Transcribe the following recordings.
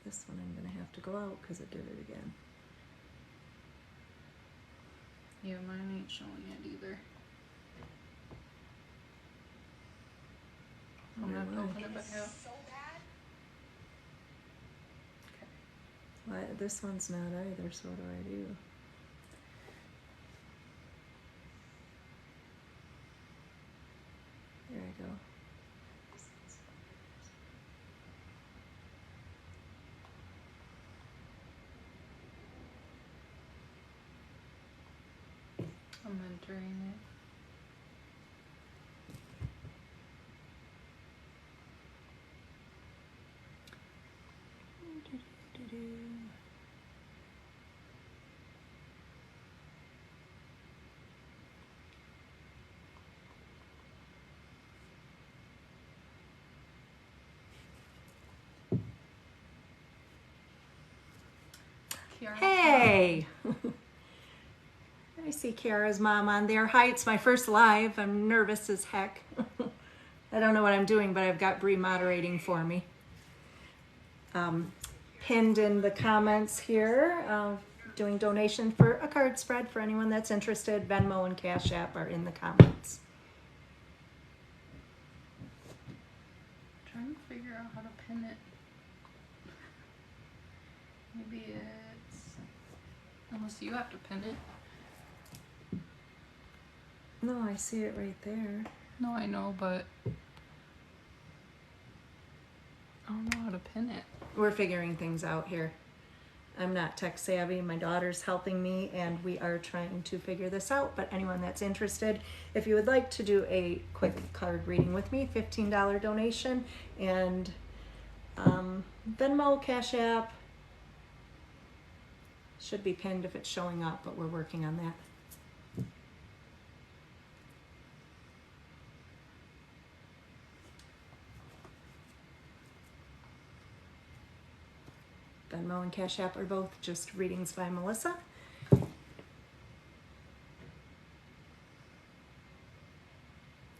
This one I'm going to have to go out because it did it again. Yeah, mine ain't showing it either. I'm gonna have to open it back up. Well, this one's not either, so what do I do? There I go. I'm entering it. Hey! I see Kiara's mom on there. Hi, it's my first live. I'm nervous as heck. I don't know what I'm doing, but I've got Bree moderating for me. Pinned in the comments here, doing donation for a card spread for anyone that's interested. Venmo and Cash App are in the comments. Trying to figure out how to pin it. Maybe it's... Unless you have to pin it. No, I see it right there. No, I know, but... I don't know how to pin it. We're figuring things out here. I'm not tech savvy. My daughter's helping me, and we are trying to figure this out. But anyone that's interested, if you would like to do a quick card reading with me, $15 donation, and Venmo, Cash App should be pinned if it's showing up, but we're working on that. Venmo and Cash App are both just readings by Melissa.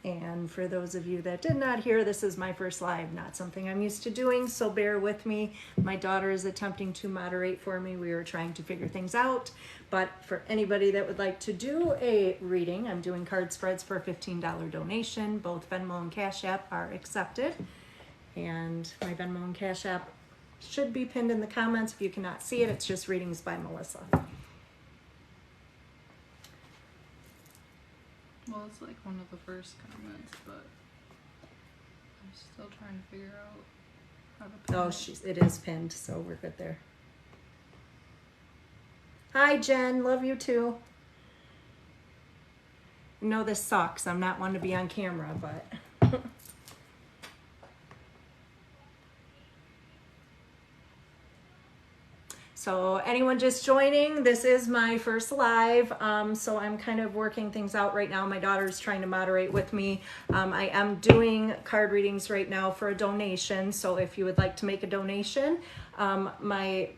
And for those of you that did not hear, this is my first live, not something I'm used to doing, so bear with me. My daughter is attempting to moderate for me. We are trying to figure things out. But for anybody that would like to do a reading, I'm doing card spreads for a $15 donation. Both Venmo and Cash App are accepted. And my Venmo and Cash App should be pinned in the comments. If you cannot see it, it's just readings by Melissa. Well, it's like one of the first comments, but I'm still trying to figure out how to pin it. It is pinned, so we're good there. Hi, Jen. Love you too. You know this sucks. I'm not one to be on camera, but... So anyone just joining, this is my first live, so I'm kind of working things out right now. My daughter's trying to moderate with me. I am doing card readings right now for a donation, so if you would like to make a donation, my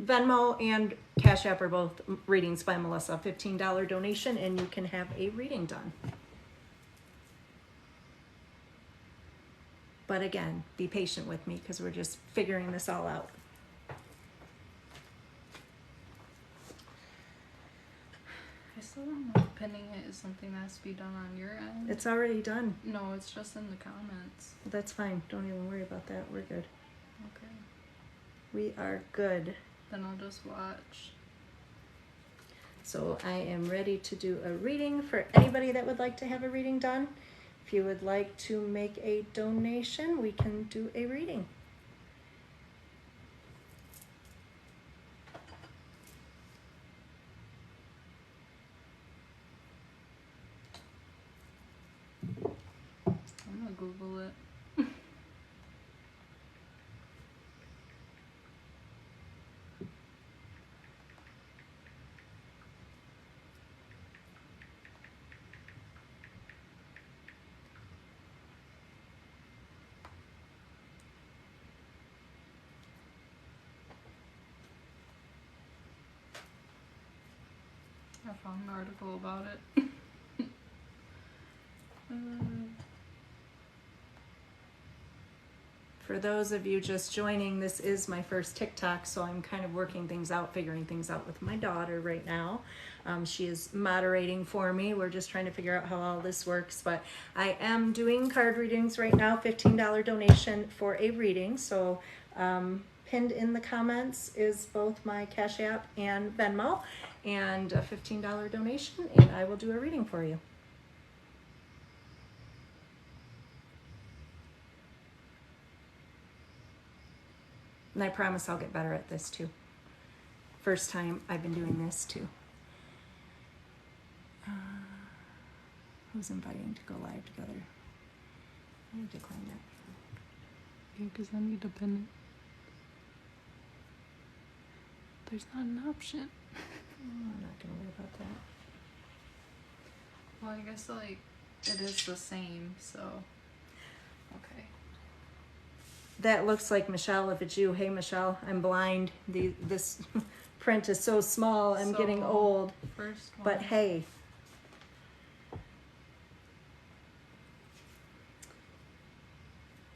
Venmo and Cash App are both readings by Melissa, $15 donation, and you can have a reading done. But again, be patient with me because we're just figuring this all out. I still don't know if pinning it is something that has to be done on your end. It's already done. No, it's just in the comments. That's fine. Don't even worry about that. We're good. Okay. We are good. Then I'll just watch. So I am ready to do a reading for anybody that would like to have a reading done. If you would like to make a donation, we can do a reading. I'm gonna Google it. I found an article about it. for those of you just joining, this is my first TikTok, so I'm kind of working things out, figuring things out with my daughter right now. She is moderating for me. We're just trying to figure out how all this works, but I am doing card readings right now, $15 donation for a reading. So pinned in the comments is both my Cash App and Venmo, and a $15 donation, and I will do a reading for you. And I promise I'll get better at this too. First time I've been doing this too. Who's inviting to go live together? I need to decline that. Yeah, because I need to pin it. There's not an option. I'm not gonna worry about that. Well, I guess like it is the same, so okay. That looks like Michelle. If it's you, hey Michelle, I'm blind. This print is so small. I'm getting old. First one. But hey.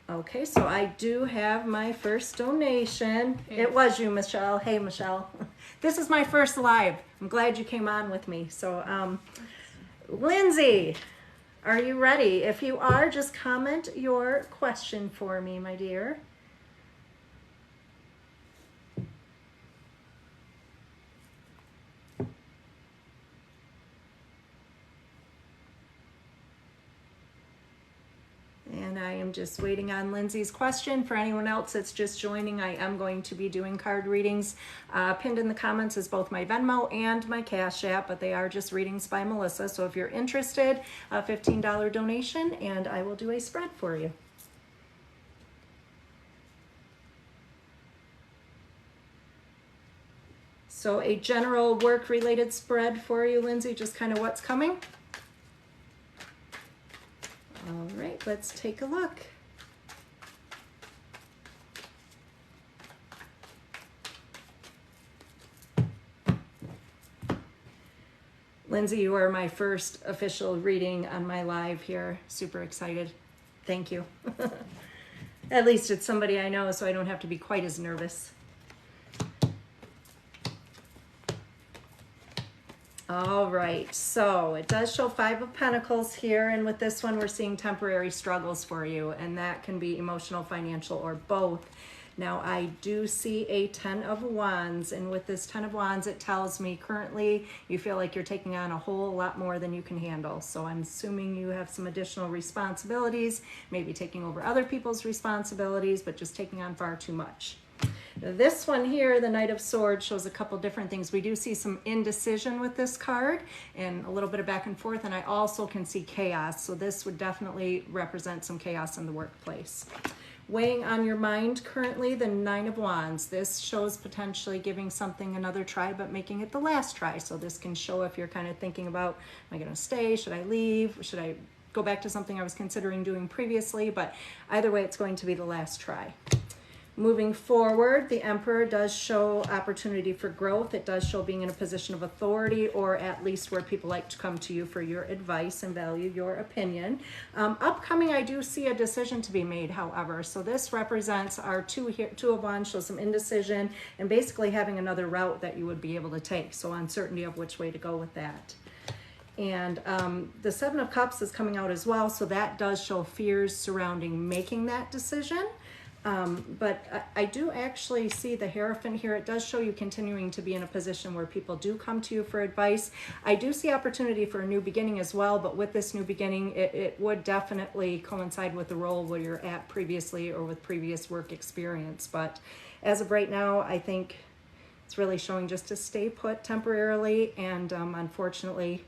Okay, so I do have my first donation. Hey. It was you, Michelle. Hey, Michelle. This is my first live. I'm glad you came on with me. So, Lindsay, are you ready? If you are, just comment your question for me, my dear. And I am just waiting on Lindsay's question. For anyone else that's just joining, I am going to be doing card readings. Pinned in the comments is both my Venmo and my Cash App, but they are just readings by Melissa. So if you're interested, a $15 donation, and I will do a spread for you. So a general work-related spread for you, Lindsay, just kind of what's coming. All right, let's take a look. Lindsay, you are my first official reading on my live here. Super excited. Thank you. At least it's somebody I know, so I don't have to be quite as nervous. All right, so it does show 5 of Pentacles here, and with this one we're seeing temporary struggles for you, and that can be emotional, financial, or both. Now I do see a 10 of Wands, and with this 10 of Wands it tells me currently you feel like you're taking on a whole lot more than you can handle. So I'm assuming you have some additional responsibilities, maybe taking over other people's responsibilities, but just taking on far too much. This one here, the Knight of Swords, shows a couple different things. We do see some indecision with this card and a little bit of back and forth, and I also can see chaos. So this would definitely represent some chaos in the workplace. Weighing on your mind currently, the 9 of Wands. This shows potentially giving something another try, but making it the last try. So this can show if you're kind of thinking about, am I going to stay? Should I leave? Should I go back to something I was considering doing previously? But either way, it's going to be the last try. Moving forward, the Emperor does show opportunity for growth. It does show being in a position of authority, or at least where people like to come to you for your advice and value your opinion. Upcoming, I do see a decision to be made, however. So this represents our 2 of Wands, shows some indecision and basically having another route that you would be able to take. So uncertainty of which way to go with that. And the 7 of Cups is coming out as well. So that does show fears surrounding making that decision. But I do actually see the Hierophant here. It does show you continuing to be in a position where people do come to you for advice. I do see opportunity for a new beginning as well, but with this new beginning, it would definitely coincide with the role where you're at previously or with previous work experience. But as of right now, I think it's really showing just to stay put temporarily, and unfortunately,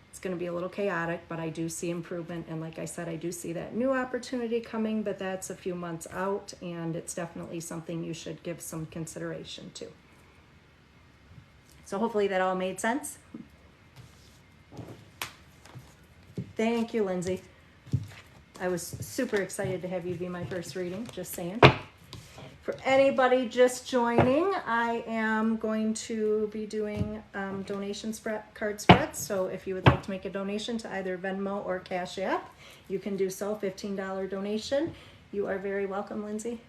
it's going to be a little chaotic, but I do see improvement. And like I said, I do see that new opportunity coming, but that's a few months out, and it's definitely something you should give some consideration to. So hopefully that all made sense. Thank you, Lindsay. I was super excited to have you be my first reading, just saying. For anybody just joining, I am going to be doing donation card spreads. So if you would like to make a donation to either Venmo or Cash App, you can do so, $15 donation. You are very welcome, Lindsay.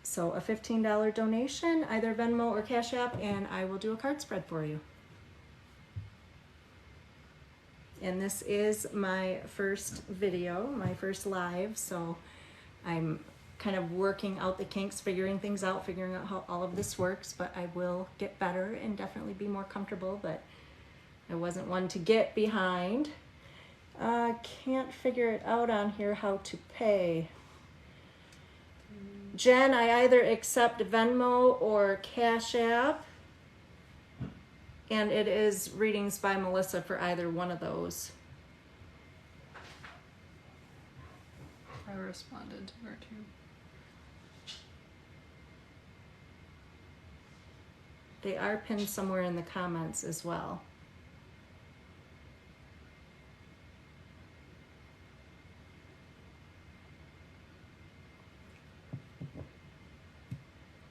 So a $15 donation, either Venmo or Cash App, and I will do a card spread for you. And this is my first video, my first live, so I'm kind of working out the kinks, figuring things out, figuring out how all of this works, but I will get better and definitely be more comfortable, but I wasn't one to get behind. Can't figure it out on here how to pay. Jen, I either accept Venmo or Cash App, and it is readings by Melissa for either one of those. I responded to her too. They are pinned somewhere in the comments as well.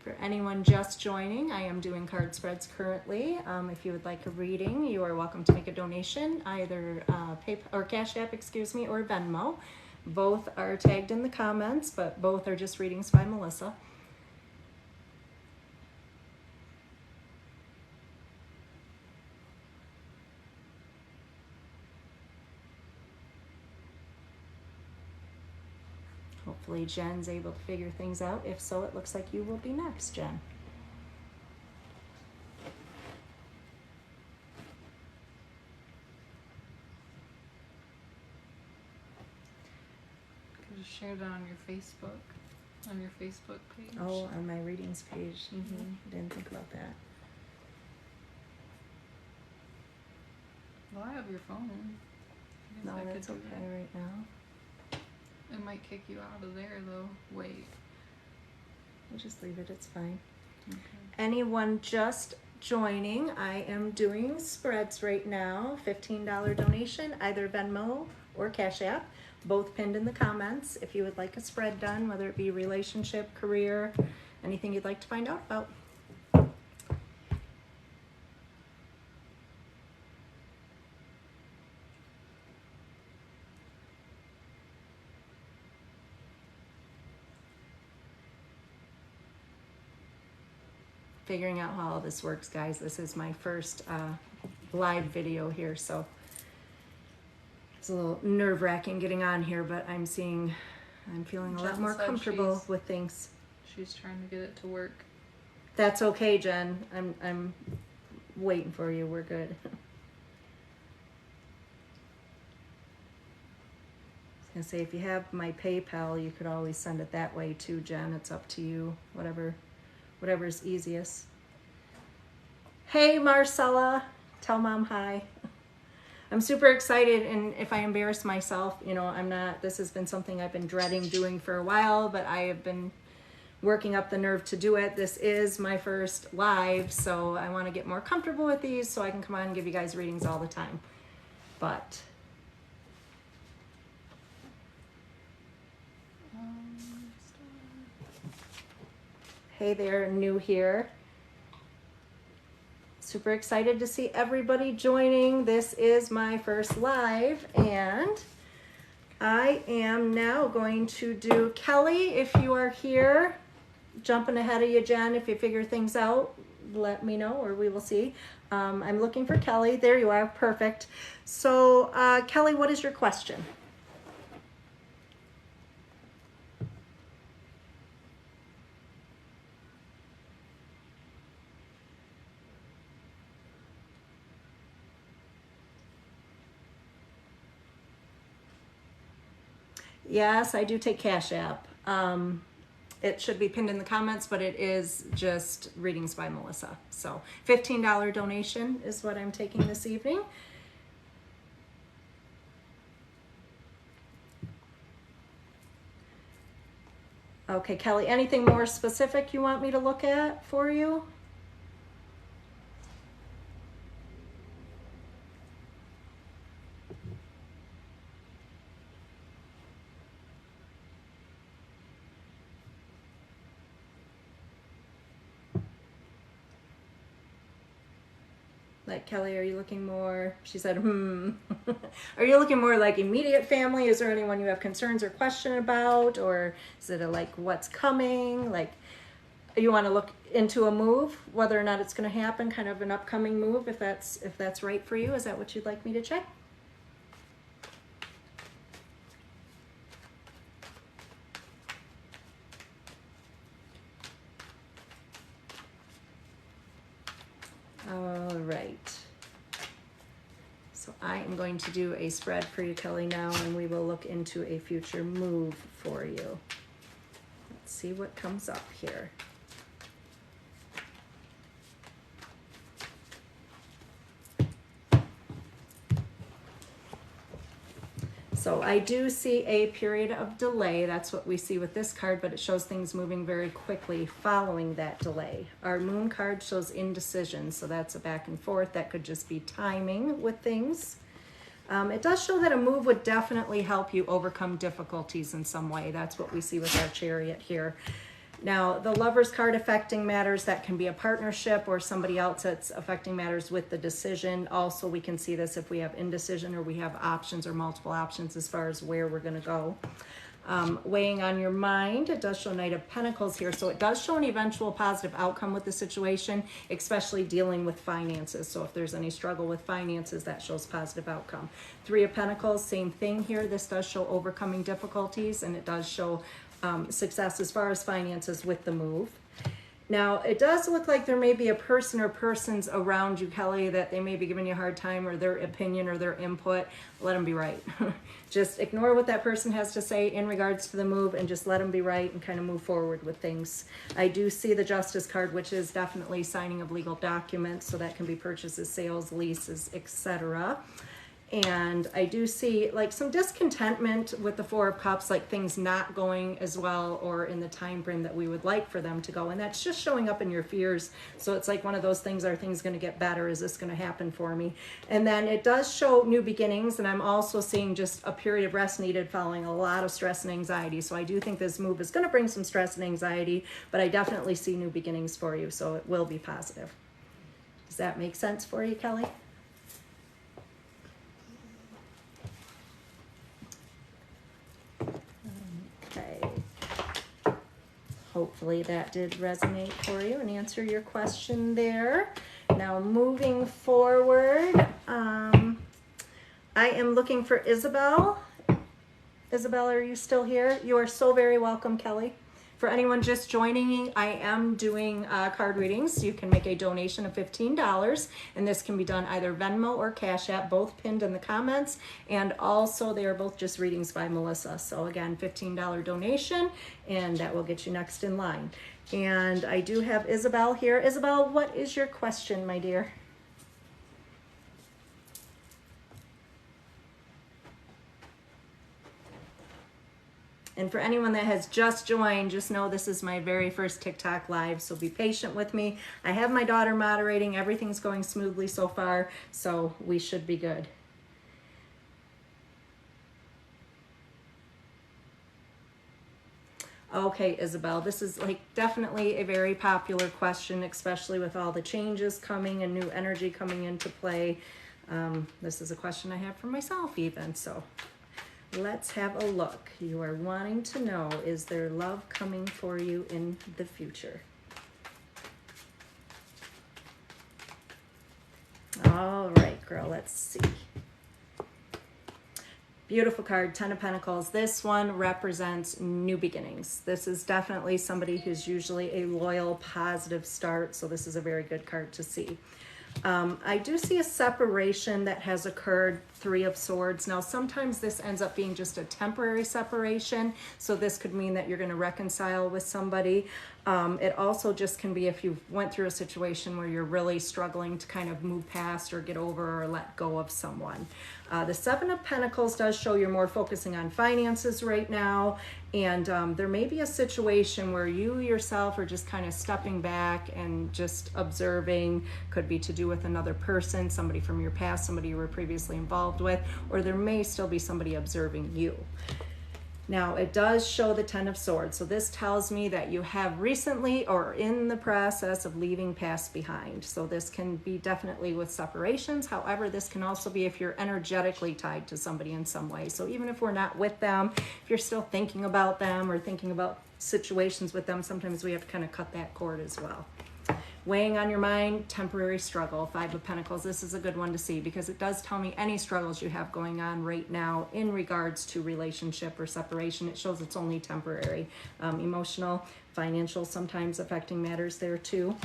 For anyone just joining, I am doing card spreads currently. If you would like a reading, you are welcome to make a donation, either PayPal or Cash App, excuse me, or Venmo. Both are tagged in the comments, but both are just readings by Melissa. Hopefully Jen's able to figure things out. If so, it looks like you will be next, Jen. Could have shared it on your Facebook page. Oh, on my readings page. I didn't think about that. Well, I have your phone. I guess No, I could that's do okay that. right now. It might kick you out of there though. Wait. We'll just leave it, it's fine. Okay. Anyone just joining, I am doing spreads right now. $15 donation, either Venmo or Cash App, both pinned in the comments. If you would like a spread done, whether it be relationship, career, anything you'd like to find out about. Figuring out how all this works, guys. This is my first live video here, so it's a little nerve-wracking getting on here, but I'm feeling a lot Jen more said comfortable with things. She's trying to get it to work. That's okay, Jen. I'm waiting for you. We're good. I was gonna say, if you have my PayPal, you could always send it that way too, Jen. It's up to you. Whatever's easiest. Hey, Marcella. Tell Mom hi. I'm super excited, and if I embarrass myself, you know, I'm not. This has been something I've been dreading doing for a while, but I have been working up the nerve to do it. This is my first live, so I want to get more comfortable with these so I can come on and give you guys readings all the time. But hey there, new here. Super excited to see everybody joining. This is my first live, and I am now going to do Kelly. If you are here, jumping ahead of you, Jen, if you figure things out, let me know, or we will see. I'm looking for Kelly. There you are. Perfect. So, Kelly, what is your question? Yes, I do take Cash App. It should be pinned in the comments, but it is just readings by Melissa. So $15 donation is what I'm taking this evening. Okay, Kelly, anything more specific you want me to look at for you? Like, Kelly, are you looking more? She said, Are you looking more like immediate family? Is there anyone you have concerns or question about? Or is it a, like, what's coming? Like, you want to look into a move, whether or not it's going to happen, kind of an upcoming move, if that's right for you. Is that what you'd like me to check? All right. So I am going to do a spread for you, Kelly, now, and we will look into a future move for you. Let's see what comes up here. So I do see a period of delay. That's what we see with this card, but it shows things moving very quickly following that delay. Our moon card shows indecision, so that's a back and forth. That could just be timing with things. It does show that a move would definitely help you overcome difficulties in some way. That's what we see with our Chariot here. Now, the Lover's card affecting matters, that can be a partnership or somebody else that's affecting matters with the decision. Also, we can see this if we have indecision or we have options or multiple options as far as where we're going to go. Weighing on your mind, it does show Knight of Pentacles here. So it does show an eventual positive outcome with the situation, especially dealing with finances. So if there's any struggle with finances, that shows positive outcome. Three of Pentacles, same thing here. This does show overcoming difficulties, and it does show success as far as finances with the move. Now, it does look like there may be a person or persons around you, Kelly, that they may be giving you a hard time, or their opinion or their input. Let them be right. Just ignore what that person has to say in regards to the move and just let them be right and kind of move forward with things. I do see the Justice card, which is definitely signing of legal documents. So that can be purchases, sales, leases, etc. And I do see like some discontentment with the Four of Cups, like things not going as well or in the time frame that we would like for them to go. And that's just showing up in your fears. So it's like one of those things, are things going to get better? Is this going to happen for me? And then it does show new beginnings. And I'm also seeing just a period of rest needed following a lot of stress and anxiety. So I do think this move is going to bring some stress and anxiety, but I definitely see new beginnings for you. So it will be positive. Does that make sense for you, Kelly? Okay, hopefully that did resonate for you and answer your question there. Now moving forward, I am looking for Isabel. Isabel, are you still here? You are so very welcome, Kelly. For anyone just joining me, I am doing card readings. You can make a donation of $15, and this can be done either Venmo or Cash App, both pinned in the comments. And also, they are both just readings by Melissa. So again, $15 donation, and that will get you next in line. And I do have Isabel here. Isabel, what is your question, my dear? And for anyone that has just joined, just know this is my very first TikTok live, so be patient with me. I have my daughter moderating. Everything's going smoothly so far, so we should be good. Okay, Isabel, this is like definitely a very popular question, especially with all the changes coming and new energy coming into play. This is a question I have for myself even, so let's have a look. You are wanting to know, is there love coming for you in the future? All right, girl, let's see. Beautiful card, Ten of Pentacles. This one represents new beginnings. This is definitely somebody who's usually a loyal, positive start, so this is a very good card to see. I do see a separation that has occurred, Three of Swords. Now, sometimes this ends up being just a temporary separation, so this could mean that you're going to reconcile with somebody. It also just can be if you went through a situation where you're really struggling to kind of move past or get over or let go of someone. The Seven of Pentacles does show you're more focusing on finances right now, and there may be a situation where you yourself are just kind of stepping back and just observing. Could be to do with another person, somebody from your past, somebody you were previously involved with, or there may still be somebody observing you. Now, it does show the Ten of Swords. So this tells me that you have recently or in the process of leaving past behind. So this can be definitely with separations. However, this can also be if you're energetically tied to somebody in some way. So even if we're not with them, if you're still thinking about them or thinking about situations with them, sometimes we have to kind of cut that cord as well. Weighing on your mind, temporary struggle, Five of Pentacles. This is a good one to see because it does tell me any struggles you have going on right now in regards to relationship or separation. It shows it's only temporary. Emotional, financial, sometimes affecting matters there too.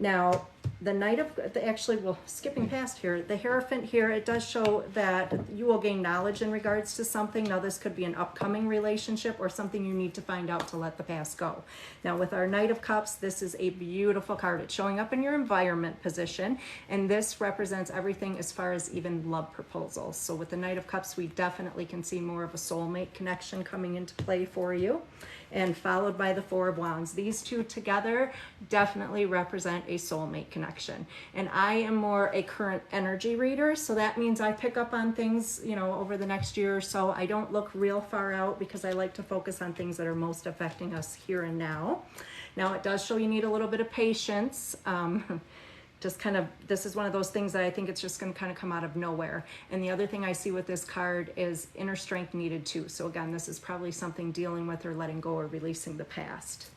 Now, the Knight of, actually, well, skipping past here, the Hierophant here, it does show that you will gain knowledge in regards to something. Now, this could be an upcoming relationship or something you need to find out to let the past go. Now, with our Knight of Cups, this is a beautiful card. It's showing up in your environment position, and this represents everything as far as even love proposals. So with the Knight of Cups, we definitely can see more of a soulmate connection coming into play for you, and followed by the Four of Wands. These two together definitely represent a soulmate connection. And I am more a current energy reader, so that means I pick up on things, you know, over the next year or so. I don't look real far out because I like to focus on things that are most affecting us here and now. Now, it does show you need a little bit of patience. Just kind of, this is one of those things that I think it's just going to kind of come out of nowhere. And the other thing I see with this card is inner strength needed too. So again, this is probably something dealing with or letting go or releasing the past.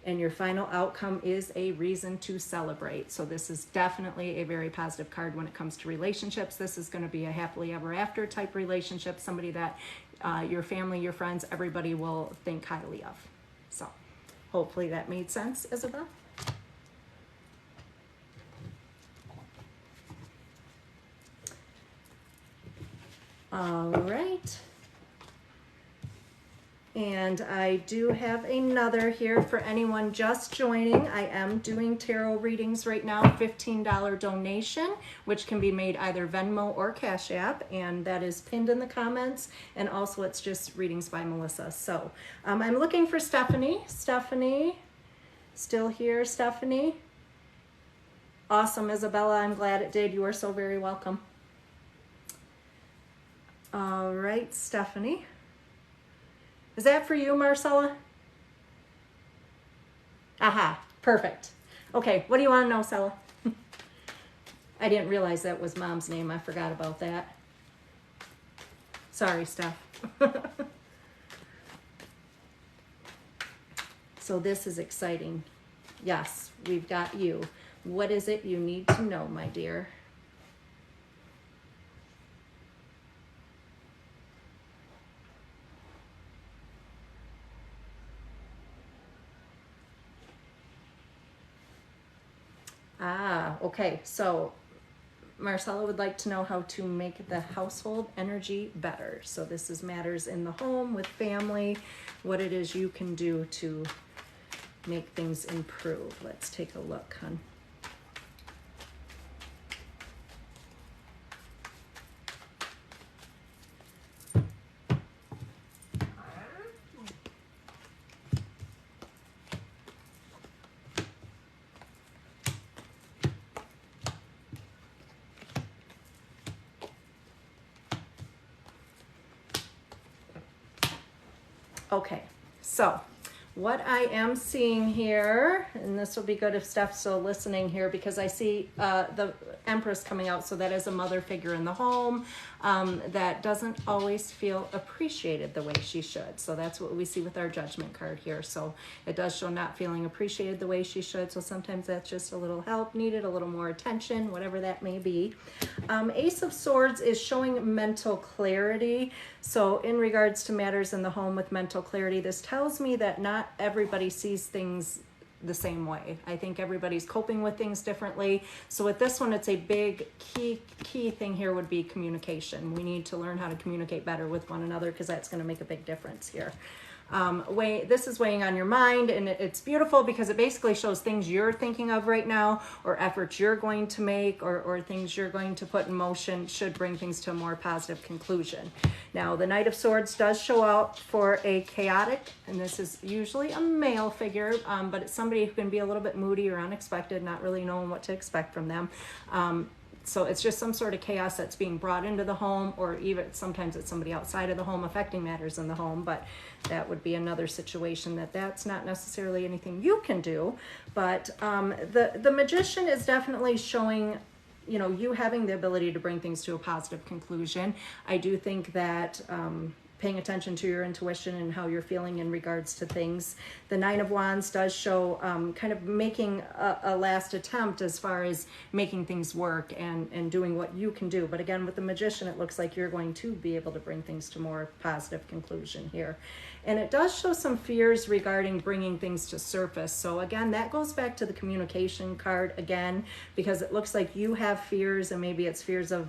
And your final outcome is a reason to celebrate. So this is definitely a very positive card when it comes to relationships. This is going to be a happily ever after type relationship, somebody that your family, your friends, everybody will think highly of. So hopefully that made sense, Isabel. All right. And I do have another here for anyone just joining. I am doing tarot readings right now, $15 donation, which can be made either Venmo or Cash App, and that is pinned in the comments. And also it's just readings by Melissa. So I'm looking for Stephanie. Stephanie, still here, Stephanie? Awesome, Isabella, I'm glad it did. You are so very welcome. All right, Stephanie. Is that for you, Marcella? Aha, perfect. Okay, what do you want to know, Stella? I didn't realize that was Mom's name. I forgot about that. Sorry, Steph. So this is exciting. Yes, we've got you. What is it you need to know, my dear? Ah, okay. So Marcella would like to know how to make the household energy better. So this is matters in the home, with family, what it is you can do to make things improve. Let's take a look, hon. Okay, so what I am seeing here, and this will be good if Steph's still listening here, because I see the Empress coming out, so that is a mother figure in the home that doesn't always feel appreciated the way she should. So that's what we see with our Judgment card here. So it does show not feeling appreciated the way she should. So sometimes that's just a little help needed, a little more attention, whatever that may be. Ace of Swords is showing mental clarity. So in regards to matters in the home with mental clarity, this tells me that not everybody sees things the same way. I think everybody's coping with things differently. So with this one, it's a big key thing here would be communication. We need to learn how to communicate better with one another, because that's going to make a big difference here. This is weighing on your mind, and it's beautiful because it basically shows things you're thinking of right now, or efforts you're going to make, or things you're going to put in motion should bring things to a more positive conclusion. Now, the Knight of Swords does show up for a chaotic, and this is usually a male figure, but it's somebody who can be a little bit moody or unexpected, not really knowing what to expect from them. So it's just some sort of chaos that's being brought into the home, or even sometimes it's somebody outside of the home affecting matters in the home, but that would be another situation that's not necessarily anything you can do. But the Magician is definitely showing, you know, you having the ability to bring things to a positive conclusion. I do think that paying attention to your intuition and how you're feeling in regards to things. The Nine of Wands does show kind of making a last attempt as far as making things work and doing what you can do. But again, with the Magician, it looks like you're going to be able to bring things to more positive conclusion here. And it does show some fears regarding bringing things to surface. So again, that goes back to the communication card again, because it looks like you have fears, and maybe it's fears of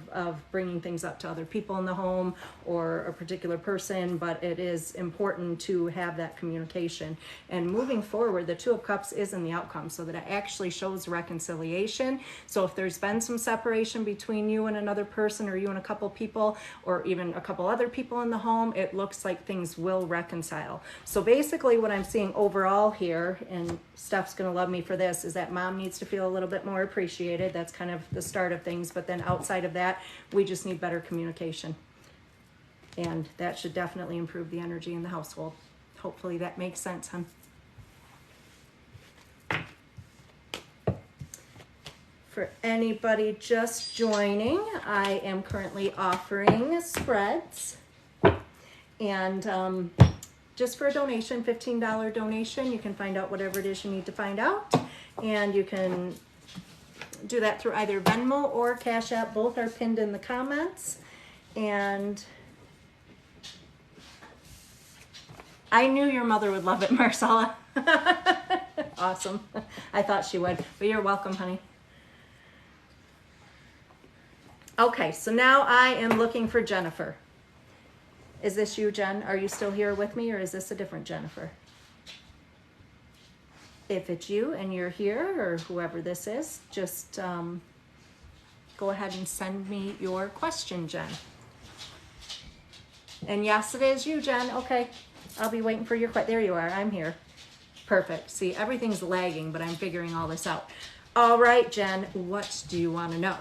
bringing things up to other people in the home or a particular person, but it is important to have that communication. And moving forward, the Two of Cups is in the outcome, so that it actually shows reconciliation. So if there's been some separation between you and another person, or you and a couple people, or even a couple other people in the home, it looks like things will reconcile. So basically what I'm seeing overall here, and Steph's going to love me for this, is that mom needs to feel a little bit more appreciated. That's kind of the start of things. But then outside of that, we just need better communication. And that should definitely improve the energy in the household. Hopefully that makes sense, hon. For anybody just joining, I am currently offering spreads. And just for a donation, $15 donation, you can find out whatever it is you need to find out. And you can do that through either Venmo or Cash App. Both are pinned in the comments. And I knew your mother would love it, Marcella. Awesome. I thought she would, but you're welcome, honey. Okay, so now I am looking for Jennifer. Is this you, Jen? Are you still here with me, or is this a different Jennifer? If it's you and you're here, or whoever this is, just go ahead and send me your question, Jen. And yes, it is you, Jen. Okay, I'll be waiting for your question. There you are. I'm here. Perfect. See, everything's lagging, but I'm figuring all this out. All right, Jen, what do you want to know?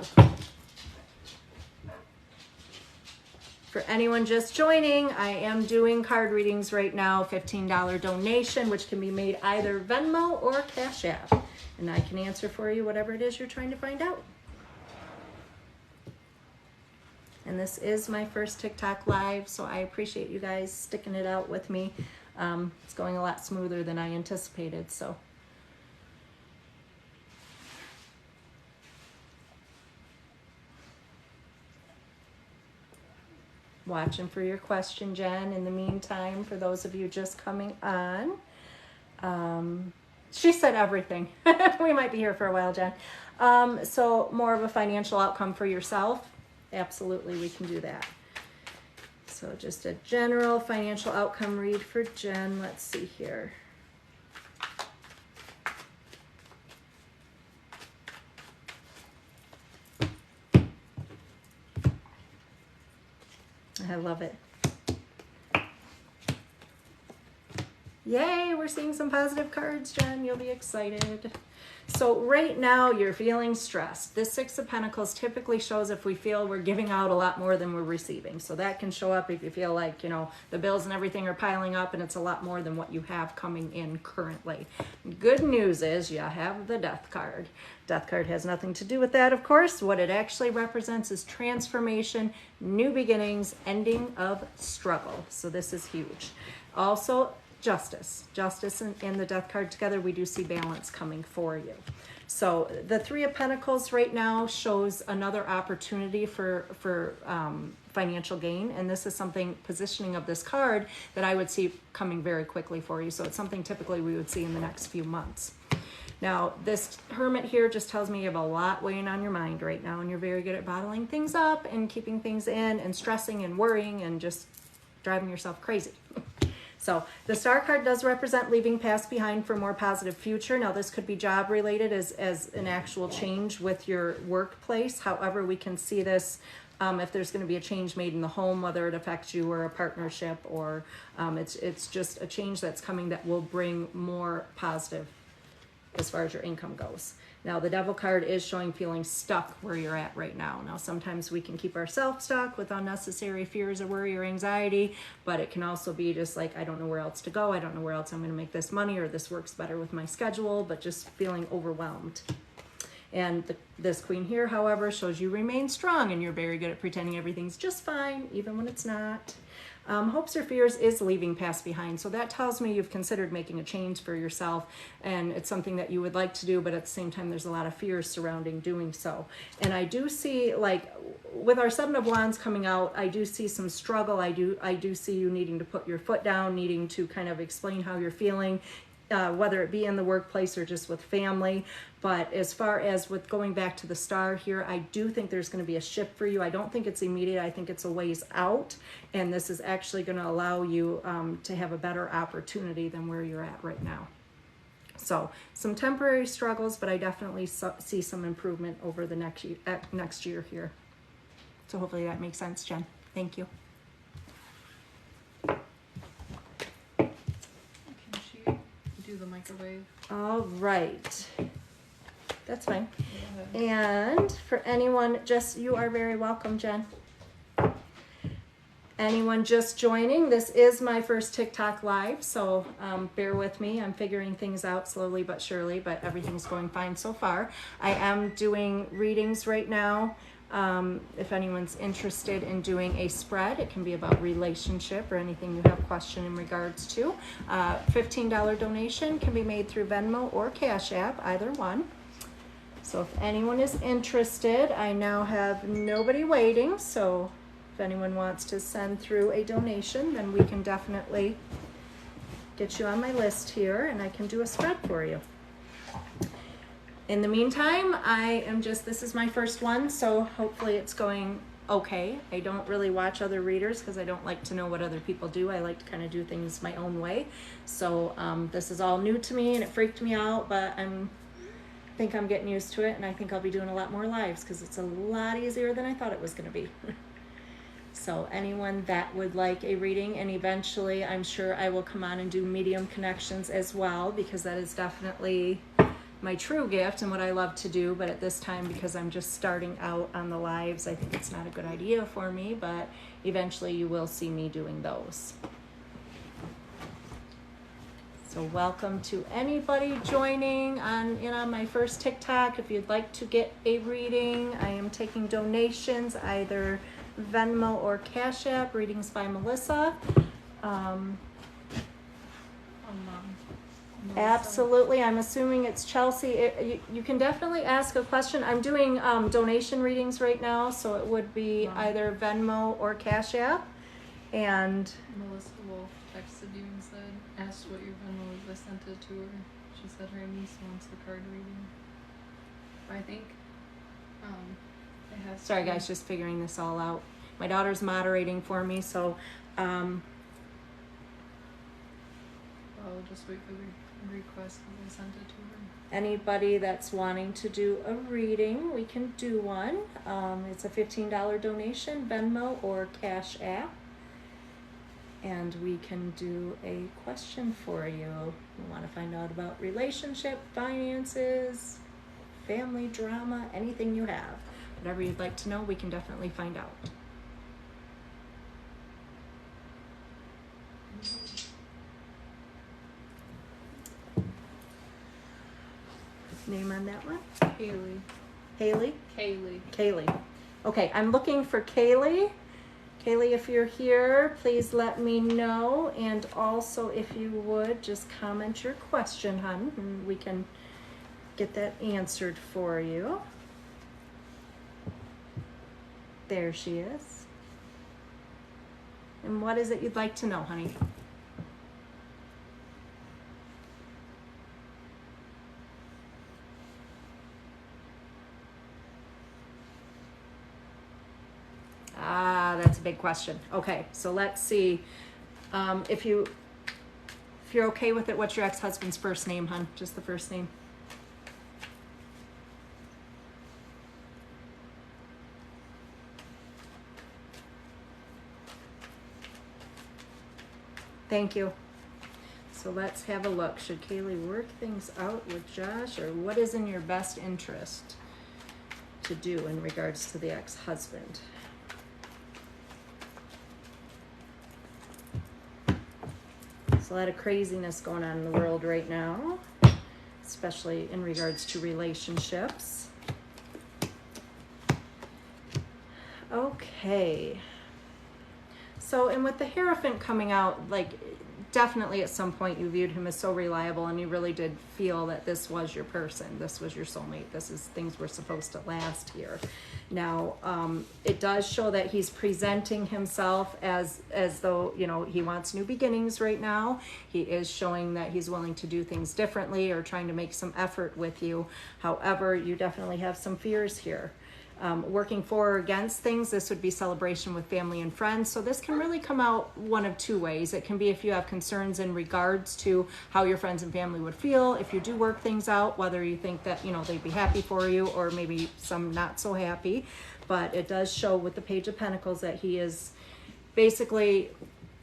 For anyone just joining, I am doing card readings right now, $15 donation, which can be made either Venmo or Cash App. And I can answer for you whatever it is you're trying to find out. And this is my first TikTok live, so I appreciate you guys sticking it out with me. It's going a lot smoother than I anticipated, so. Watching for your question, Jen. In the meantime, for those of you just coming on, she said everything. We might be here for a while, Jen. So more of a financial outcome for yourself. Absolutely, we can do that. So just a general financial outcome read for Jen. Let's see here. I love it. Yay, we're seeing some positive cards, Jen. You'll be excited. So right now you're feeling stressed. This Six of Pentacles typically shows if we feel we're giving out a lot more than we're receiving. So that can show up if you feel like, you know, the bills and everything are piling up and it's a lot more than what you have coming in currently. Good news is you have the Death card. Death card has nothing to do with that, of course. What it actually represents is transformation, new beginnings, ending of struggle. So this is huge. Also, justice. Justice and the Death card together, we do see balance coming for you. So the Three of Pentacles right now shows another opportunity for financial gain. And this is something, positioning of this card, that I would see coming very quickly for you. So it's something typically we would see in the next few months. Now, this Hermit here just tells me you have a lot weighing on your mind right now, and you're very good at bottling things up and keeping things in and stressing and worrying and just driving yourself crazy. So the Star card does represent leaving past behind for more positive future. Now, this could be job related as an actual change with your workplace. However, we can see this if there's going to be a change made in the home, whether it affects you or a partnership, or it's just a change that's coming that will bring more positive as far as your income goes. Now, the Devil card is showing feeling stuck where you're at right now. Now, sometimes we can keep ourselves stuck with unnecessary fears or worry or anxiety, but it can also be just like, I don't know where else to go. I don't know where else I'm going to make this money, or this works better with my schedule, but just feeling overwhelmed. And this Queen here, however, shows you remain strong, and you're very good at pretending everything's just fine, even when it's not. Hopes or fears is leaving past behind. So that tells me you've considered making a change for yourself, and it's something that you would like to do, but at the same time, there's a lot of fears surrounding doing so. And I do see, like, with our Seven of Wands coming out, I do see some struggle. I do see you needing to put your foot down, needing to kind of explain how you're feeling, whether it be in the workplace or just with family. But as far as with going back to the Star here, I do think there's going to be a shift for you. I don't think it's immediate. I think it's a ways out. And this is actually going to allow you to have a better opportunity than where you're at right now. So some temporary struggles, but I definitely see some improvement over the next year here. So hopefully that makes sense, Jen. Thank you. Can she do the microwave? All right. That's fine. And for anyone, you are very welcome, Jen. Anyone just joining, this is my first TikTok live, so bear with me. I'm figuring things out slowly but surely, but everything's going fine so far. I am doing readings right now. If anyone's interested in doing a spread, it can be about relationship or anything you have a question in regards to. $15 donation can be made through Venmo or Cash App, either one. So if anyone is interested, I now have nobody waiting, so if anyone wants to send through a donation, then we can definitely get you on my list here, and I can do a spread for you. In the meantime, this is my first one, so hopefully it's going okay. I don't really watch other readers because I don't like to know what other people do. I like to kind of do things my own way. So this is all new to me, and it freaked me out, but I think I'm getting used to it, and I think I'll be doing a lot more lives because it's a lot easier than I thought it was going to be. So anyone that would like a reading, and eventually I'm sure I will come on and do medium connections as well, because that is definitely my true gift and what I love to do. But at this time, because I'm just starting out on the lives, I think it's not a good idea for me, but eventually you will see me doing those. So welcome to anybody joining on my first TikTok. If you'd like to get a reading, I am taking donations, either Venmo or Cash App. Readings by Melissa. Absolutely. I'm assuming it's Chelsea. You can definitely ask a question. I'm doing donation readings right now, so it would be either Venmo or Cash App. And Melissa Wolf texted you and asked what your Venmo was. I sent it to her. She said her niece wants the card reading. I think it has. Sorry, guys, just figuring this all out. My daughter's moderating for me, so I'll just wait for the request and I sent it to her. Anybody that's wanting to do a reading, we can do one. It's a $15 donation, Venmo or Cash App. And we can do a question for you. You want to find out about relationship, finances, family drama, anything you have. Whatever you'd like to know, we can definitely find out. Name on that one? Haley. Haley? Kaylee. Kaylee. Okay, I'm looking for Kaylee. Kaylee, if you're here, please let me know. And also, if you would, just comment your question, hon, and we can get that answered for you. There she is. And what is it you'd like to know, honey? That's a big question. Okay, so let's see. If you're okay with it, what's your ex-husband's first name, hon? Just the first name. Thank you. So let's have a look. Should Kaylee work things out with Josh, or what is in your best interest to do in regards to the ex-husband? There's a lot of craziness going on in the world right now, especially in regards to relationships. Okay. So, and with the Hierophant coming out, like, definitely at some point you viewed him as so reliable and you really did feel that this was your person, this was your soulmate, this is things were supposed to last here. Now, it does show that he's presenting himself as though, you know, he wants new beginnings right now. He is showing that he's willing to do things differently or trying to make some effort with you. However, you definitely have some fears here. Working for or against things, this would be celebration with family and friends. So this can really come out one of two ways. It can be if you have concerns in regards to how your friends and family would feel if you do work things out, whether you think that, you know, they'd be happy for you or maybe some not so happy. But it does show with the Page of Pentacles that he is basically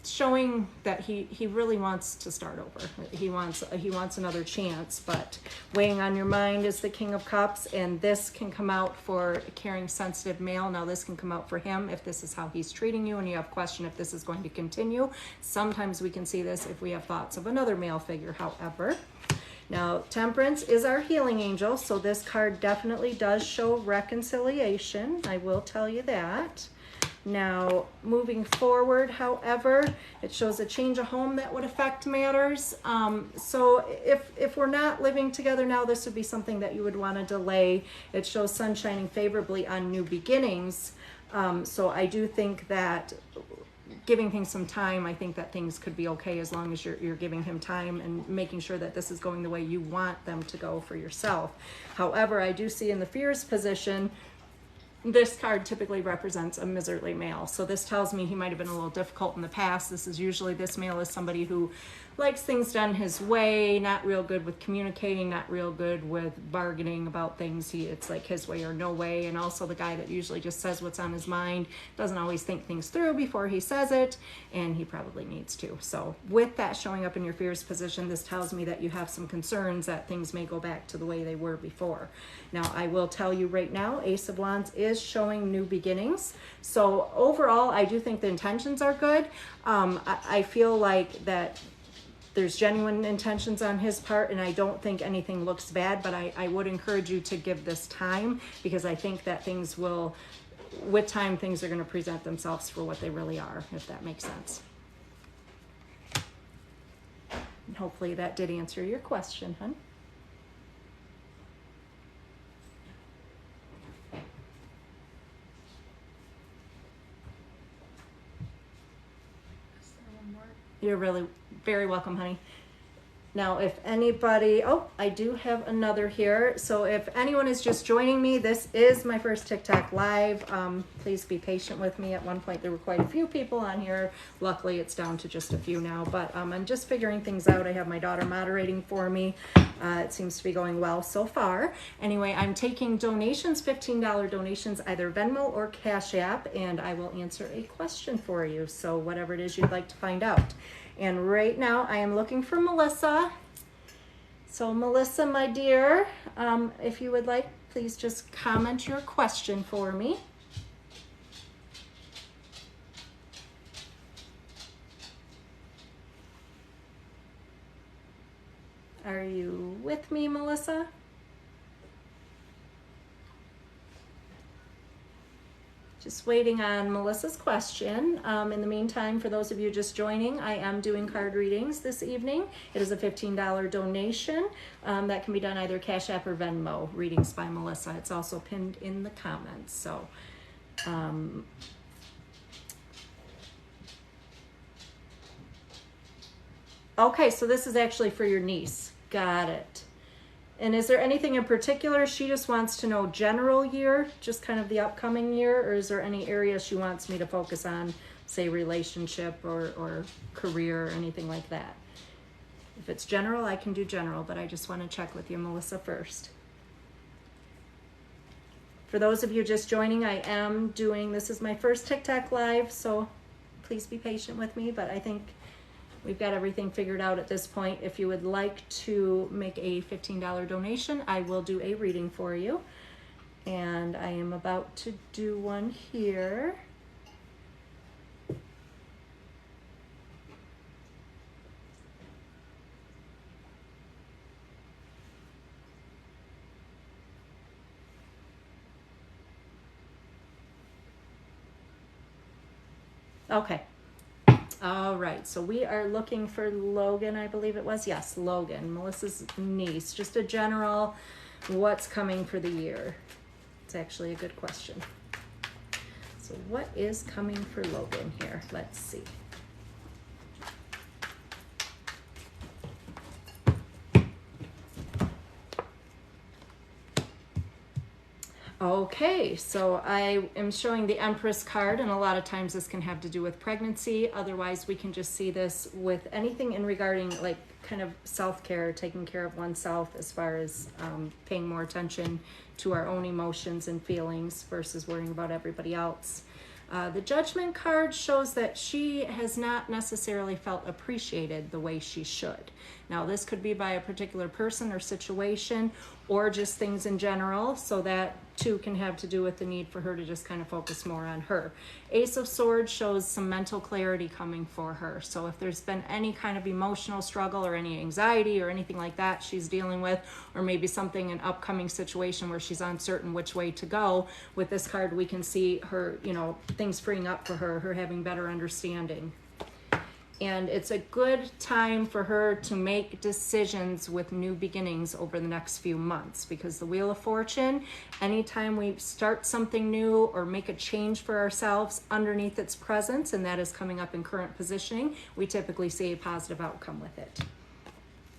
showing that he really wants to start over. He wants another chance, but weighing on your mind is the King of Cups, and this can come out for a caring, sensitive male. Now this can come out for him if this is how he's treating you and you have question if this is going to continue. Sometimes we can see this if we have thoughts of another male figure, however. Now, Temperance is our healing angel, so this card definitely does show reconciliation. I will tell you that. Now, moving forward, however, it shows a change of home that would affect matters. So if we're not living together now, this would be something that you would want to delay. It shows sun shining favorably on new beginnings. So I do think that giving things some time, I think that things could be okay as long as you're giving him time and making sure that this is going the way you want them to go for yourself. However, I do see in the fears position, this card typically represents a miserly male. So this tells me he might have been a little difficult in the past. This male is somebody who likes things done his way, not real good with communicating, not real good with bargaining about things. It's like his way or no way. And also the guy that usually just says what's on his mind, doesn't always think things through before he says it, and he probably needs to. So with that showing up in your fears position, this tells me that you have some concerns that things may go back to the way they were before. Now, I will tell you right now, Ace of Wands is showing new beginnings. So overall, I do think the intentions are good. I feel like that there's genuine intentions on his part, and I don't think anything looks bad, but I would encourage you to give this time, because I think that things will, with time, things are going to present themselves for what they really are, if that makes sense. And hopefully that did answer your question, hun. Is there one more? You're really very welcome, honey. Now, if anybody, I do have another here. So if anyone is just joining me, this is my first TikTok live. Please be patient with me. At one point, there were quite a few people on here. Luckily, it's down to just a few now, but I'm just figuring things out. I have my daughter moderating for me. It seems to be going well so far. Anyway, I'm taking donations, $15 donations, either Venmo or Cash App, and I will answer a question for you. So whatever it is you'd like to find out. And right now I am looking for Melissa. So Melissa, my dear, if you would like, please just comment your question for me. Are you with me, Melissa? Just waiting on Melissa's question. In the meantime, for those of you just joining, I am doing card readings this evening. It is a $15 donation that can be done either Cash App or Venmo. Readings by Melissa. It's also pinned in the comments. So, okay, so this is actually for your niece. Got it. And is there anything in particular? She just wants to know general year, just kind of the upcoming year, or is there any area she wants me to focus on, say relationship or career or anything like that? If it's general, I can do general, but I just want to check with you, Melissa, first. For those of you just joining, I am doing, this is my first TikTok live, so please be patient with me, but I think we've got everything figured out at this point. If you would like to make a $15 donation, I will do a reading for you. And I am about to do one here. Okay. All right, so we are looking for Logan, I believe it was. Yes, Logan, Melissa's niece. Just a general, what's coming for the year? It's actually a good question. So what is coming for Logan here? Let's see. Okay, so I am showing the Empress card, and a lot of times this can have to do with pregnancy. Otherwise, we can just see this with anything in regarding like kind of self-care, taking care of oneself as far as paying more attention to our own emotions and feelings versus worrying about everybody else. The Judgment card shows that she has not necessarily felt appreciated the way she should. Now, this could be by a particular person or situation, or just things in general, so that too can have to do with the need for her to just kind of focus more on her. Ace of Swords shows some mental clarity coming for her. So if there's been any kind of emotional struggle or any anxiety or anything like that she's dealing with, or maybe something, an upcoming situation where she's uncertain which way to go, with this card we can see her, you know, things freeing up for her, her having better understanding. And it's a good time for her to make decisions with new beginnings over the next few months, because the Wheel of Fortune, anytime we start something new or make a change for ourselves underneath its presence, and that is coming up in current positioning, we typically see a positive outcome with it.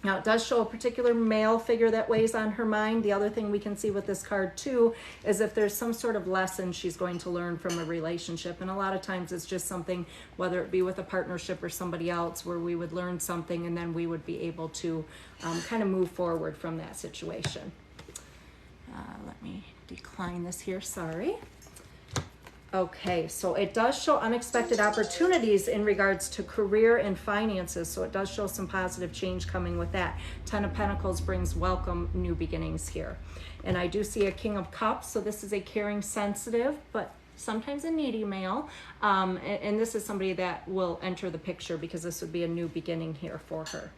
Now, it does show a particular male figure that weighs on her mind. The other thing we can see with this card too is if there's some sort of lesson she's going to learn from a relationship. And a lot of times it's just something, whether it be with a partnership or somebody else, where we would learn something and then we would be able to kind of move forward from that situation. Let me decline this here, sorry. Okay, so it does show unexpected opportunities in regards to career and finances. So it does show some positive change coming with that. 10 of Pentacles brings welcome new beginnings here. And I do see a King of Cups. So this is a caring, sensitive, but sometimes a needy male. And this is somebody that will enter the picture, because this would be a new beginning here for her.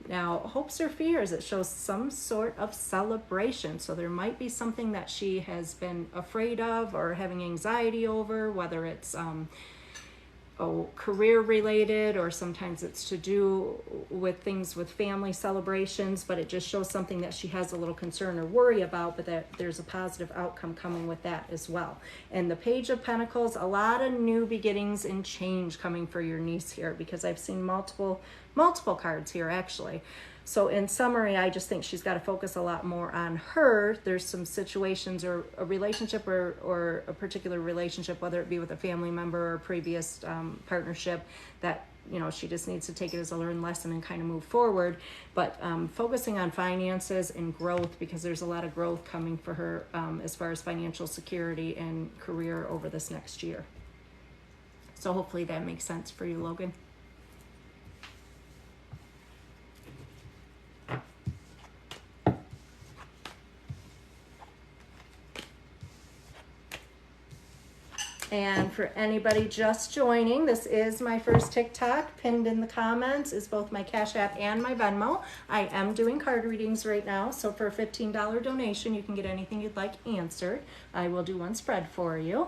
Now, hopes or fears, it shows some sort of celebration. So there might be something that she has been afraid of or having anxiety over, whether it's career related, or sometimes it's to do with things with family celebrations, but it just shows something that she has a little concern or worry about, but that there's a positive outcome coming with that as well. And the Page of Pentacles, a lot of new beginnings and change coming for your niece here, because I've seen multiple cards here actually. So in summary, I just think she's got to focus a lot more on her. There's some situations or a relationship or a particular relationship, whether it be with a family member or previous partnership, that, you know, she just needs to take it as a learned lesson and kind of move forward. But focusing on finances and growth, because there's a lot of growth coming for her as far as financial security and career over this next year. So hopefully that makes sense for you, Logan. And for anybody just joining, this is my first TikTok. Pinned in the comments is both my Cash App and my Venmo. I am doing card readings right now, so for a $15 donation, you can get anything you'd like answered. I will do one spread for you.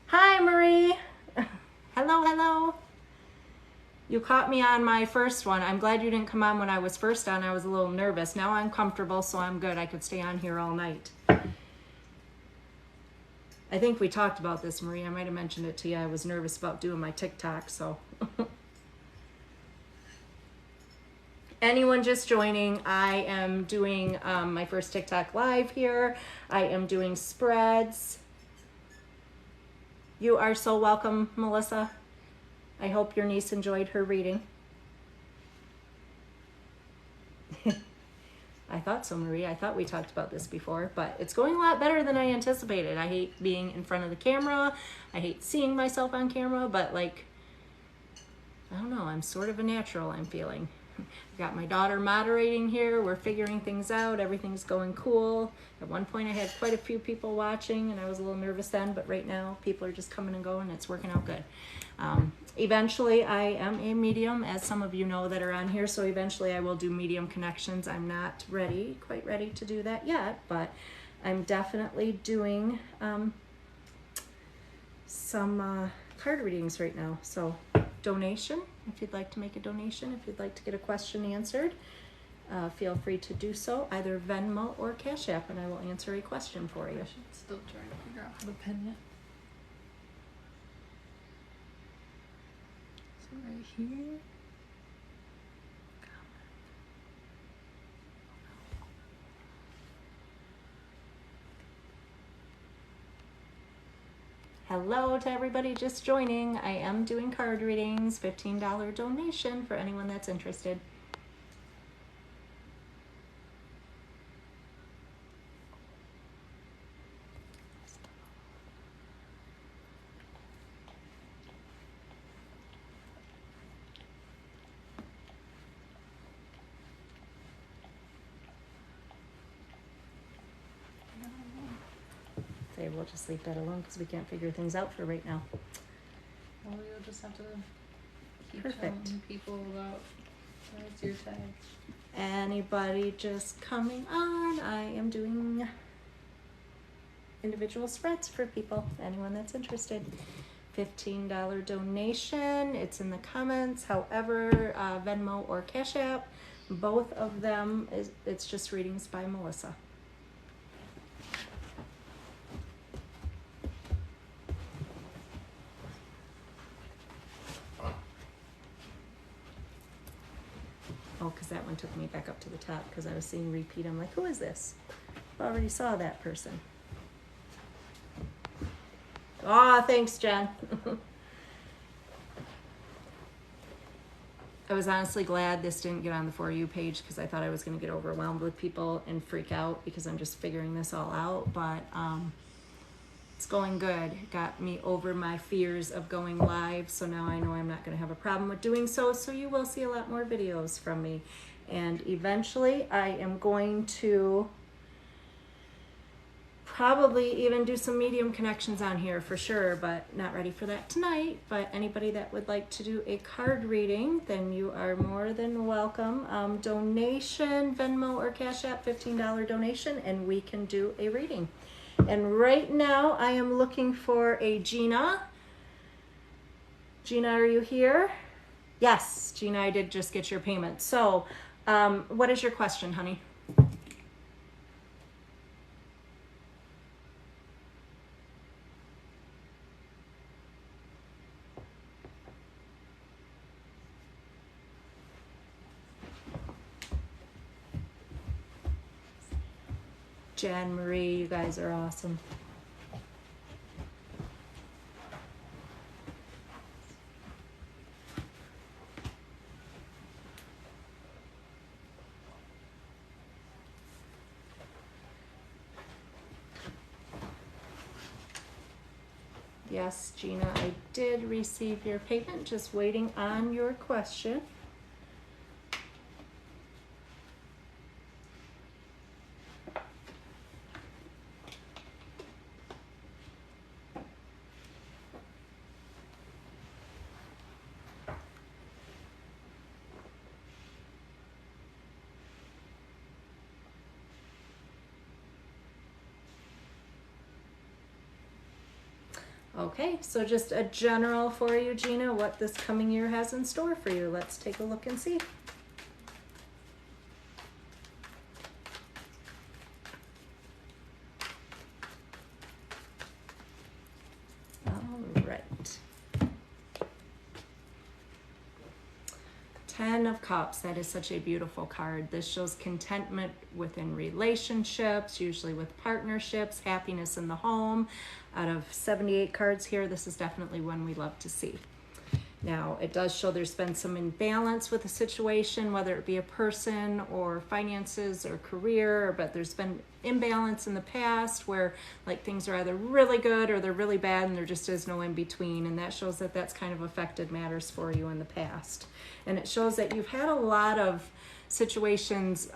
Hi, Marie. Hello, hello. You caught me on my first one. I'm glad you didn't come on when I was first on. I was a little nervous. Now I'm comfortable, so I'm good. I could stay on here all night. I think we talked about this, Marie. I might have mentioned it to you. I was nervous about doing my TikTok, so. Anyone just joining, I am doing my first TikTok live here. I am doing spreads. You are so welcome, Melissa. I hope your niece enjoyed her reading. I thought so, Marie. I thought we talked about this before, but it's going a lot better than I anticipated. I hate being in front of the camera. I hate seeing myself on camera, but like, I don't know, I'm sort of a natural, I'm feeling. I've got my daughter moderating here. We're figuring things out. Everything's going cool. At one point I had quite a few people watching and I was a little nervous then, but right now people are just coming and going. It's working out good. Eventually I am a medium, as some of you know that are on here, so eventually I will do medium connections. I'm not quite ready to do that yet, but I'm definitely doing some card readings right now. So donation, if you'd like to make a donation, if you'd like to get a question answered, feel free to do so, either Venmo or Cash App, and I will answer a question for you. I should still try to figure out how to pin it. So right here. Hello to everybody just joining. I am doing card readings, $15 donation for anyone that's interested. We'll just leave that alone because we can't figure things out for right now. Well, you'll just have to keep Perfect. telling people about it's your tag. Anybody just coming on, I am doing individual spreads for people, anyone that's interested. $15 donation, it's in the comments. However, Venmo or Cash App, both of them, it's just readings by Melissa. Oh, because that one took me back up to the top because I was seeing repeat. I'm like, who is this? I already saw that person. Aw, thanks, Jen. I was honestly glad this didn't get on the For You page because I thought I was going to get overwhelmed with people and freak out because I'm just figuring this all out. But it's going good. It got me over my fears of going live, so now I know I'm not going to have a problem with doing so. So you will see a lot more videos from me. And eventually I am going to probably even do some medium connections on here for sure, but not ready for that tonight. But anybody that would like to do a card reading, then you are more than welcome. Donation, Venmo or Cash App, $15 donation, and we can do a reading. And right now I am looking for a Gina. Gina, are you here? Yes, Gina, I did just get your payment. So what is your question, honey? Jan Marie, you guys are awesome. Yes, Gina, I did receive your payment, just waiting on your question. Okay, so just a general for you, Gina, what this coming year has in store for you. Let's take a look and see. All right. 10 of Cups, that is such a beautiful card. This shows contentment within relationships, usually with partnerships, happiness in the home. Out of 78 cards here, this is definitely one we love to see. Now, it does show there's been some imbalance with a situation, whether it be a person or finances or career, but there's been imbalance in the past where like things are either really good or they're really bad and there just is no in between. And that shows that that's kind of affected matters for you in the past. And it shows that you've had a lot of situations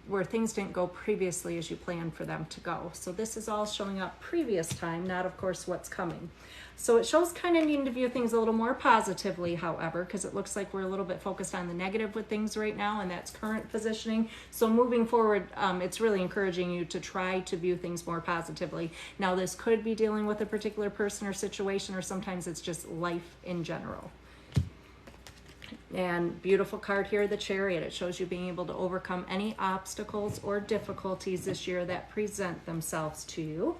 where things didn't go previously as you planned for them to go. So this is all showing up previous time, not of course what's coming. So it shows kind of needing to view things a little more positively, however, because it looks like we're a little bit focused on the negative with things right now, and that's current positioning. So moving forward, it's really encouraging you to try to view things more positively. Now, this could be dealing with a particular person or situation, or sometimes it's just life in general. And beautiful card here, the Chariot. It shows you being able to overcome any obstacles or difficulties this year that present themselves to you.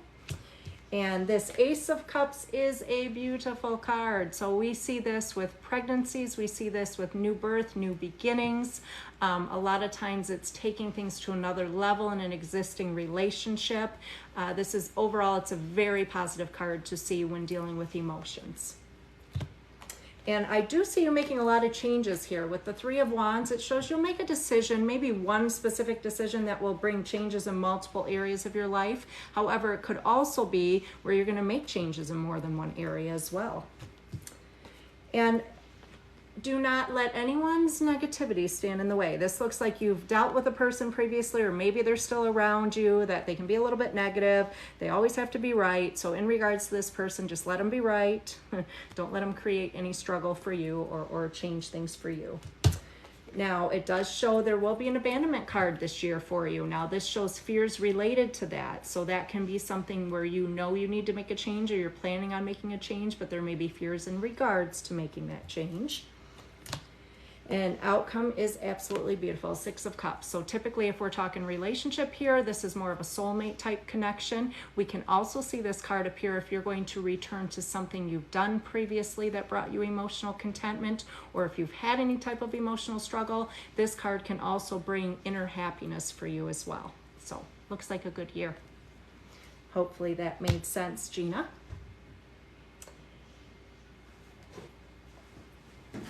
And this Ace of Cups is a beautiful card. So we see this with pregnancies. We see this with new birth, new beginnings. A lot of times it's taking things to another level in an existing relationship. This is overall, it's a very positive card to see when dealing with emotions. And I do see you making a lot of changes here. With the Three of Wands, it shows you'll make a decision, maybe one specific decision that will bring changes in multiple areas of your life. However, it could also be where you're going to make changes in more than one area as well. And do not let anyone's negativity stand in the way. This looks like you've dealt with a person previously, or maybe they're still around you, that they can be a little bit negative. They always have to be right. So in regards to this person, just let them be right. Don't let them create any struggle for you or change things for you. Now, it does show there will be an abandonment card this year for you. Now, this shows fears related to that. So that can be something where you know you need to make a change, or you're planning on making a change, but there may be fears in regards to making that change. And outcome is absolutely beautiful, Six of Cups. So typically if we're talking relationship here, this is more of a soulmate type connection. We can also see this card appear if you're going to return to something you've done previously that brought you emotional contentment, or if you've had any type of emotional struggle, this card can also bring inner happiness for you as well. So looks like a good year. Hopefully that made sense, Gina.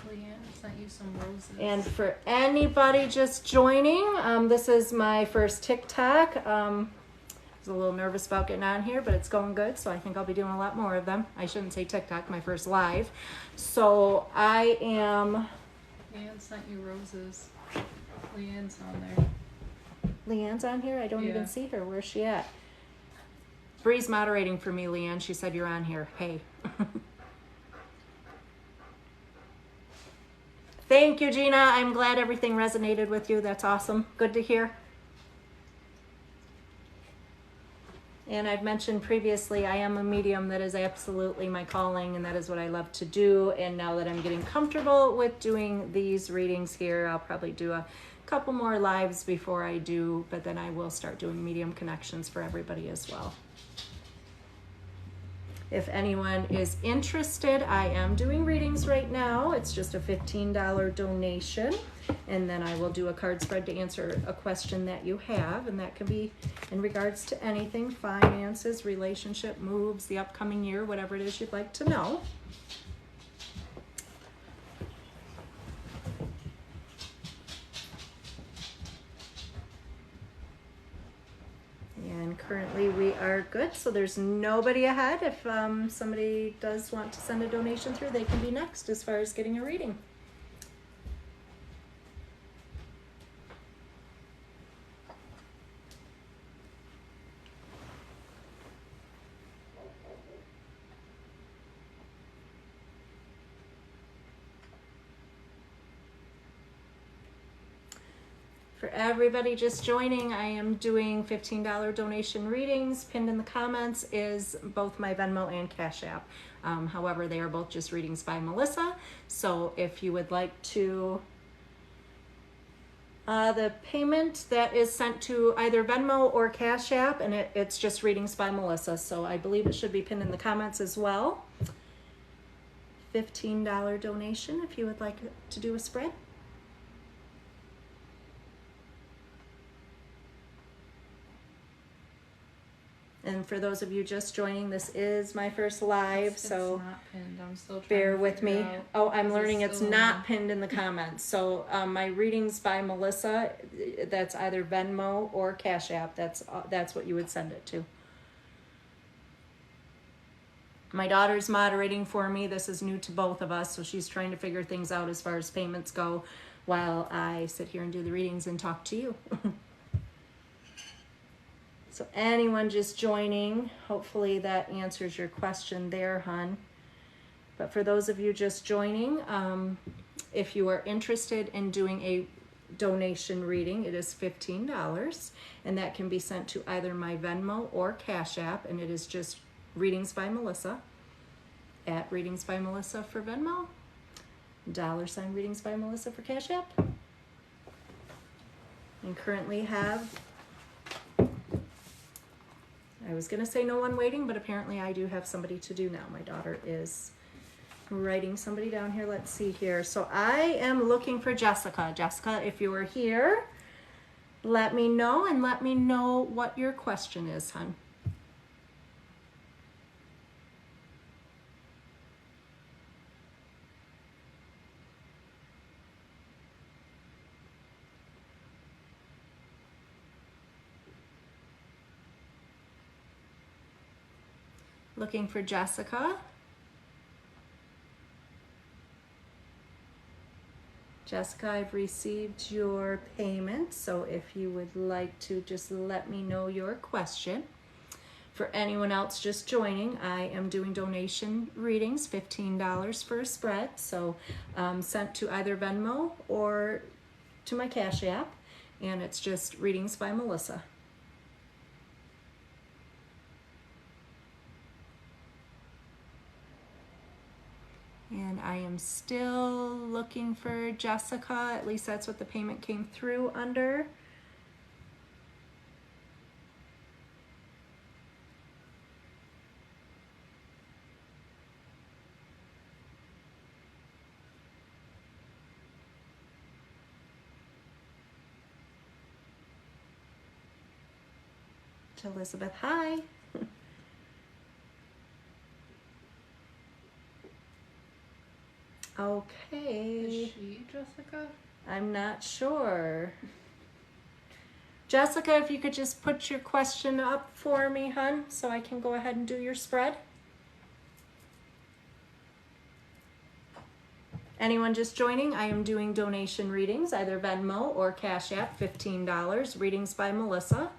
Leanne sent you some roses. And for anybody just joining, this is my first TikTok. I was a little nervous about getting on here, but it's going good, so I think I'll be doing a lot more of them. I shouldn't say TikTok, my first live. So I am... Leanne sent you roses. Leanne's on there. Leanne's on here? I don't even see her. Where's she at? Bree's moderating for me, Leanne. She said you're on here. Hey. Thank you, Gina. I'm glad everything resonated with you. That's awesome. Good to hear. And I've mentioned previously, I am a medium. That is absolutely my calling, and that is what I love to do. And now that I'm getting comfortable with doing these readings here, I'll probably do a couple more lives before I do, but then I will start doing medium connections for everybody as well. If anyone is interested, I am doing readings right now. It's just a $15 donation, and then I will do a card spread to answer a question that you have, and that can be in regards to anything, finances, relationship, moves, the upcoming year, whatever it is you'd like to know. And currently we are good, so there's nobody ahead. If somebody does want to send a donation through, they can be next as far as getting a reading. For everybody just joining, I am doing $15 donation readings. Pinned in the comments is both my Venmo and Cash App. However, they are both just readings by Melissa. So if you would like to, the payment that is sent to either Venmo or Cash App, and it's just readings by Melissa. So I believe it should be pinned in the comments as well. $15 donation if you would like to do a spread. And for those of you just joining, this is my first live, so it's not pinned. I'm still trying bear to with figure me. out, Oh, I'm 'cause learning it's still not pinned in the comments. So my readings by Melissa, that's either Venmo or Cash App. That's what you would send it to. My daughter's moderating for me. This is new to both of us, so she's trying to figure things out as far as payments go while I sit here and do the readings and talk to you. So anyone just joining, hopefully that answers your question there, hon. But for those of you just joining, if you are interested in doing a donation reading, it is $15, and that can be sent to either my Venmo or Cash App, and it is just Readings by Melissa, at Readings by Melissa for Venmo, $ Readings by Melissa for Cash App. And currently have, I was going to say no one waiting, but apparently I do have somebody to do now. My daughter is writing somebody down here. Let's see here. So I am looking for Jessica. Jessica, if you are here, let me know, and let me know what your question is, hon. Looking for Jessica. Jessica, I've received your payment, so if you would like to just let me know your question. For anyone else just joining, I am doing donation readings, $15 for a spread, so sent to either Venmo or to my Cash App, and it's just Readings by Melissa. And I am still looking for Jessica. At least that's what the payment came through under. To Elizabeth, hi. Okay. Is she Jessica? I'm not sure. Jessica, if you could just put your question up for me, hun, so I can go ahead and do your spread. Anyone just joining, I am doing donation readings, either Venmo or Cash App, $15, Readings by Melissa.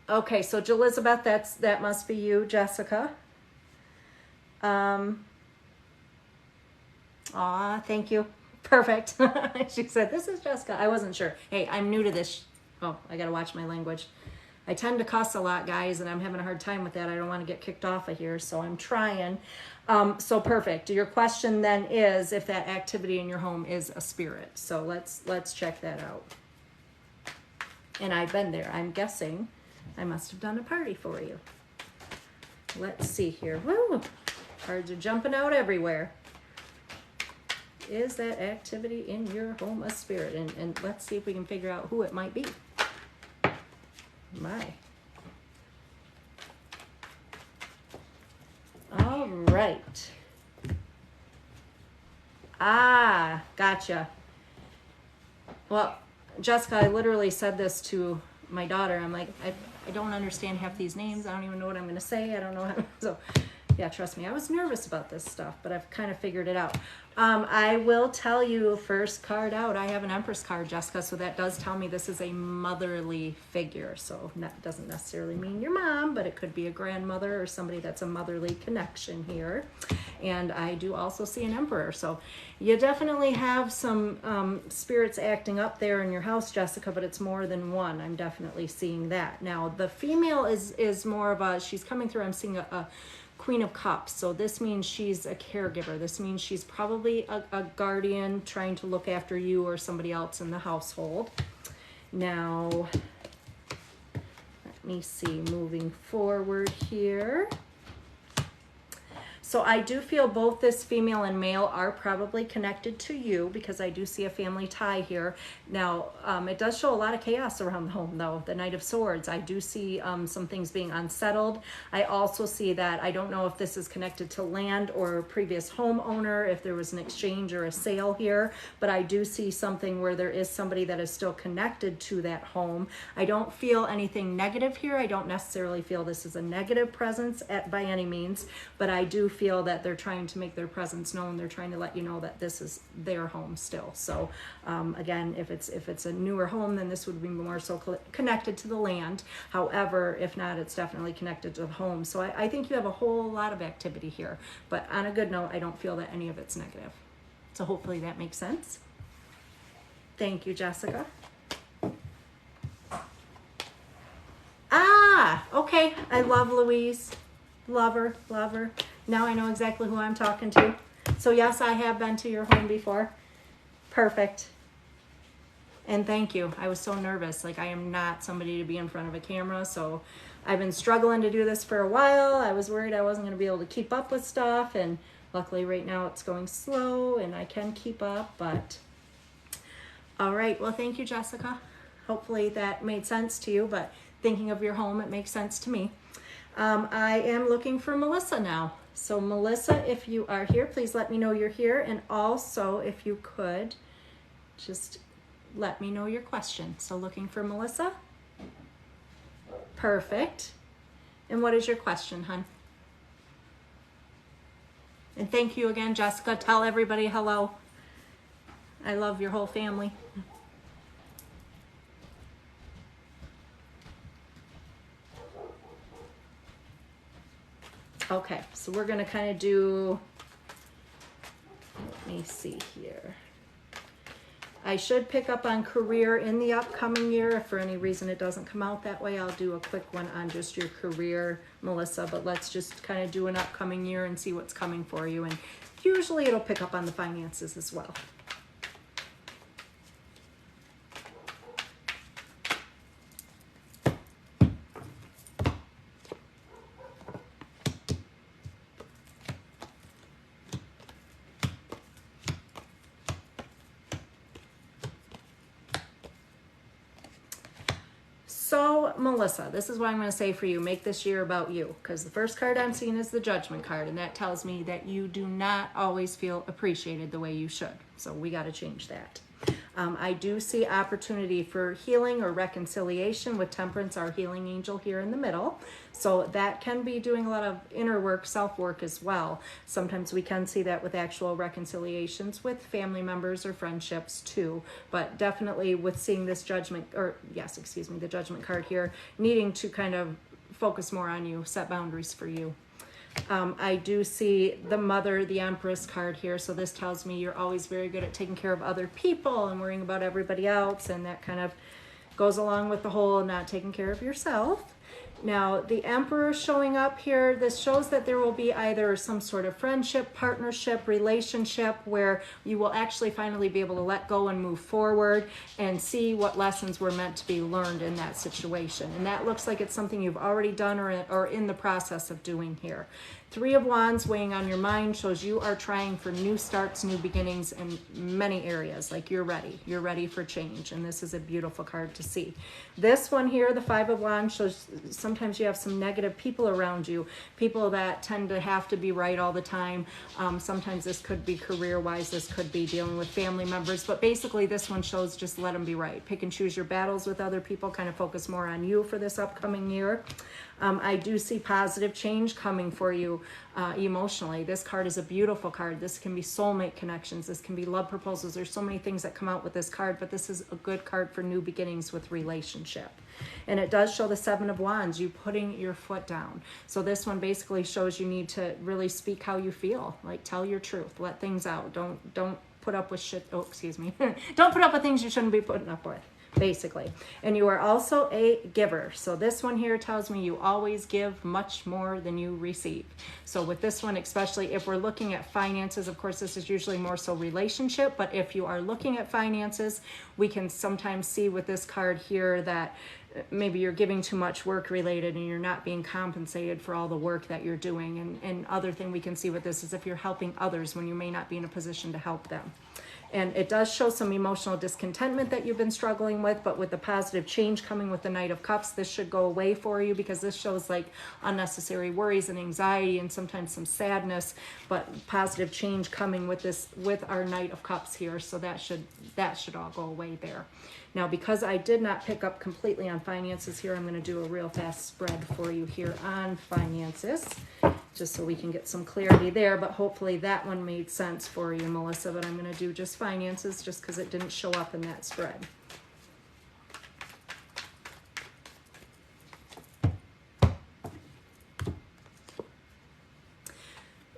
Okay, so Elizabeth, that must be you, Jessica. Aw, thank you. Perfect. She said, this is Jessica. I wasn't sure. Hey, I'm new to this. Oh, I gotta watch my language. I tend to cuss a lot, guys, and I'm having a hard time with that. I don't want to get kicked off of here, so I'm trying. So perfect. Your question then is if that activity in your home is a spirit. So let's check that out. And I've been there. I'm guessing I must have done a party for you. Let's see here. Woo! Cards are jumping out everywhere. Is that activity in your home a spirit? And let's see if we can figure out who it might be. My. All right. Ah, gotcha. Well, Jessica, I literally said this to my daughter. I'm like, I don't understand half these names. I don't even know what I'm going to say. I don't know how. So, yeah, trust me. I was nervous about this stuff, but I've kind of figured it out. I will tell you, first card out, I have an Empress card, Jessica, so that does tell me this is a motherly figure. So that doesn't necessarily mean your mom, but it could be a grandmother or somebody that's a motherly connection here. And I do also see an Emperor. So you definitely have some spirits acting up there in your house, Jessica, but it's more than one. I'm definitely seeing that. Now, the female is more of a, she's coming through, I'm seeing a Queen of Cups. So this means she's a caregiver. This means she's probably a guardian trying to look after you or somebody else in the household. Now, let me see, moving forward here. So I do feel both this female and male are probably connected to you, because I do see a family tie here. Now, it does show a lot of chaos around the home, though. The Knight of Swords. I do see some things being unsettled. I also see that, I don't know if this is connected to land or previous homeowner, if there was an exchange or a sale here, but I do see something where there is somebody that is still connected to that home. I don't feel anything negative here. I don't necessarily feel this is a negative presence by any means, but I do feel that they're trying to make their presence known. They're trying to let you know that this is their home still. So again, if it's a newer home, then this would be more so connected to the land. However, if not, it's definitely connected to the home. So I think you have a whole lot of activity here, but on a good note, I don't feel that any of it's negative. So hopefully that makes sense. Thank you, Jessica. Ah, okay. I love Louise. Love her, love her. Now I know exactly who I'm talking to. So yes, I have been to your home before. Perfect. And thank you. I was so nervous. Like, I am not somebody to be in front of a camera, so I've been struggling to do this for a while. I was worried I wasn't going to be able to keep up with stuff, and luckily right now it's going slow and I can keep up. But all right, well, thank you, Jessica. Hopefully that made sense to you, but thinking of your home, it makes sense to me. I am looking for Melissa now. So Melissa, if you are here, please let me know you're here. And also, if you could, just let me know your question. So looking for Melissa. Perfect. And what is your question, hon? And thank you again, Jessica. Tell everybody hello. I love your whole family. Okay, so we're going to kind of do, let me see here. I should pick up on career in the upcoming year. If for any reason it doesn't come out that way, I'll do a quick one on just your career, Melissa. But let's just kind of do an upcoming year and see what's coming for you. And usually it'll pick up on the finances as well. So Melissa, this is what I'm going to say for you. Make this year about you, because the first card I'm seeing is the Judgment card, and that tells me that you do not always feel appreciated the way you should. So we got to change that. I do see opportunity for healing or reconciliation with Temperance, our healing angel here in the middle. So that can be doing a lot of inner work, self-work as well. Sometimes we can see that with actual reconciliations with family members or friendships too. But definitely with seeing this Judgment, or yes, excuse me, the Judgment card here, needing to kind of focus more on you, set boundaries for you. I do see the Mother, the Empress card here. So this tells me you're always very good at taking care of other people and worrying about everybody else. And that kind of goes along with the whole not taking care of yourself. Now, the Emperor showing up here, this shows that there will be either some sort of friendship, partnership, relationship where you will actually finally be able to let go and move forward and see what lessons were meant to be learned in that situation. And that looks like it's something you've already done or in the process of doing here. Three of Wands weighing on your mind shows you are trying for new starts, new beginnings in many areas. Like you're ready for change. And this is a beautiful card to see. This one here, the Five of Wands, shows sometimes you have some negative people around you, people that tend to have to be right all the time. Sometimes this could be career-wise, this could be dealing with family members, but basically this one shows just let them be right. Pick and choose your battles with other people, kind of focus more on you for this upcoming year. I do see positive change coming for you emotionally. This card is a beautiful card. This can be soulmate connections. This can be love proposals. There's so many things that come out with this card, but this is a good card for new beginnings with relationship. And it does show the Seven of Wands, you putting your foot down. So this one basically shows you need to really speak how you feel. Like tell your truth, let things out. Don't put up with shit. Oh, excuse me. Don't put up with things you shouldn't be putting up with. basically. And you are also a giver. So this one here tells me you always give much more than you receive. So with this one, especially if we're looking at finances, of course, this is usually more so relationship, but if you are looking at finances, we can sometimes see with this card here that maybe you're giving too much work related and you're not being compensated for all the work that you're doing. And other thing we can see with this is if you're helping others when you may not be in a position to help them. And it does show some emotional discontentment that you've been struggling with, but with the positive change coming with the Knight of Cups, this should go away for you, because this shows like unnecessary worries and anxiety and sometimes some sadness, but positive change coming with this, with our Knight of Cups here. So that should all go away there. Now, because I did not pick up completely on finances here, I'm going to do a real fast spread for you here on finances, just so we can get some clarity there. But hopefully that one made sense for you, Melissa. But I'm going to do just finances just because it didn't show up in that spread.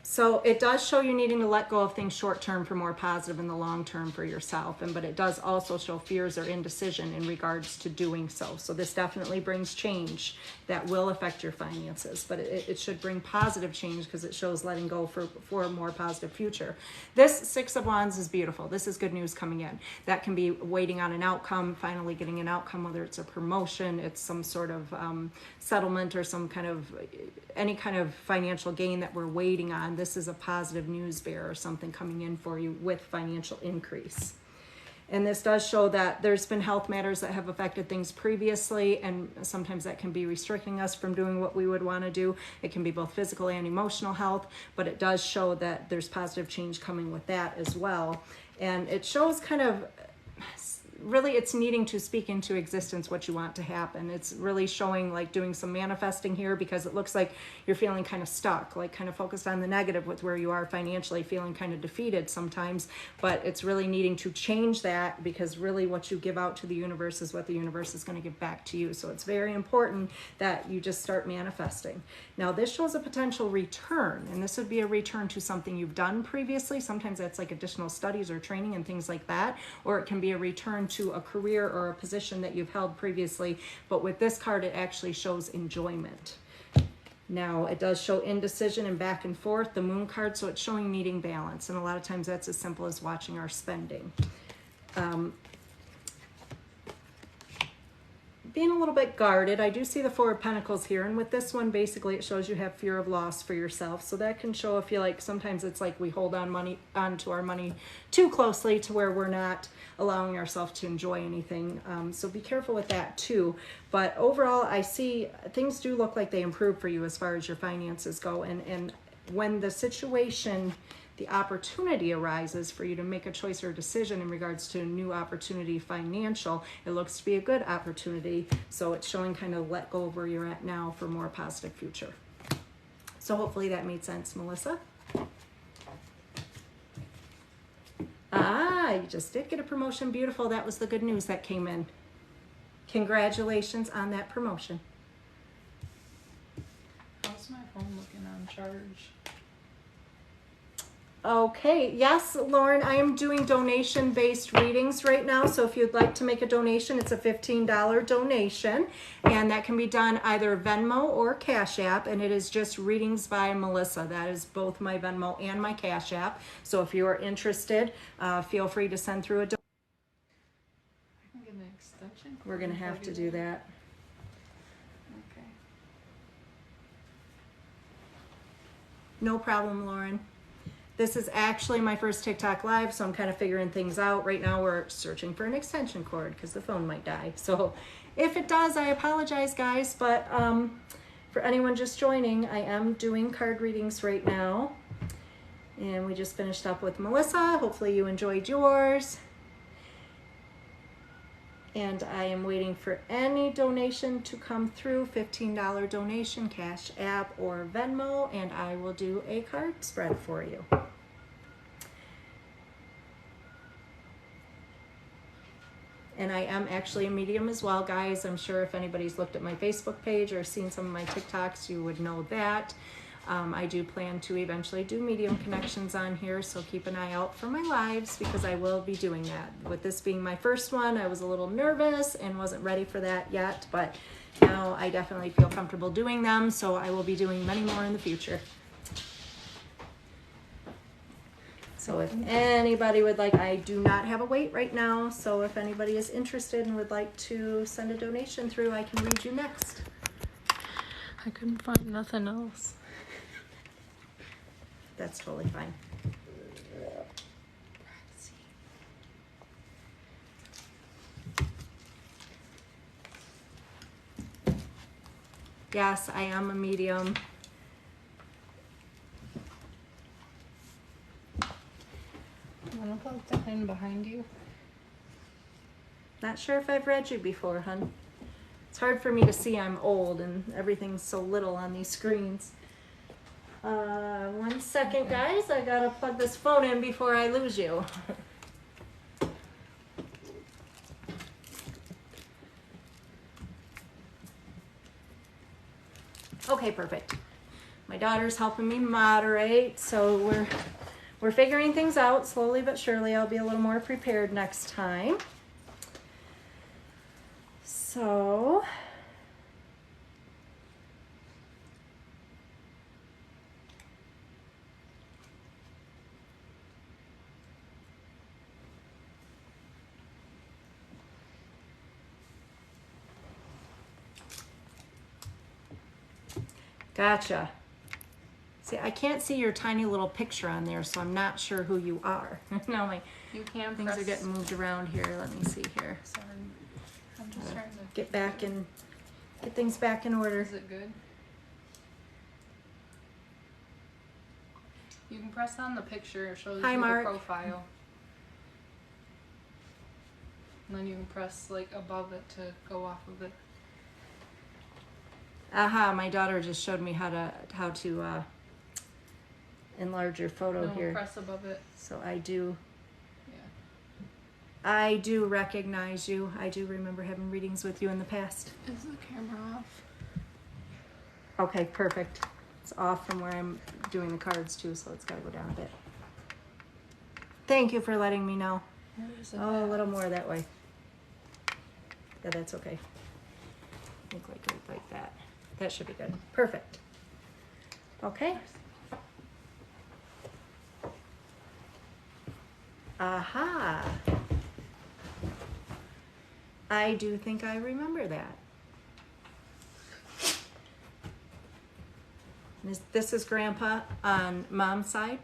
So it does show you needing to let go of things short term for more positive in the long term for yourself. But it does also show fears or indecision in regards to doing so. So this definitely brings change that will affect your finances. But it should bring positive change because it shows letting go for a more positive future. This Six of Wands is beautiful. This is good news coming in. That can be waiting on an outcome, finally getting an outcome, whether it's a promotion, it's some sort of settlement, or some kind of any kind of financial gain that we're waiting on. This is a positive news bearer, something coming in for you with financial increase. And this does show that there's been health matters that have affected things previously, and sometimes that can be restricting us from doing what we would want to do. It can be both physical and emotional health, but it does show that there's positive change coming with that as well. And it shows kind of really it's needing to speak into existence what you want to happen. It's really showing like doing some manifesting here, because it looks like you're feeling kind of stuck, like kind of focused on the negative with where you are financially, feeling kind of defeated sometimes. But it's really needing to change that, because really what you give out to the universe is what the universe is going to give back to you. So it's very important that you just start manifesting. Now this shows a potential return, and this would be a return to something you've done previously. Sometimes that's like additional studies or training and things like that, or it can be a return to a career or a position that you've held previously. But with this card, it actually shows enjoyment. Now it does show indecision and back and forth, the Moon card, so it's showing needing balance, and a lot of times that's as simple as watching our spending. Being a little bit guarded. I do see the Four of Pentacles here, and with this one basically it shows you have fear of loss for yourself. So that can show if you like, sometimes it's like we hold onto our money too closely to where we're not allowing ourselves to enjoy anything. So be careful with that too. But overall, I see things do look like they improve for you as far as your finances go. And when the situation, the opportunity arises for you to make a choice or a decision in regards to a new opportunity financial, it looks to be a good opportunity. So it's showing kind of let go of where you're at now for more positive future. So hopefully that made sense, Melissa. Ah, you just did get a promotion. Beautiful. That was the good news that came in. Congratulations on that promotion. How's my phone looking on charge? Okay, yes, Lauren, I am doing donation-based readings right now. So if you'd like to make a donation, it's a $15 donation. And that can be done either Venmo or Cash App. And it is just Readings by Melissa. That is both my Venmo and my Cash App. So if you are interested, feel free to send through a donation. I can get an extension. We're going to have to do that. Okay. No problem, Lauren. This is actually my first TikTok live, so I'm kind of figuring things out. Right now we're searching for an extension cord because the phone might die. So if it does, I apologize, guys. But for anyone just joining, I am doing card readings right now. And we just finished up with Melissa. Hopefully you enjoyed yours. And I am waiting for any donation to come through, $15 donation, Cash App or Venmo, and I will do a card spread for you. And I am actually a medium as well, guys. I'm sure if anybody's looked at my Facebook page or seen some of my TikToks, you would know that. I do plan to eventually do medium connections on here, so keep an eye out for my lives because I will be doing that. With this being my first one, I was a little nervous and wasn't ready for that yet, but now I definitely feel comfortable doing them, so I will be doing many more in the future. So if anybody would like, I do not have a wait right now, so if anybody is interested and would like to send a donation through, I can read you next. I couldn't find nothing else. That's totally fine. Yes, I am a medium. Want to plug that in behind you? Not sure if I've read you before, hun. It's hard for me to see. I'm old and everything's so little on these screens. 1 second, guys. I gotta plug this phone in before I lose you. Okay, perfect. My daughter's helping me moderate, so we're figuring things out slowly but surely. I'll be a little more prepared next time. So, gotcha. See, I can't see your tiny little picture on there, so I'm not sure who you are. No, my You can things press. are getting moved around here. Let me see here. Sorry, I'm just trying to Get back and get things back in order. Is it good? You can press on the picture. It shows Hi, you Mark. the profile. And then you can press like above it to go off of it. Aha, my daughter just showed me how to enlarge your photo No, here. press above it. So I do Yeah. recognize you. I do remember having readings with you in the past. Is the camera off? Okay, perfect. It's off from where I'm doing the cards too, so it's got to go down a bit. Thank you for letting me know. Where is it Oh, a at? little more that way. Yeah, that's okay. I think like that. That should be good. Perfect. Okay. Aha. I do think I remember that. This is Grandpa on Mom's side.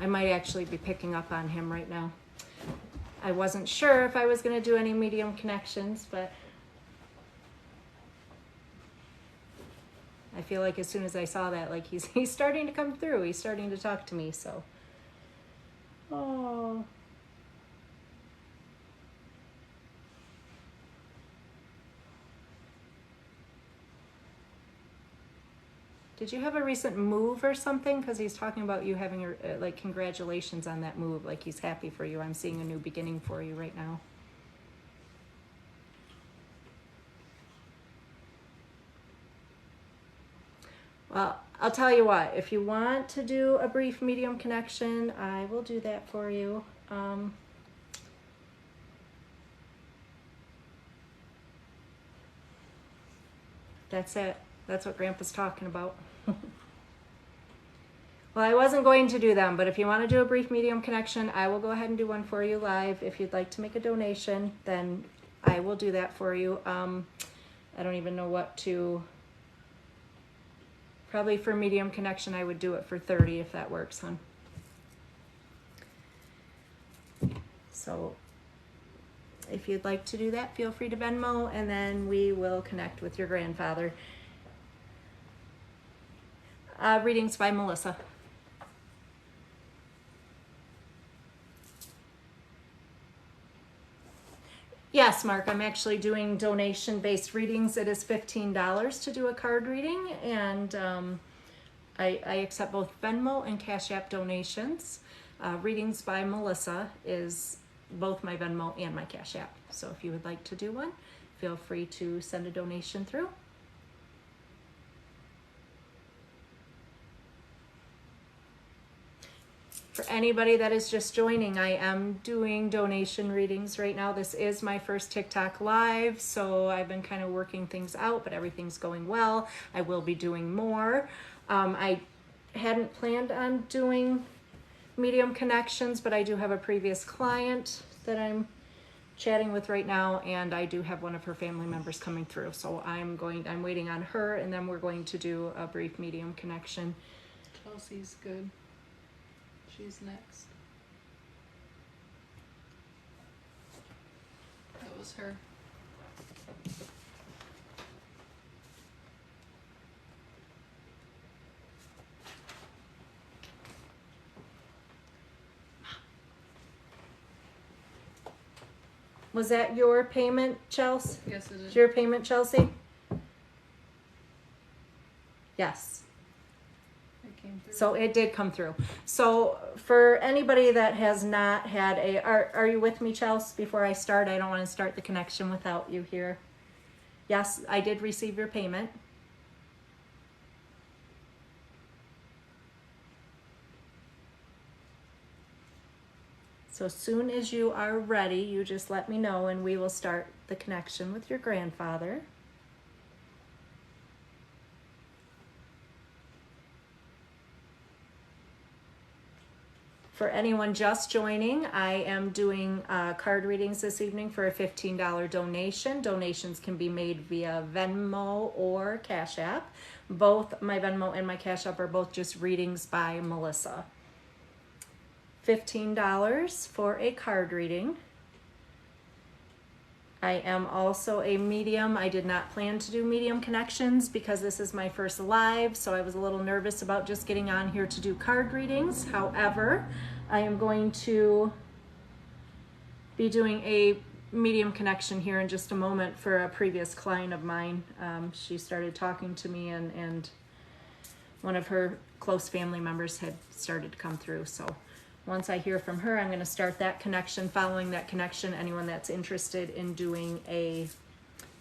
I might actually be picking up on him right now. I wasn't sure if I was going to do any medium connections, but I feel like as soon as I saw that, like he's starting to come through. He's starting to talk to me, so. Oh. Did you have a recent move or something? Because he's talking about you having your, like, congratulations on that move. Like, he's happy for you. I'm seeing a new beginning for you right now. Well, I'll tell you what. If you want to do a brief medium connection, I will do that for you. That's it. That's what Grandpa's talking about. Well, I wasn't going to do them, but if you want to do a brief medium connection, I will go ahead and do one for you live. If you'd like to make a donation, then I will do that for you. I don't even know what to... Probably for medium connection, I would do it for 30 if that works, hon. So if you'd like to do that, feel free to Venmo, and then we will connect with your grandfather. Readings by Melissa. Yes, Mark, I'm actually doing donation-based readings. It is $15 to do a card reading, and I accept both Venmo and Cash App donations. Readings by Melissa is both my Venmo and my Cash App. So if you would like to do one, feel free to send a donation through. For anybody that is just joining, I am doing donation readings right now. This is my first TikTok live, so I've been kind of working things out, but everything's going well. I will be doing more. I hadn't planned on doing medium connections, but I do have a previous client that I'm chatting with right now, and I do have one of her family members coming through. So I'm waiting on her, and then we're going to do a brief medium connection. Chelsea's good. She's next. That was her. Was that your payment, Chelsea? Yes, it is. Your payment, Chelsea? Yes. It came through. So it did come through. So for anybody that has not had are you with me, Chelsea? Before I start, I don't want to start the connection without you here. Yes, I did receive your payment. So as soon as you are ready, you just let me know and we will start the connection with your grandfather. For anyone just joining, I am doing card readings this evening for a $15 donation. Donations can be made via Venmo or Cash App. Both my Venmo and my Cash App are both just readings by Melissa. $15 for a card reading. I am also a medium. I did not plan to do medium connections because this is my first live, so I was a little nervous about just getting on here to do card readings. However, I am going to be doing a medium connection here in just a moment for a previous client of mine. She started talking to me, and one of her close family members had started to come through. So once I hear from her, I'm going to start that connection. Following that connection, anyone that's interested in doing a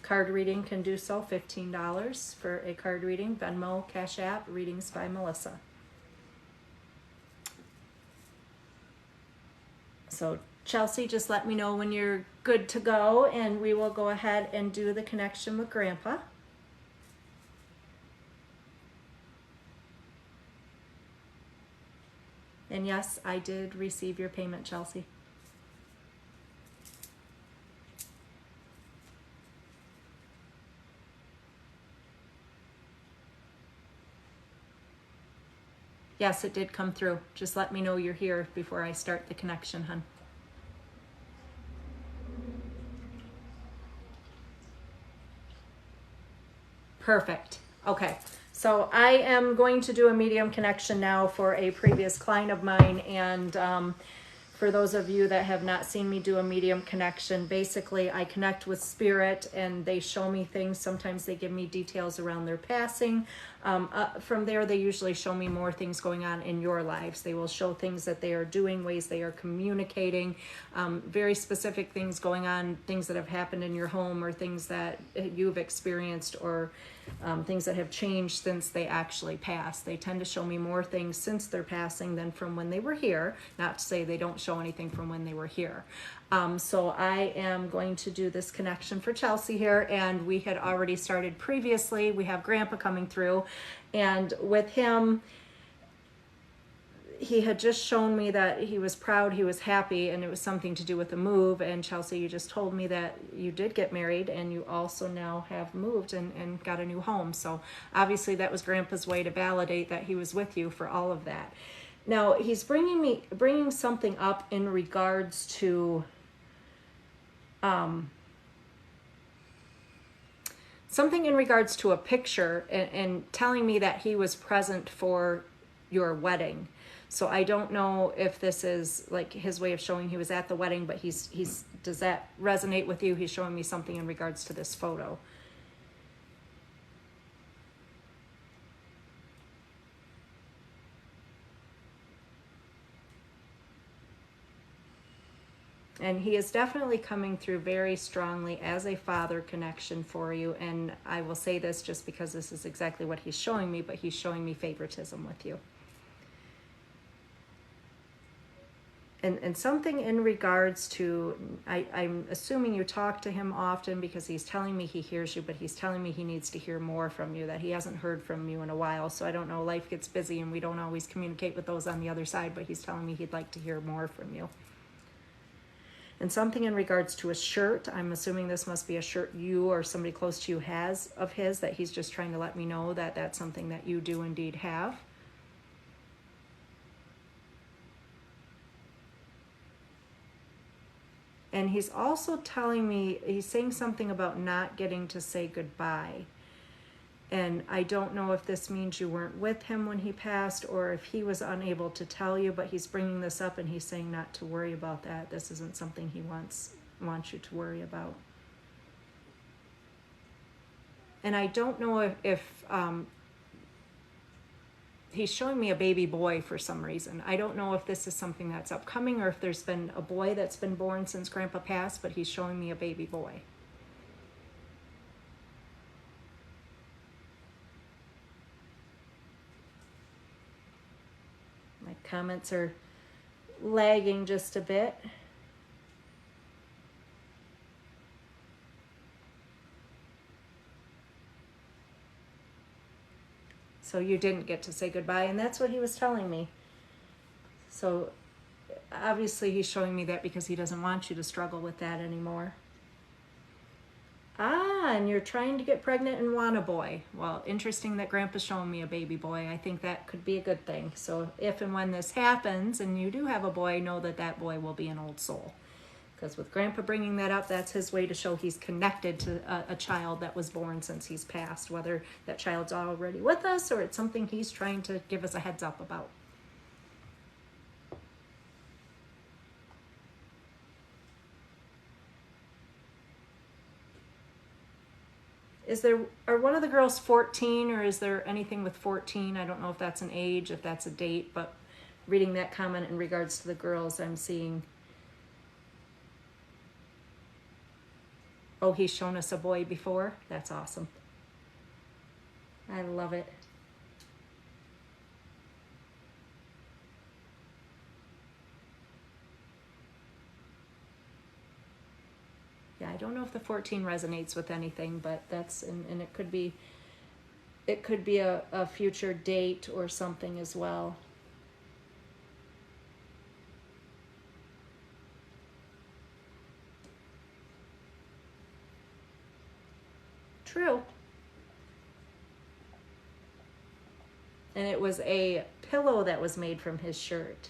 card reading can do so. $15 for a card reading. Venmo, Cash App, readings by Melissa. So Chelsea, just let me know when you're good to go, and we will go ahead and do the connection with Grandpa. And yes, I did receive your payment, Chelsea. Yes, it did come through. Just let me know you're here before I start the connection, hun. Perfect. Okay. So I am going to do a medium connection now for a previous client of mine, and for those of you that have not seen me do a medium connection, basically I connect with spirit and they show me things. Sometimes they give me details around their passing. From there, they usually show me more things going on in your lives. They will show things that they are doing, ways they are communicating, very specific things going on, things that have happened in your home, or things that you've experienced, or things that have changed since they actually passed. They tend to show me more things since their passing than from when they were here. Not to say they don't show anything from when they were here. So I am going to do this connection for Chelsea here, and we had already started previously. We have Grandpa coming through, and with him, he had just shown me that he was proud, he was happy, and it was something to do with the move. And Chelsea, you just told me that you did get married and you also now have moved and got a new home. So obviously that was Grandpa's way to validate that he was with you for all of that. Now he's bringing something up in regards to Something in regards to a picture, and telling me that he was present for your wedding. So I don't know if this is like his way of showing he was at the wedding, but he's does that resonate with you? He's showing me something in regards to this photo. And he is definitely coming through very strongly as a father connection for you. And I will say this just because this is exactly what he's showing me, but he's showing me favoritism with you. And something in regards to, I'm assuming you talk to him often because he's telling me he hears you, but he's telling me he needs to hear more from you, that he hasn't heard from you in a while. So I don't know, life gets busy and we don't always communicate with those on the other side, but he's telling me he'd like to hear more from you. And something in regards to a shirt, I'm assuming this must be a shirt you or somebody close to you has of his, that he's just trying to let me know that that's something that you do indeed have. And he's also telling me, he's saying something about not getting to say goodbye. And I don't know if this means you weren't with him when he passed or if he was unable to tell you, but he's bringing this up and he's saying not to worry about that. This isn't something he wants you to worry about. And I don't know if he's showing me a baby boy for some reason. I don't know if this is something that's upcoming or if there's been a boy that's been born since Grandpa passed, but he's showing me a baby boy. My comments are lagging just a bit. So you didn't get to say goodbye, and that's what he was telling me. So obviously he's showing me that because he doesn't want you to struggle with that anymore. Ah, and you're trying to get pregnant and want a boy. Well, interesting that Grandpa's showing me a baby boy. I think that could be a good thing. So if and when this happens and you do have a boy, know that that boy will be an old soul. Because with Grandpa bringing that up, that's his way to show he's connected to a child that was born since he's passed, whether that child's already with us or it's something he's trying to give us a heads up about. Are one of the girls 14, or is there anything with 14? I don't know if that's an age, if that's a date, but reading that comment in regards to the girls, I'm seeing... Oh, he's shown us a boy before? That's awesome. I love it. Yeah, I don't know if the 14 resonates with anything, but that's, and it could be a future date or something as well. True. And it was a pillow that was made from his shirt.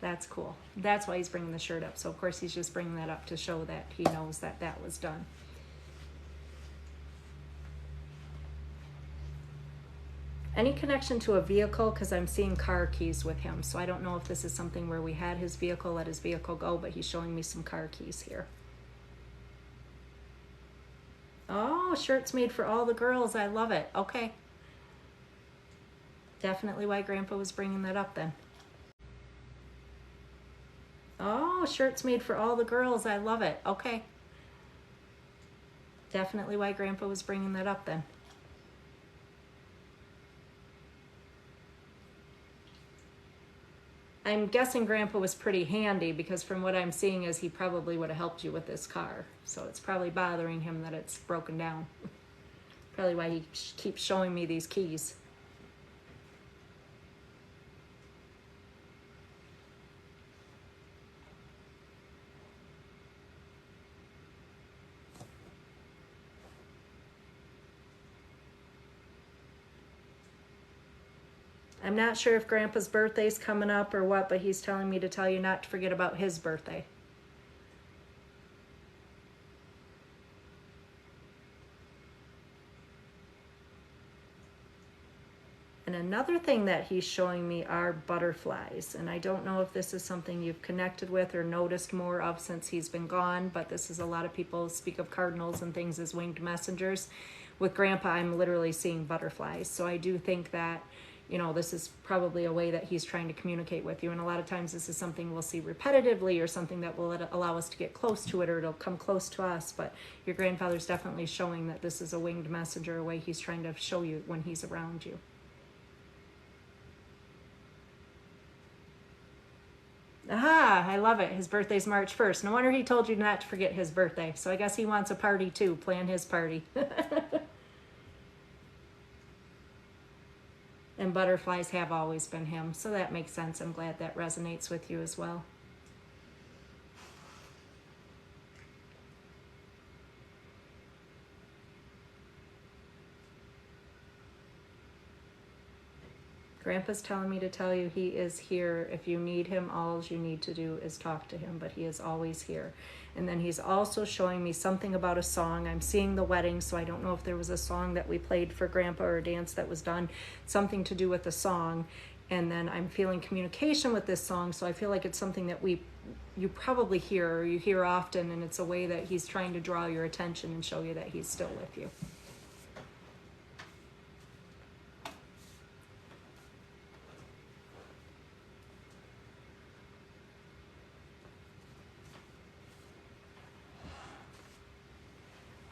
That's cool. That's why he's bringing the shirt up. So of course he's just bringing that up to show that he knows that that was done. Any connection to a vehicle? Because I'm seeing car keys with him. So I don't know if this is something where we had his vehicle, let his vehicle go, but he's showing me some car keys here. Oh, shirts made for all the girls. I love it. Okay. Definitely why Grandpa was bringing that up then. Oh, shirts made for all the girls. I love it. Okay. Definitely why Grandpa was bringing that up then. I'm guessing Grandpa was pretty handy because from what I'm seeing is he probably would have helped you with this car. So it's probably bothering him that it's broken down. Probably why he keeps showing me these keys. I'm not sure if Grandpa's birthday's coming up or what, but he's telling me to tell you not to forget about his birthday. And another thing that he's showing me are butterflies. And I don't know if this is something you've connected with or noticed more of since he's been gone, but this is a lot of people speak of cardinals and things as winged messengers. With Grandpa, I'm literally seeing butterflies. So I do think that, you know, this is probably a way that he's trying to communicate with you. And a lot of times this is something we'll see repetitively or something that will allow us to get close to it, or it'll come close to us. But your grandfather's definitely showing that this is a winged messenger, a way he's trying to show you when he's around you. Aha, I love it. His birthday's March 1st. No wonder he told you not to forget his birthday. So I guess he wants a party too. Plan his party. And butterflies have always been him. So that makes sense. I'm glad that resonates with you as well. Grandpa's telling me to tell you he is here. If you need him, all you need to do is talk to him, but he is always here. And then he's also showing me something about a song. I'm seeing the wedding, so I don't know if there was a song that we played for Grandpa or a dance that was done, something to do with the song. And then I'm feeling communication with this song, so I feel like it's something that you probably hear, or you hear often, and it's a way that he's trying to draw your attention and show you that he's still with you.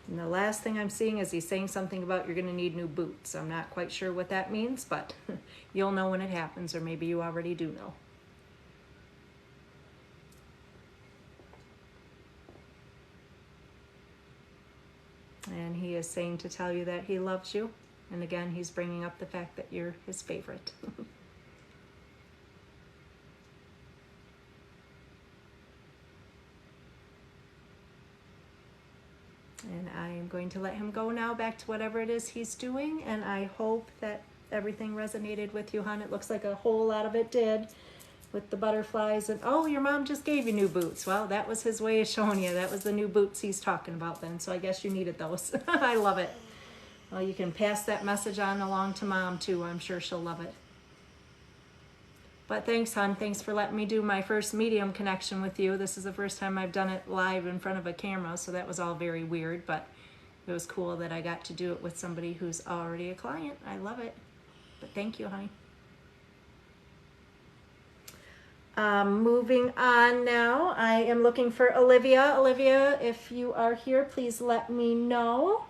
And the last thing I'm seeing is he's saying something about you're going to need new boots. I'm not quite sure what that means, but you'll know when it happens, or maybe you already do know. And he is saying to tell you that he loves you. And again, he's bringing up the fact that you're his favorite. And I am going to let him go now back to whatever it is he's doing. And I hope that everything resonated with you, hon. It looks like a whole lot of it did with the butterflies. And oh, your mom just gave you new boots. Well, that was his way of showing you. That was the new boots he's talking about then. So I guess you needed those. I love it. Well, you can pass that message on along to Mom too. I'm sure she'll love it. But thanks, hon. Thanks for letting me do my first medium connection with you. This is the first time I've done it live in front of a camera, so that was all very weird, but it was cool that I got to do it with somebody who's already a client. I love it. But thank you, honey. Moving on now, I am looking for Olivia. Olivia, if you are here, please let me know.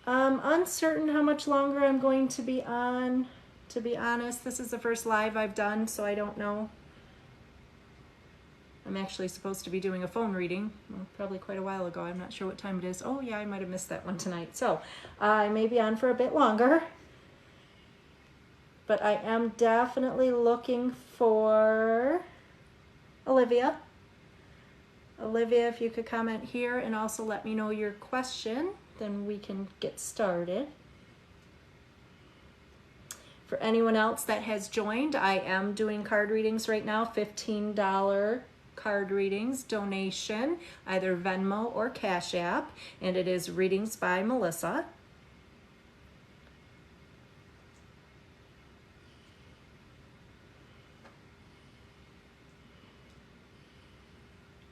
Uncertain how much longer I'm going to be on. To be honest, this is the first live I've done, so I don't know. I'm actually supposed to be doing a phone reading, well, probably quite a while ago. I'm not sure what time it is. Oh yeah, I might have missed that one tonight. So I may be on for a bit longer. But I am definitely looking for Olivia. Olivia, if you could comment here and also let me know your question, then we can get started. For anyone else that has joined, I am doing card readings right now, $15 card readings, donation, either Venmo or Cash App, and it is Readings by Melissa.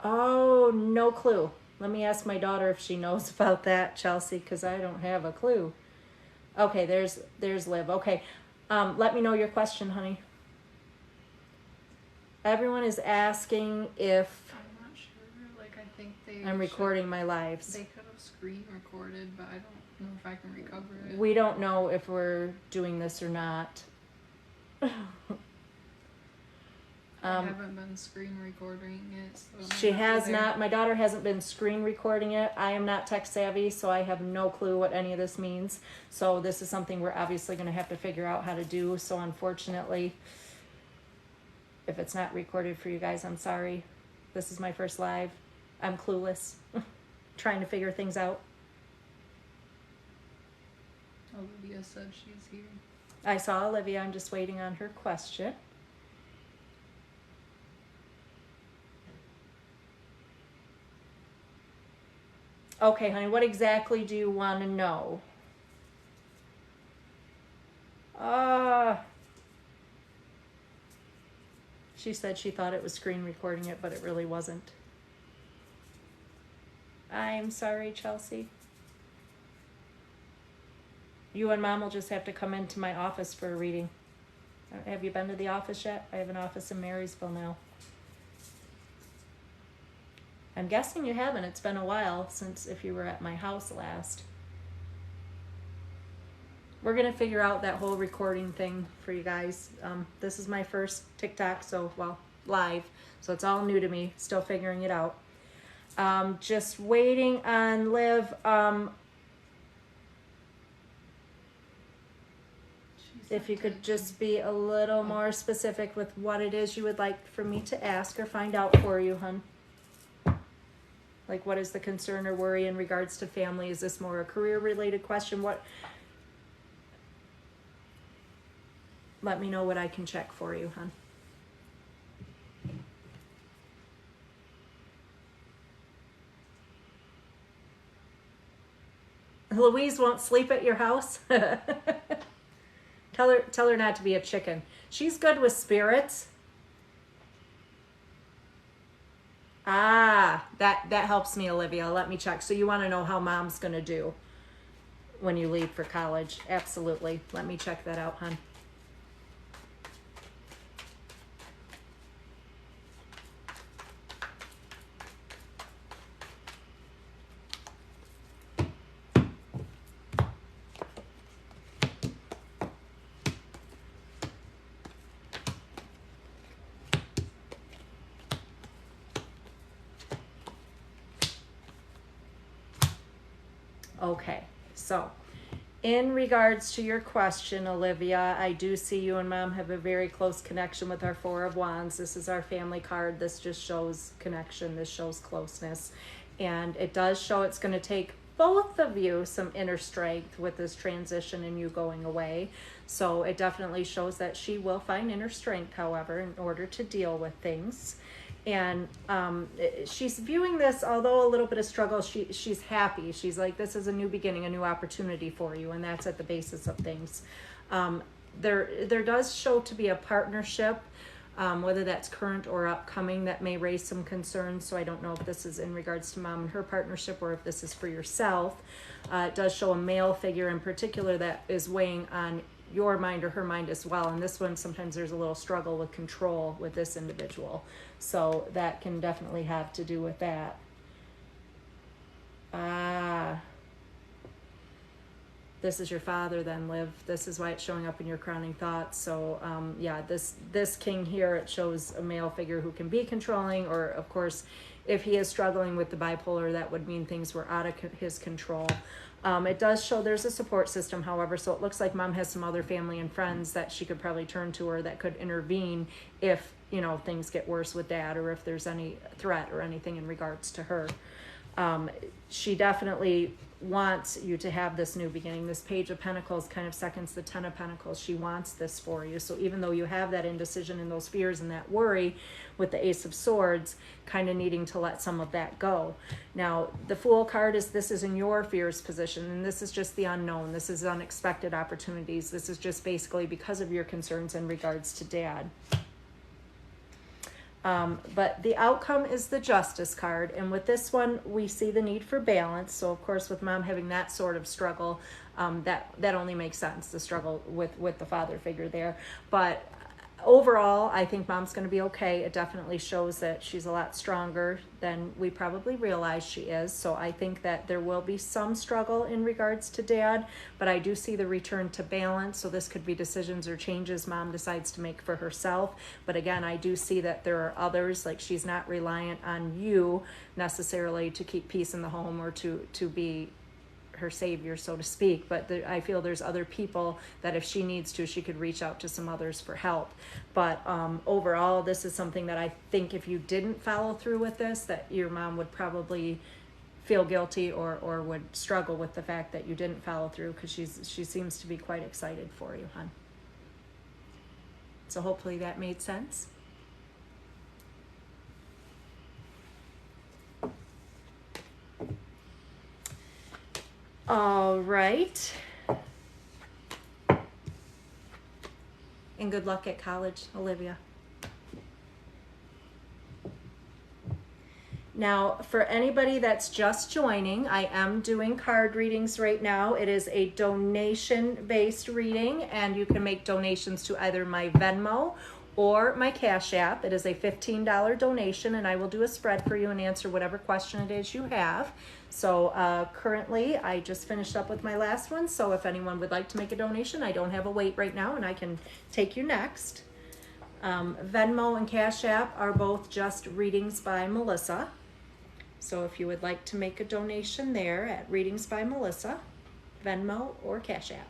Oh, no clue. Let me ask my daughter if she knows about that, Chelsea, because I don't have a clue. Okay, there's Liv. Okay. Let me know your question, honey. Everyone is asking if I'm not sure. Like, I think I'm recording my lives. They could have screen recorded, but I don't know if I can recover it. We don't know if we're doing this or not. I haven't been screen recording it. So She has not. My daughter hasn't been screen recording it. I am not tech savvy, so I have no clue what any of this means. So this is something we're obviously going to have to figure out how to do. So unfortunately, if it's not recorded for you guys, I'm sorry. This is my first live. I'm clueless. Trying to figure things out. Olivia said she's here. I saw Olivia. I'm just waiting on her question. Okay, honey, what exactly do you want to know? She said she thought it was screen recording it, but it really wasn't. I'm sorry, Chelsea. You and Mom will just have to come into my office for a reading. Have you been to the office yet? I have an office in Marysville now. I'm guessing you haven't. It's been a while since if you were at my house last. We're going to figure out that whole recording thing for you guys. This is my first TikTok, so, well, live. So it's all new to me. Still figuring it out. Just waiting on Liv. If you could just be a little more specific with what it is you would like for me to ask or find out for you, hun. Like, what is the concern or worry in regards to family? Is this more a career-related question? What? Let me know what I can check for you, hun. Louise won't sleep at your house? Tell her not to be a chicken. She's good with spirits. Ah, that helps me, Olivia. Let me check. So you want to know how Mom's going to do when you leave for college? Absolutely. Let me check that out, hon. Okay, so in regards to your question, Olivia, I do see you and Mom have a very close connection with our Four of Wands. This is our family card. This just shows connection. This shows closeness. And it does show it's going to take both of you some inner strength with this transition and you going away. So it definitely shows that she will find inner strength, however, in order to deal with things. And she's viewing this, although a little bit of struggle, she's happy. She's like, this is a new beginning, a new opportunity for you, and that's at the basis of things. There does show to be a partnership, whether that's current or upcoming, that may raise some concerns. So I don't know if this is in regards to Mom and her partnership or if this is for yourself. It does show a male figure in particular that is weighing on your mind or her mind as well. And this one, sometimes there's a little struggle with control with this individual. So that can definitely have to do with that. This is your father then, Liv. This is why it's showing up in your crowning thoughts. So yeah, this king here, it shows a male figure who can be controlling, or of course, if he is struggling with the bipolar, that would mean things were out of his control. It does show there's a support system, however, so it looks like Mom has some other family and friends that she could probably turn to, or that could intervene if, you know, things get worse with Dad, or if there's any threat or anything in regards to her. She definitely wants you to have this new beginning. This Page of Pentacles kind of seconds the Ten of Pentacles. She wants this for you. So even though you have that indecision and those fears and that worry with the Ace of Swords, kind of needing to let some of that go. Now, the Fool card is, this is in your fears position, and this is just the unknown. This is unexpected opportunities. This is just basically because of your concerns in regards to Dad. But the outcome is the Justice card, and with this one we see the need for balance. So of course, with Mom having that sort of struggle, that only makes sense, the struggle with the father figure there. But overall, I think Mom's going to be okay. It definitely shows that she's a lot stronger than we probably realize she is. So I think that there will be some struggle in regards to Dad, but I do see the return to balance. So this could be decisions or changes Mom decides to make for herself. But again, I do see that there are others, like she's not reliant on you necessarily to keep peace in the home or to be her savior, so to speak, but I feel there's other people that if she needs to, she could reach out to some others for help. But overall, this is something that I think if you didn't follow through with this, that your mom would probably feel guilty or would struggle with the fact that you didn't follow through, because she seems to be quite excited for you, hon. So hopefully that made sense. All right. And good luck at college, Olivia. Now, for anybody that's just joining, I am doing card readings right now. It is a donation-based reading, and you can make donations to either my Venmo or my Cash App. It is a $15 donation, and I will do a spread for you and answer whatever question it is you have. So currently, I just finished up with my last one, so if anyone would like to make a donation, I don't have a wait right now, and I can take you next. Venmo and Cash App are both just readings by Melissa. So if you would like to make a donation there at Readings by Melissa, Venmo or Cash App.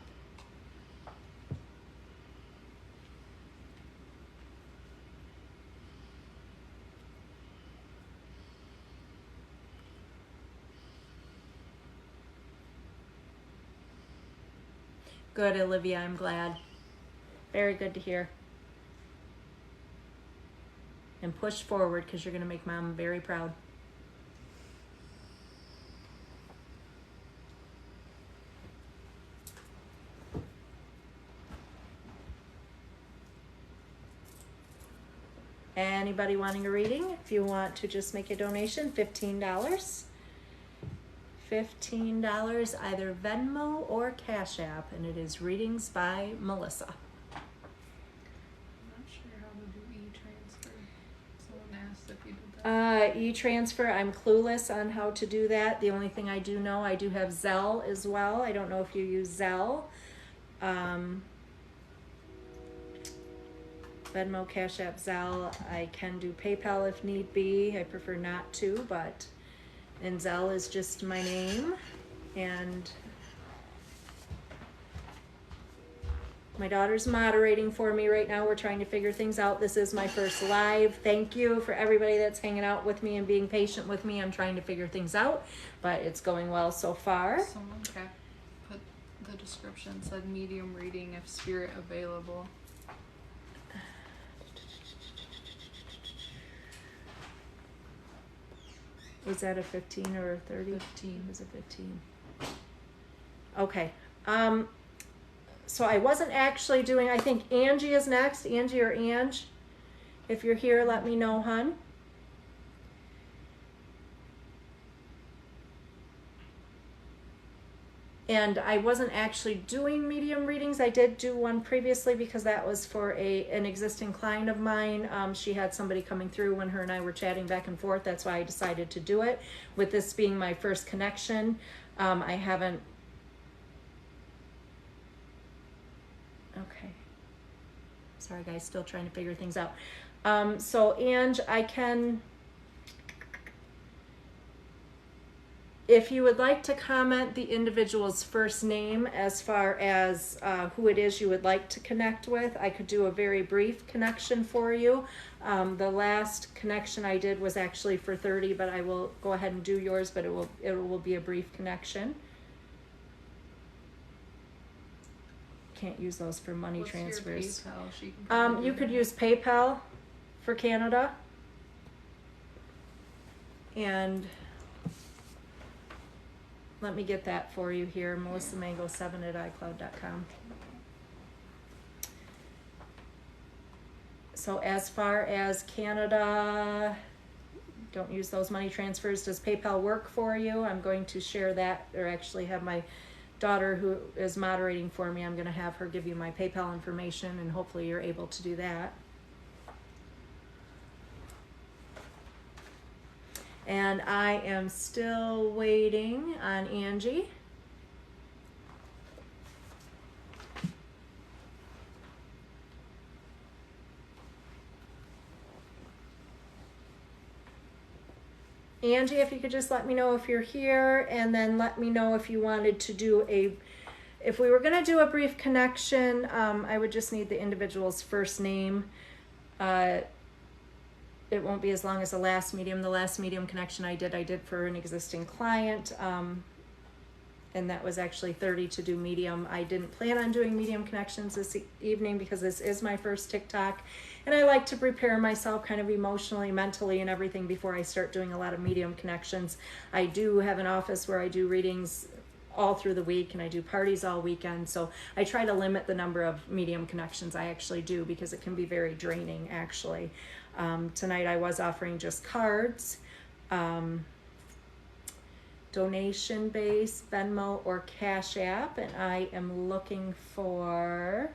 Good, Olivia, I'm glad. Very good to hear. And push forward because you're going to make Mom very proud. Anybody wanting a reading? If you want to just make a donation, $15. $15, either Venmo or Cash App, and it is Readings by Melissa. I'm not sure how to do e-transfer. Someone asked if you did that. E-transfer, I'm clueless on how to do that. The only thing I do know, I do have Zelle as well. I don't know if you use Zelle. Venmo, Cash App, Zelle. I can do PayPal if need be. I prefer not to, but and Zelle is just my name. And my daughter's moderating for me right now. We're trying to figure things out. This is my first live. Thank you for everybody that's hanging out with me and being patient with me. I'm trying to figure things out, but it's going well so far. Someone put the description, said medium reading if spirit available. Was that a 15 or a 30? 15. It was a 15. Okay. So I wasn't actually doing, I think Angie is next. Angie or Ange. If you're here, let me know, hun. And I wasn't actually doing medium readings. I did do one previously because that was for an existing client of mine. She had somebody coming through when her and I were chatting back and forth. That's why I decided to do it. With this being my first connection, I haven't... Okay. Sorry, guys. Still trying to figure things out. So, Ange, I can... If you would like to comment the individual's first name as far as who it is you would like to connect with, I could do a very brief connection for you. The last connection I did was actually for 30, but I will go ahead and do yours, but it will be a brief connection. Can't use those for money transfers. Your PayPal? She can you could use PayPal for Canada. And let me get that for you here. melissamango7@icloud.com. So as far as Canada, don't use those money transfers. Does PayPal work for you? I'm going to share that, or actually have my daughter who is moderating for me. I'm going to have her give you my PayPal information, and hopefully you're able to do that. And I am still waiting on Angie. Angie, if you could just let me know if you're here, and then let me know if you wanted to do if we were going to do a brief connection, I would just need the individual's first name. It won't be as long as the last medium. The last medium connection I did for an existing client, and that was actually 30 to do medium. I didn't plan on doing medium connections this evening because this is my first TikTok, and I like to prepare myself kind of emotionally, mentally, and everything before I start doing a lot of medium connections. I do have an office where I do readings all through the week, and I do parties all weekend, so I try to limit the number of medium connections I actually do because it can be very draining, actually. Tonight I was offering just cards, donation base, Venmo, or Cash App. And I am looking for,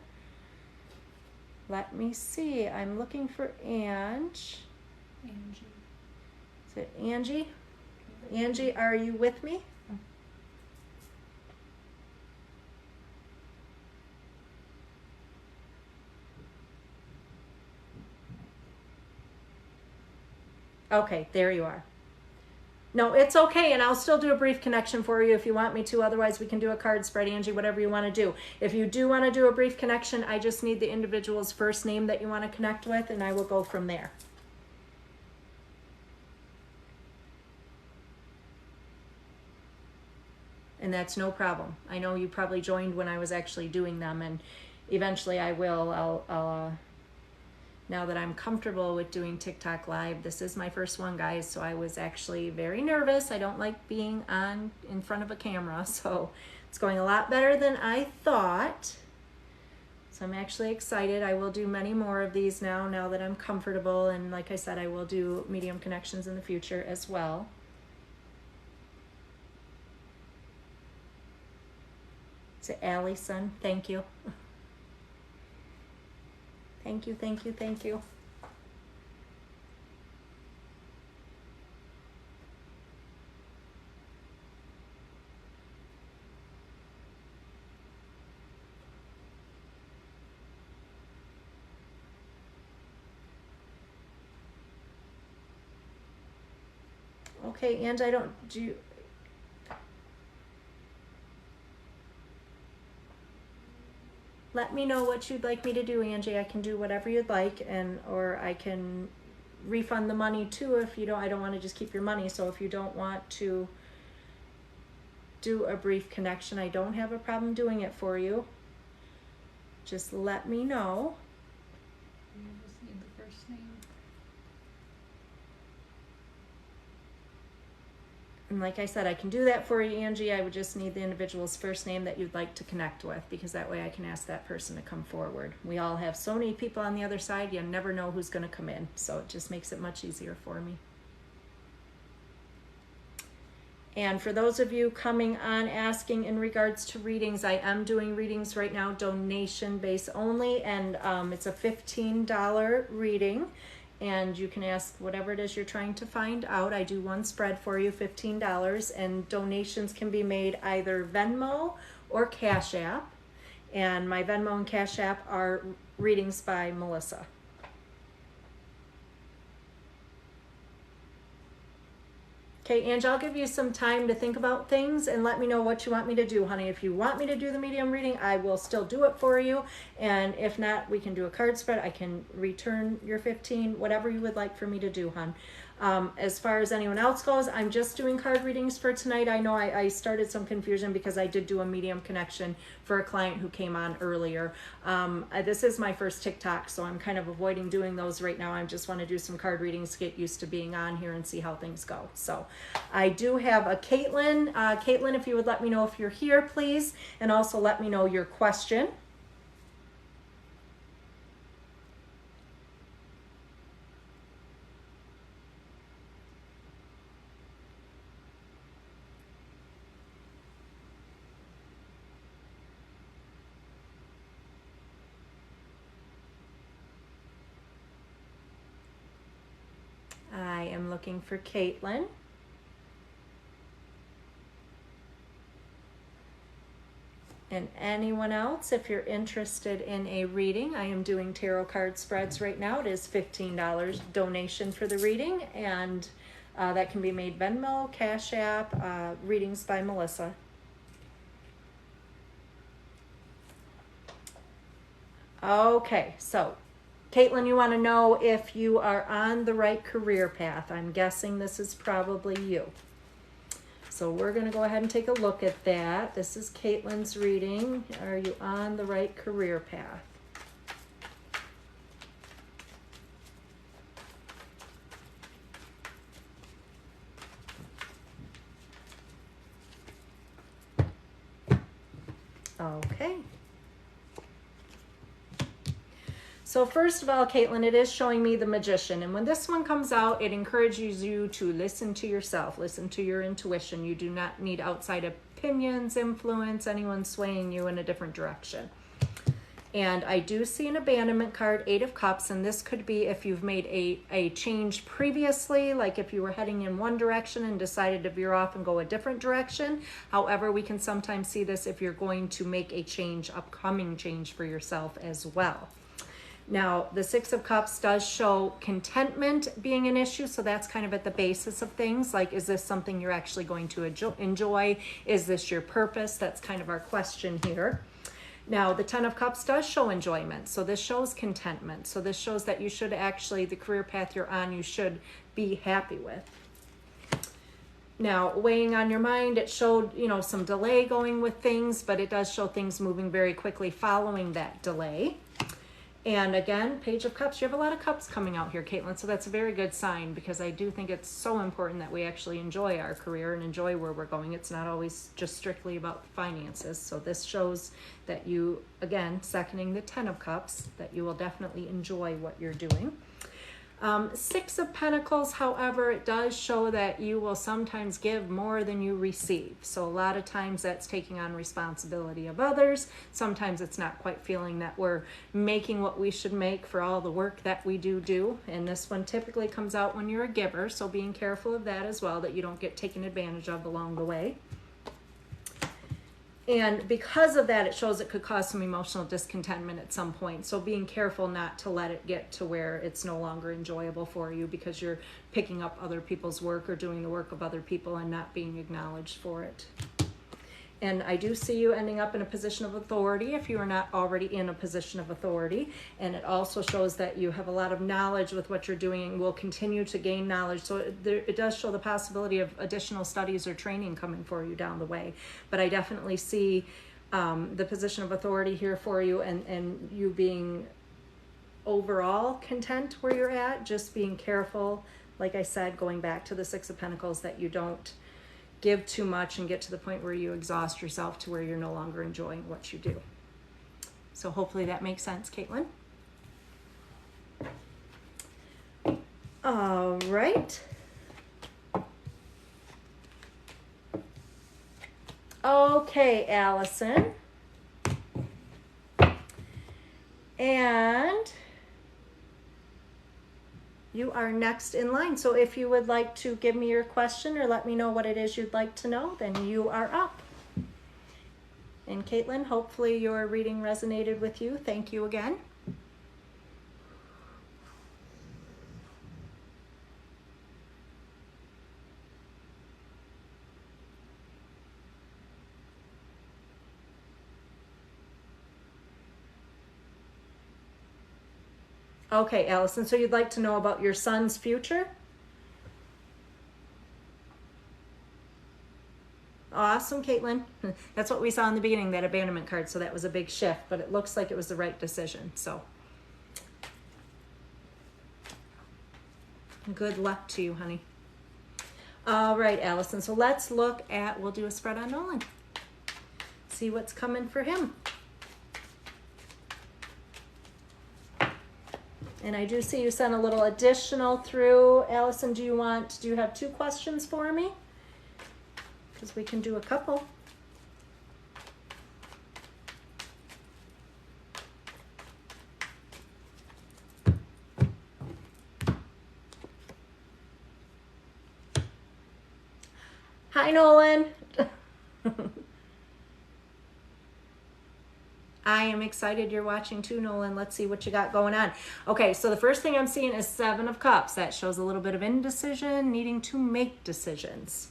let me see, I'm looking for Angie. Is it Angie? Angie, are you with me? Okay, there you are. No, it's okay, and I'll still do a brief connection for you if you want me to. Otherwise, we can do a card spread, Angie, whatever you want to do. If you do want to do a brief connection, I just need the individual's first name that you want to connect with, and I will go from there. And that's no problem. I know you probably joined when I was actually doing them, and eventually I will. I'll now that I'm comfortable with doing TikTok live. This is my first one, guys, so I was actually very nervous. I don't like being on in front of a camera, so it's going a lot better than I thought. So I'm actually excited. I will do many more of these now that I'm comfortable, and like I said, I will do medium connections in the future as well. Is it Allison? Thank you. Thank you, thank you, thank you. Okay, and I don't do. Let me know what you'd like me to do, Angie. I can do whatever you'd like, or I can refund the money too if you don't. I don't want to just keep your money. So if you don't want to do a brief connection, I don't have a problem doing it for you. Just let me know. You just need the first name. And like I said, I can do that for you, Angie. I would just need the individual's first name that you'd like to connect with, because that way I can ask that person to come forward. We all have so many people on the other side, you never know who's going to come in. So it just makes it much easier for me. And for those of you coming on asking in regards to readings, I am doing readings right now, donation base only, and it's a $15 reading. And you can ask whatever it is you're trying to find out. I do one spread for you, $15, and donations can be made either Venmo or Cash App. And my Venmo and Cash App are readings by Melissa. Okay, Ange, I'll give you some time to think about things and let me know what you want me to do, honey. If you want me to do the medium reading, I will still do it for you. And if not, we can do a card spread. I can return your 15, whatever you would like for me to do, hon. As far as anyone else goes, I'm just doing card readings for tonight. I know I started some confusion because I did do a medium connection for a client who came on earlier. This is my first TikTok, so I'm kind of avoiding doing those right now. I just want to do some card readings to get used to being on here and see how things go. So I do have a Caitlin. Caitlin, if you would let me know if you're here, please, and also let me know your question. I am looking for Caitlin. And anyone else, if you're interested in a reading, I am doing tarot card spreads right now. It is $15 donation for the reading, and that can be made Venmo, Cash App, readings by Melissa. Okay, so Caitlin, you want to know if you are on the right career path. I'm guessing this is probably you. So we're going to go ahead and take a look at that. This is Caitlin's reading. Are you on the right career path? Okay. So first of all, Caitlin, it is showing me the Magician. And when this one comes out, it encourages you to listen to yourself, listen to your intuition. You do not need outside opinions, influence, anyone swaying you in a different direction. And I do see an abandonment card, 8 of Cups, and this could be if you've made a change previously, like if you were heading in one direction and decided to veer off and go a different direction. However, we can sometimes see this if you're going to make a change, upcoming change for yourself as well. Now, the 6 of Cups does show contentment being an issue, so that's kind of at the basis of things. Like, is this something you're actually going to enjoy? Is this your purpose? That's kind of our question here. Now, the 10 of Cups does show enjoyment, so this shows contentment. So this shows that you should actually, the career path you're on, you should be happy with. Now, weighing on your mind, it showed, you know, some delay going with things, but it does show things moving very quickly following that delay. And again, Page of Cups, you have a lot of cups coming out here, Caitlin, so that's a very good sign, because I do think it's so important that we actually enjoy our career and enjoy where we're going. It's not always just strictly about finances. So this shows that you, again, seconding the 10 of Cups, that you will definitely enjoy what you're doing. 6 of Pentacles, however, it does show that you will sometimes give more than you receive. So a lot of times that's taking on responsibility of others. Sometimes it's not quite feeling that we're making what we should make for all the work that we do. And this one typically comes out when you're a giver. So being careful of that as well, that you don't get taken advantage of along the way. And because of that, it shows it could cause some emotional discontentment at some point. So being careful not to let it get to where it's no longer enjoyable for you because you're picking up other people's work or doing the work of other people and not being acknowledged for it. And I do see you ending up in a position of authority if you are not already in a position of authority. And it also shows that you have a lot of knowledge with what you're doing and will continue to gain knowledge. So it does show the possibility of additional studies or training coming for you down the way. But I definitely see the position of authority here for you, and you being overall content where you're at, just being careful, like I said, going back to the 6 of Pentacles, that you don't give too much and get to the point where you exhaust yourself to where you're no longer enjoying what you do. So hopefully that makes sense, Caitlin. All right. Okay, Allison. And you are next in line. So if you would like to give me your question or let me know what it is you'd like to know, then you are up. And Caitlin, hopefully your reading resonated with you. Thank you again. Okay, Allison, so you'd like to know about your son's future? Awesome, Caitlin. That's what we saw in the beginning, that abandonment card, so that was a big shift, but it looks like it was the right decision, so. Good luck to you, honey. All right, Allison, so let's look at, we'll do a spread on Nolan. See what's coming for him. And I do see you sent a little additional through. Allison, do you have 2 questions for me? Because we can do a couple. Hi, Nolan. I am excited you're watching too, Nolan. Let's see what you got going on. Okay, so the first thing I'm seeing is 7 of Cups. That shows a little bit of indecision, needing to make decisions.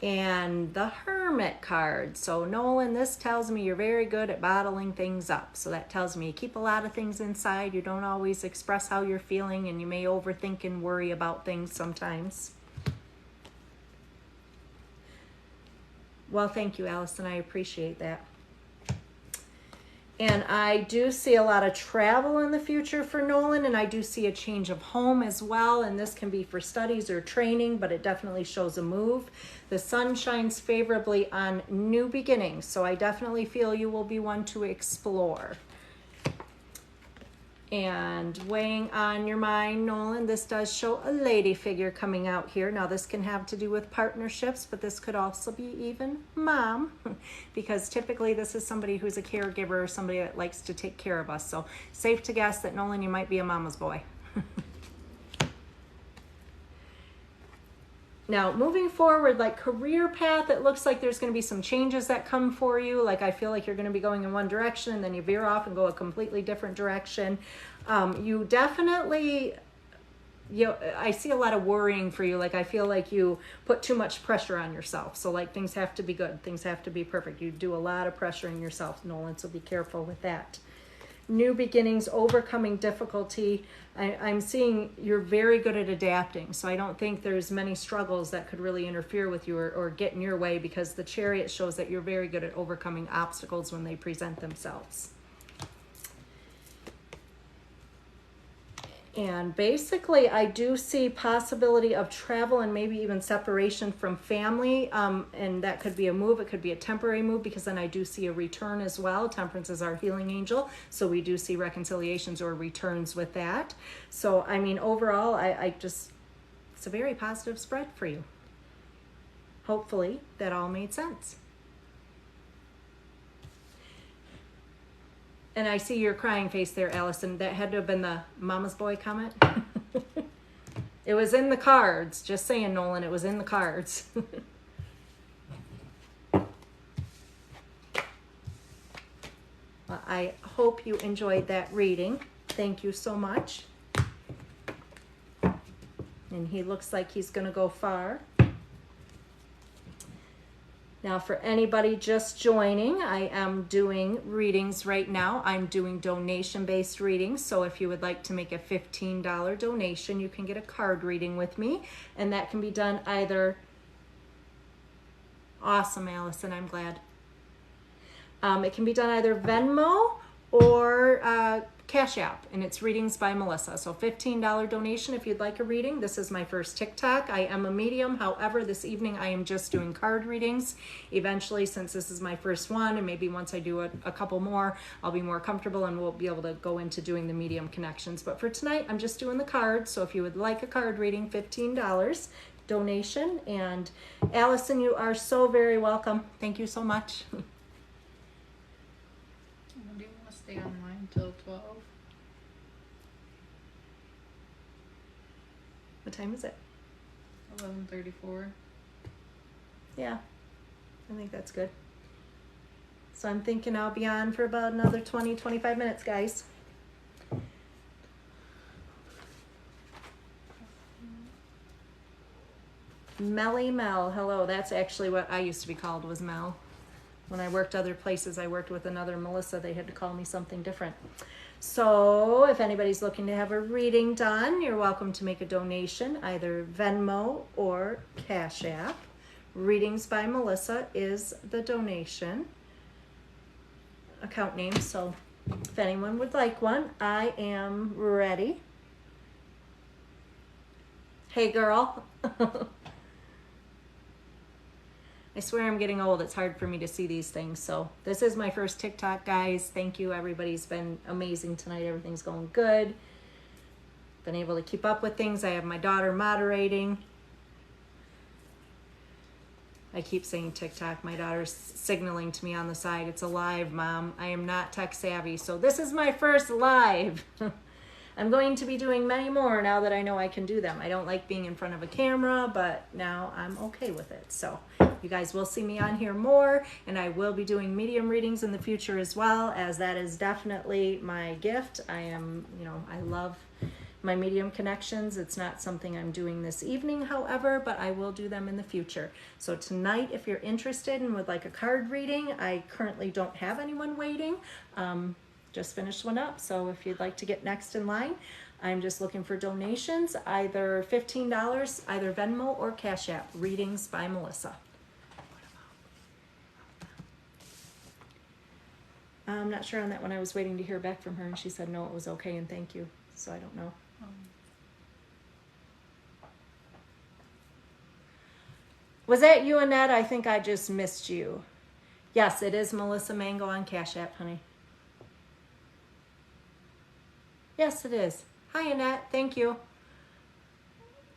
And the Hermit card. So Nolan, this tells me you're very good at bottling things up. So that tells me you keep a lot of things inside. You don't always express how you're feeling, and you may overthink and worry about things sometimes. Well, thank you, Allison. I appreciate that. And I do see a lot of travel in the future for Nolan, and I do see a change of home as well, and this can be for studies or training, but it definitely shows a move. The sun shines favorably on new beginnings, so I definitely feel you will be one to explore. And weighing on your mind, Nolan, this does show a lady figure coming out here. Now this can have to do with partnerships, but this could also be even mom, because typically this is somebody who's a caregiver or somebody that likes to take care of us. So safe to guess that, Nolan, you might be a mama's boy. Now, moving forward, like career path, it looks like there's going to be some changes that come for you. Like I feel like you're going to be going in one direction and then you veer off and go a completely different direction. You definitely, I see a lot of worrying for you. Like I feel like you put too much pressure on yourself. So like things have to be good. Things have to be perfect. You do a lot of pressure on yourself, Nolan, so be careful with that. New beginnings, overcoming difficulty. I'm seeing you're very good at adapting, so I don't think there's many struggles that could really interfere with you or get in your way, because the Chariot shows that you're very good at overcoming obstacles when they present themselves. And basically, I do see possibility of travel and maybe even separation from family. And that could be a move. It could be a temporary move, because then I do see a return as well. Temperance is our healing angel. So we do see reconciliations or returns with that. So, I mean, overall, it's a very positive spread for you. Hopefully that all made sense. And I see your crying face there, Allison. That had to have been the mama's boy comment. It was in the cards. Just saying, Nolan, it was in the cards. Well, I hope you enjoyed that reading. Thank you so much. And he looks like he's going to go far. Now, for anybody just joining, I am doing readings right now. I'm doing donation-based readings. So if you would like to make a $15 donation, you can get a card reading with me. And that can be done either... Awesome, Allison, I'm glad. It can be done either Venmo or Cash App, and it's Readings by Melissa. So $15 donation if you'd like a reading. This is my first TikTok. I am a medium. However, this evening I am just doing card readings. Eventually, since this is my first one, and maybe once I do a couple more, I'll be more comfortable and we'll be able to go into doing the medium connections. But for tonight, I'm just doing the cards. So if you would like a card reading, $15 donation. And Allison, you are so very welcome. Thank you so much. Do you want to stay online till 12? What time is it? 11:34. Yeah, I think that's good. So I'm thinking I'll be on for about another 20-25 minutes, guys. Melly Mel, hello. That's actually what I used to be called, was Mel. When I worked other places, I worked with another Melissa. They had to call me something different. So if anybody's looking to have a reading done, you're welcome to make a donation, either Venmo or Cash App. Readings by Melissa is the donation account name. So if anyone would like one, I am ready. Hey, girl. I swear I'm getting old. It's hard for me to see these things. So this is my first TikTok, guys. Thank you. Everybody's been amazing tonight. Everything's going good. Been able to keep up with things. I have my daughter moderating. I keep saying TikTok. My daughter's signaling to me on the side. It's a live, Mom. I am not tech savvy. So this is my first live. I'm going to be doing many more now that I know I can do them. I don't like being in front of a camera, but now I'm okay with it. So you guys will see me on here more, and I will be doing medium readings in the future as well, as that is definitely my gift. I love my medium connections. It's not something I'm doing this evening, however, but I will do them in the future. So tonight, if you're interested and would like a card reading, I currently don't have anyone waiting. Just finished one up, so if you'd like to get next in line, I'm just looking for donations, either $15, either Venmo or Cash App. Readings by Melissa. I'm not sure on that one. I was waiting to hear back from her, and she said no, it was okay and thank you, so I don't know. Was that you, Annette? I think I just missed you. Yes, it is Melissa Mango on Cash App, honey. Yes, it is. Hi, Annette. Thank you.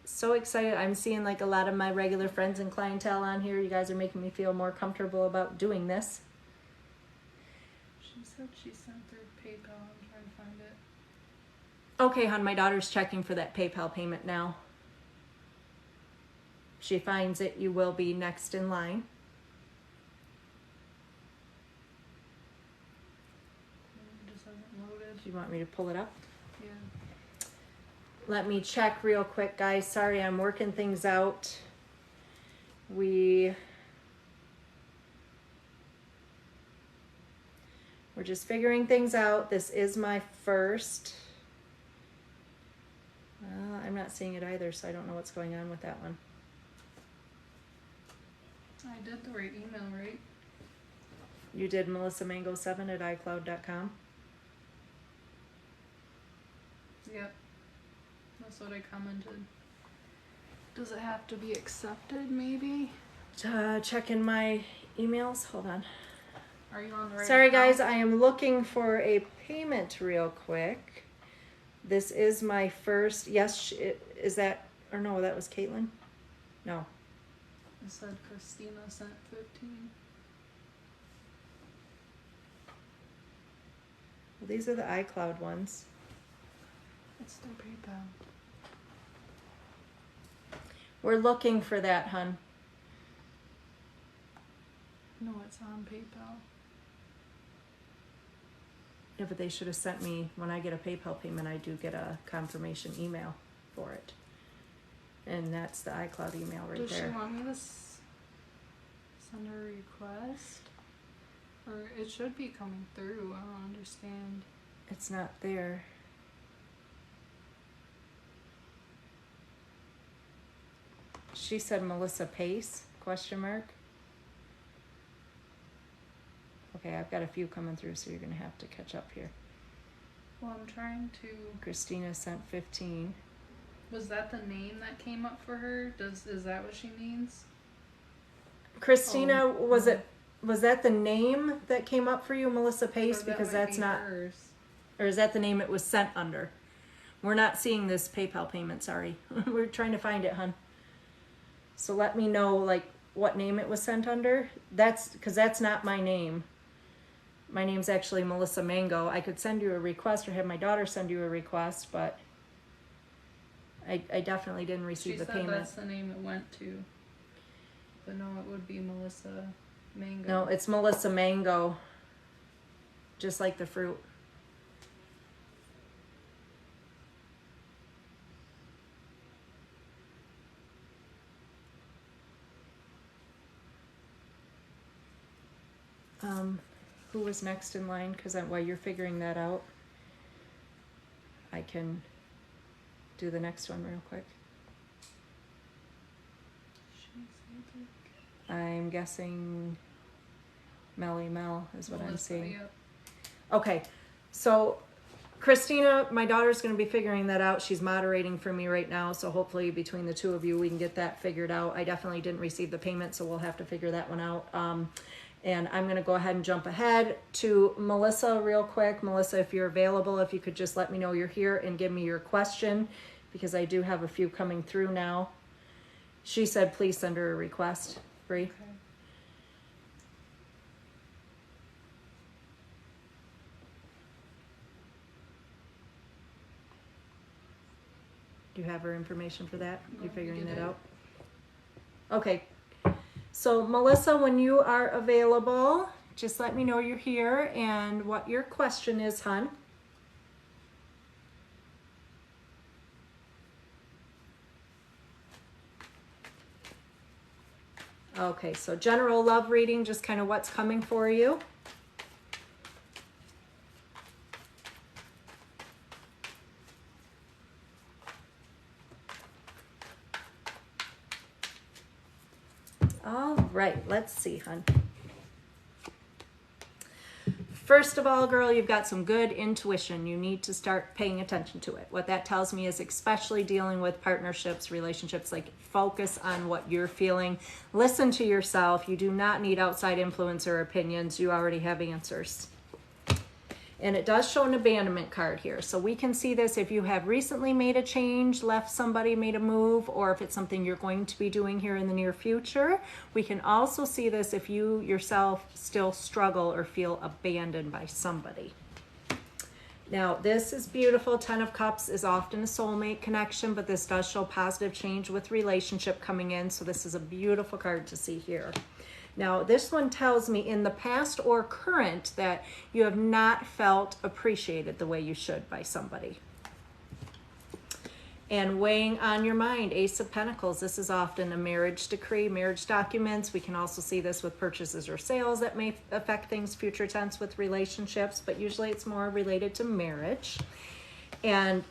So excited. I'm seeing like a lot of my regular friends and clientele on here. You guys are making me feel more comfortable about doing this. She said she sent through PayPal. I'm trying to find it. Okay, hon, my daughter's checking for that PayPal payment now. If she finds it, you will be next in line. It just hasn't loaded. Do you want me to pull it up? Yeah. Let me check real quick, guys. Sorry, I'm working things out. We're just figuring things out. This is my first. I'm not seeing it either, so I don't know what's going on with that one. I did the right email, right? You did melissamango7@icloud.com. Yep. That's what I commented. Does it have to be accepted, maybe? Check in my emails. Hold on. Are you on the right Sorry, account? guys. I am looking for a payment real quick. This is my first. Yes, is that, or no, that was Caitlin? No. It said Christina sent 15. Well, these are the iCloud ones. It's through PayPal. We're looking for that, hun. No, it's on PayPal. Yeah, but they should have sent me, when I get a PayPal payment, I do get a confirmation email for it. And that's the iCloud email right Does there. she want me to send her a request? Or it should be coming through. I don't understand. It's not there. She said Melissa Pace, question mark. Okay, I've got a few coming through, so you're gonna have to catch up here. Well, I'm trying to... Christina sent 15. Was that the name that came up for her? Is that what she means? Christina, was that the name that came up for you, Melissa Pace? Or that Because might that's be not, hers. or is that the name it was sent under? We're not seeing this PayPal payment, sorry. We're trying to find it, hun. So let me know, like, what name it was sent under. That's, because that's not my name. My name's actually Melissa Mango. I could send you a request or have my daughter send you a request, but I definitely didn't receive the payment. She said that's the name it went to. But no, it would be Melissa Mango. No, it's Melissa Mango. Just like the fruit. Who was next in line? Because while you're figuring that out, I can do the next one real quick. I'm guessing Melly Mel is what I'm seeing. Yep. Okay, so Christina, my daughter's going to be figuring that out. She's moderating for me right now, so hopefully between the two of you, we can get that figured out. I definitely didn't receive the payment, so we'll have to figure that one out. And I'm going to go ahead and jump ahead to Melissa real quick. Melissa, if you're available, if you could just let me know you're here and give me your question, because I do have a few coming through now. She said, please send her a request, Bree. Okay. Do you have her information for that? No, You figuring get that it. out? Okay. So Melissa, when you are available, just let me know you're here and what your question is, hun. Okay, so general love reading, just kind of what's coming for you. All right, let's see, hun. First of all, girl, you've got some good intuition. You need to start paying attention to it. What that tells me is especially dealing with partnerships, relationships, like focus on what you're feeling. Listen to yourself. You do not need outside influence or opinions. You already have answers. And it does show an abandonment card here. So we can see this if you have recently made a change, left somebody, made a move, or if it's something you're going to be doing here in the near future. We can also see this if you yourself still struggle or feel abandoned by somebody. Now, this is beautiful. 10 of Cups is often a soulmate connection, but this does show positive change with relationship coming in. So this is a beautiful card to see here. Now, this one tells me in the past or current that you have not felt appreciated the way you should by somebody. And weighing on your mind, Ace of Pentacles. This is often a marriage decree, marriage documents. We can also see this with purchases or sales that may affect things future tense with relationships, but usually it's more related to marriage. And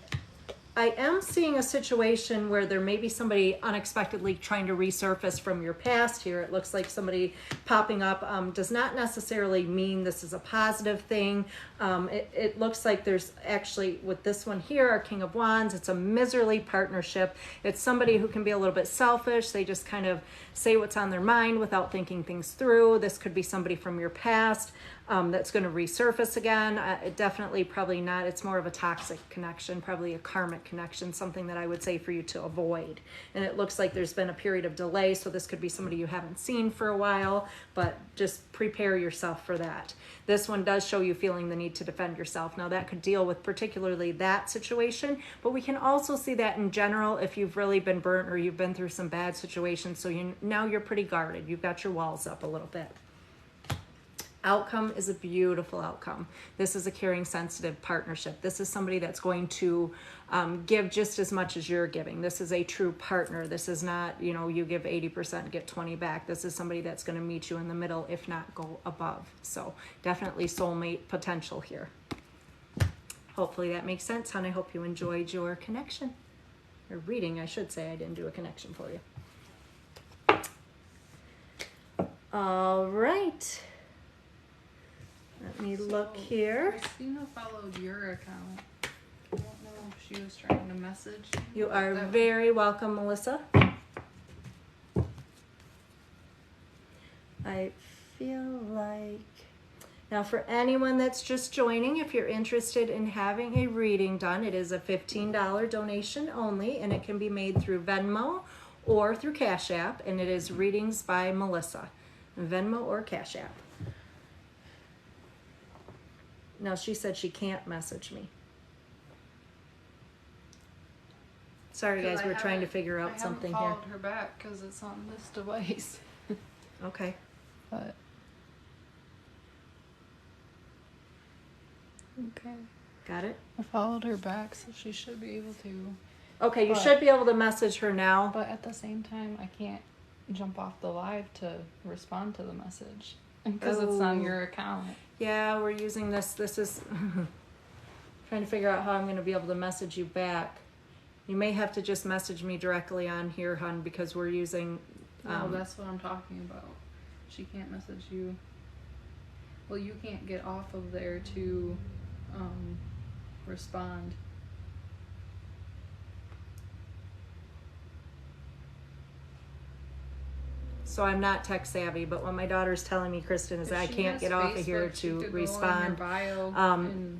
I am seeing a situation where there may be somebody unexpectedly trying to resurface from your past here. It looks like somebody popping up. Does not necessarily mean this is a positive thing. It looks like there's actually, with this one here, our King of Wands, it's a miserly partnership. It's somebody who can be a little bit selfish. They just kind of say what's on their mind without thinking things through. This could be somebody from your past that's going to resurface again. Definitely probably not. It's more of a toxic connection, probably a karmic connection, something that I would say for you to avoid. And it looks like there's been a period of delay, so this could be somebody you haven't seen for a while, but just prepare yourself for that. This one does show you feeling the need to defend yourself. Now that could deal with particularly that situation, but we can also see that in general if you've really been burnt or you've been through some bad situations, so now you're pretty guarded. You've got your walls up a little bit. Outcome is a beautiful outcome. This is a caring, sensitive partnership. This is somebody that's going to give just as much as you're giving. This is a true partner. This is not, you give 80% and get 20 back. This is somebody that's going to meet you in the middle, if not go above. So definitely soulmate potential here. Hopefully that makes sense, hon. I hope you enjoyed your connection. Or reading, I should say. I didn't do a connection for you. All right. Let me look here. Christina followed your account. I don't know if she was trying to message you. You are very welcome, Melissa. I feel like... Now, for anyone that's just joining, if you're interested in having a reading done, it is a $15 donation only, and it can be made through Venmo or through Cash App, and it is Readings by Melissa. Venmo or Cash App. Now, she said she can't message me. Sorry, guys, we're trying to figure out something here. I haven't followed her back because it's on this device. Okay. But... okay. Got it? I followed her back, so she should be able to. Okay, you should be able to message her now. But at the same time, I can't jump off the live to respond to the message because it's on your account. Yeah, we're using this. This is trying to figure out how I'm going to be able to message you back. You may have to just message me directly on here, hon, because we're using... no, that's what I'm talking about. She can't message you. Well, you can't get off of there to respond. So I'm not tech savvy, but what my daughter's telling me, Kristen, is that I can't get off of here to respond.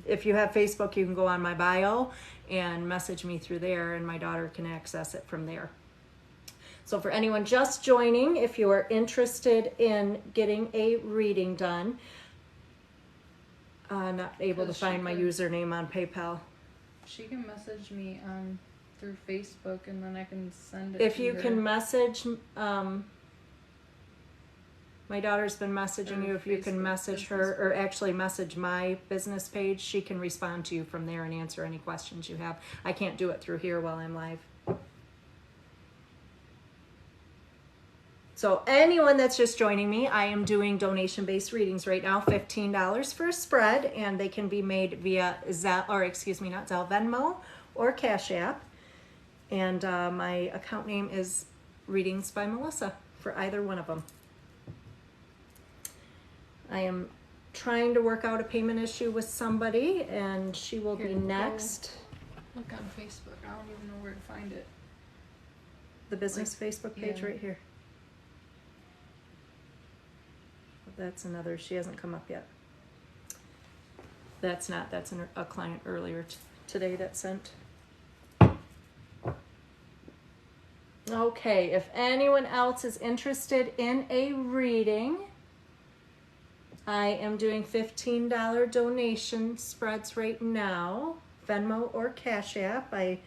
If you have Facebook, you can go on my bio and message me through there, and my daughter can access it from there. So for anyone just joining, if you are interested in getting a reading done, not able to find my username on PayPal. She can message me through Facebook, and then I can send it if to you her. Can message... my daughter's been messaging you. If you can message her, or actually message my business page, she can respond to you from there and answer any questions you have. I can't do it through here while I'm live. So anyone that's just joining me, I am doing donation-based readings right now, $15 for a spread, and they can be made via Venmo or Cash App. And my account name is Readings by Melissa for either one of them. I am trying to work out a payment issue with somebody, and she will be next. Look on Facebook. I don't even know where to find it. The business Facebook page right here. That's another. She hasn't come up yet. that's not. That's a client earlier today that sent. Okay, if anyone else is interested in a reading, I am doing $15 donation spreads right now, Venmo or Cash App. I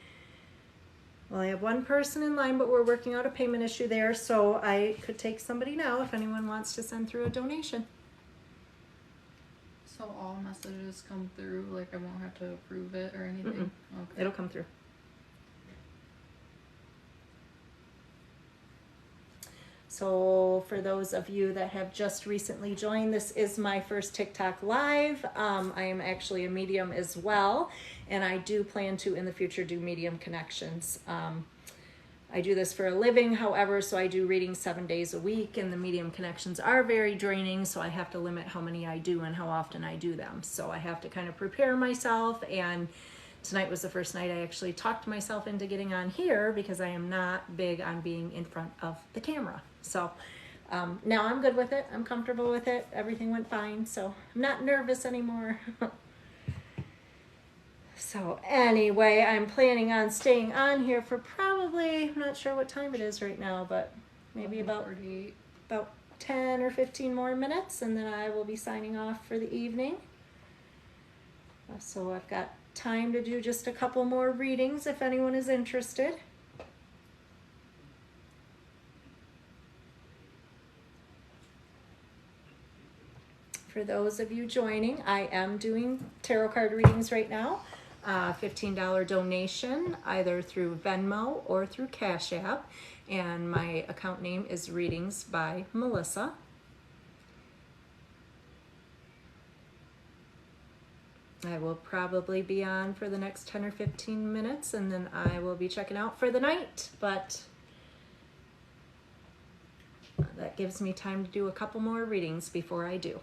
have one person in line, but we're working out a payment issue there, so I could take somebody now if anyone wants to send through a donation. So all messages come through, like I won't have to approve it or anything? Okay. It'll come through. So for those of you that have just recently joined, this is my first TikTok live. I am actually a medium as well, and I do plan to in the future do medium connections. I do this for a living, however, so I do readings 7 days a week, and the medium connections are very draining, so I have to limit how many I do and how often I do them. So I have to kind of prepare myself, and tonight was the first night I actually talked myself into getting on here because I am not big on being in front of the camera. So now I'm good with it. I'm comfortable with it. Everything went fine, so I'm not nervous anymore. So anyway, I'm planning on staying on here for probably, I'm not sure what time it is right now, but maybe about 10 or 15 more minutes, and then I will be signing off for the evening. So I've got time to do just a couple more readings if anyone is interested. For those of you joining, I am doing tarot card readings right now. $15 donation either through Venmo or through Cash App, and my account name is Readings by Melissa. I will probably be on for the next 10 or 15 minutes, and then I will be checking out for the night, but that gives me time to do a couple more readings before I do.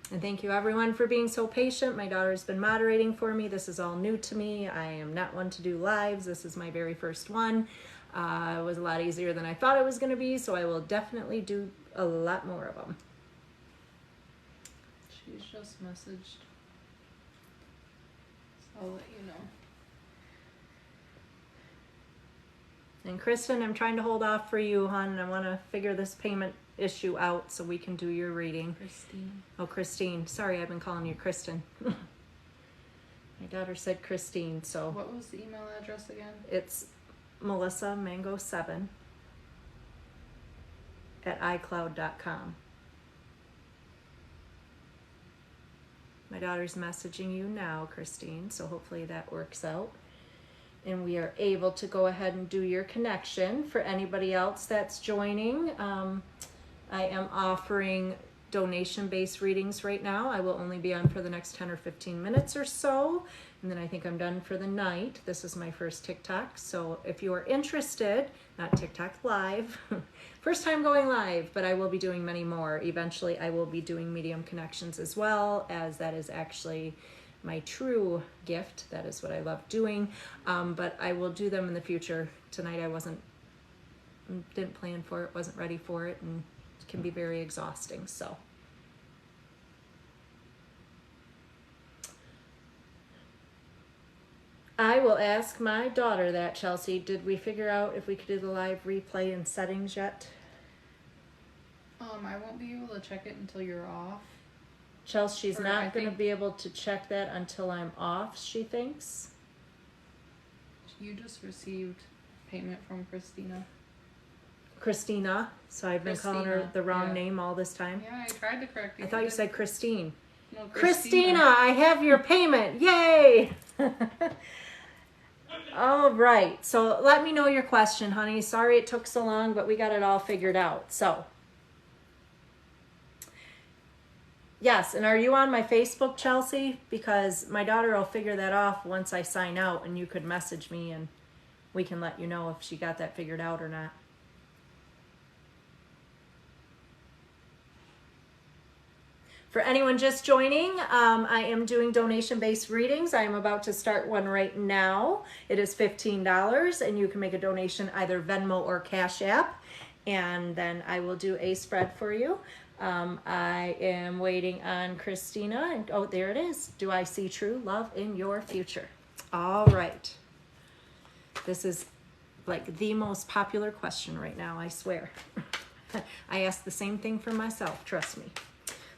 And thank you everyone for being so patient. My daughter's been moderating for me. This is all new to me. I am not one to do lives. This is my very first one. It was a lot easier than I thought it was going to be, so I will definitely do a lot more of them. She's just messaged. So I'll let you know. And Kristen, I'm trying to hold off for you, hon. I want to figure this payment issue out so we can do your reading. Christine. Oh, Christine. Sorry, I've been calling you Kristen. My daughter said Christine, so. What was the email address again? It's melissamango7 at iCloud.com. My daughter's messaging you now, Christine, so hopefully that works out. And we are able to go ahead and do your connection. For anybody else that's joining, I am offering donation-based readings right now. I will only be on for the next 10 or 15 minutes or so, and then I think I'm done for the night. This is my first TikTok, so if you are interested, not TikTok live, first time going live, but I will be doing many more. Eventually, I will be doing medium connections as well, as that is actually my true gift. That is what I love doing, but I will do them in the future. Tonight I didn't plan for it, wasn't ready for it, and it can be very exhausting. So I will ask my daughter that, Chelsea. Did we figure out if we could do the live replay in settings yet? I won't be able to check it until you're off. Chelsea, she's not going to be able to check that until I'm off, she thinks. You just received payment from Christina. So I've been calling her the wrong name all this time. Yeah, I tried to correct you. I thought you said Christine. No, Christina, I have your payment. Yay! All right. So let me know your question, honey. Sorry it took so long, but we got it all figured out. So yes, and are you on my Facebook, Chelsea? Because my daughter will figure that off once I sign out, and you could message me and we can let you know if she got that figured out or not. For anyone just joining, I am doing donation-based readings. I am about to start one right now. It is $15, and you can make a donation either Venmo or Cash App, and then I will do a spread for you. I am waiting on Christina. And, oh, there it is. Do I see true love in your future? All right. This is like the most popular question right now, I swear. I ask the same thing for myself, trust me.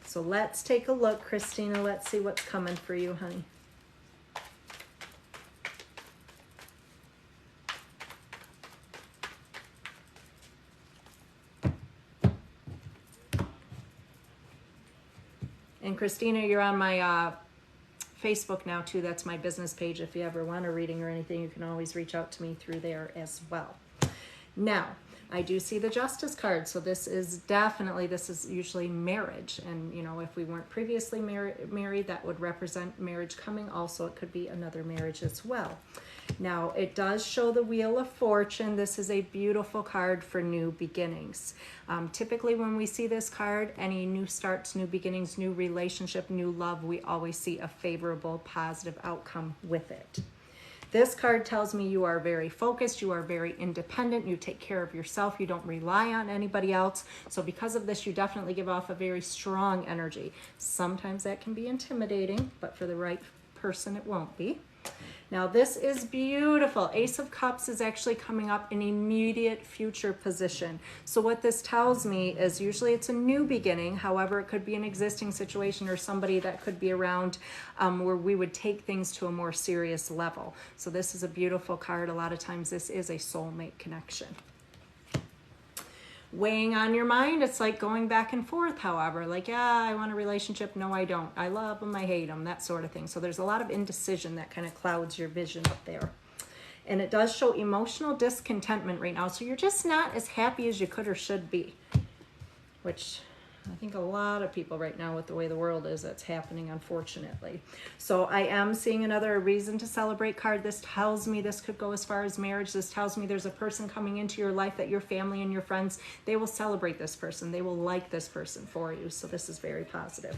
So let's take a look, Christina. Let's see what's coming for you, honey. And Christina, you're on my Facebook now too. That's my business page. If you ever want a reading or anything, you can always reach out to me through there as well. Now, I do see the Justice card. So this is usually marriage. And, you know, if we weren't previously married, that would represent marriage coming. Also, it could be another marriage as well. Now, it does show the Wheel of Fortune. This is a beautiful card for new beginnings. Typically, when we see this card, any new starts, new beginnings, new relationship, new love, we always see a favorable, positive outcome with it. This card tells me you are very focused, you are very independent, you take care of yourself, you don't rely on anybody else. So because of this, you definitely give off a very strong energy. Sometimes that can be intimidating, but for the right person, it won't be. Now this is beautiful. Ace of Cups is actually coming up in immediate future position. So what this tells me is usually it's a new beginning. However, it could be an existing situation or somebody that could be around where we would take things to a more serious level. So this is a beautiful card. A lot of times this is a soulmate connection. Weighing on your mind, it's like going back and forth, however, like, yeah, I want a relationship, no I don't, I love them, I hate them, that sort of thing. So there's a lot of indecision that kind of clouds your vision up there. And it does show emotional discontentment right now, so you're just not as happy as you could or should be, which I think a lot of people right now with the way the world is, that's happening, unfortunately. So I am seeing another reason to celebrate card. This tells me this could go as far as marriage. This tells me there's a person coming into your life that your family and your friends, they will celebrate this person. They will like this person for you. So this is very positive.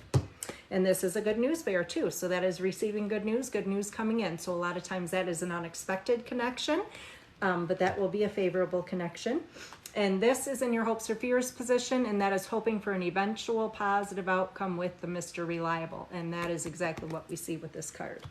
And this is a good news bear too. So that is receiving good news coming in. So a lot of times that is an unexpected connection, but that will be a favorable connection. And this is in your hopes or fears position, and that is hoping for an eventual positive outcome with the Mr. Reliable. And that is exactly what we see with this card.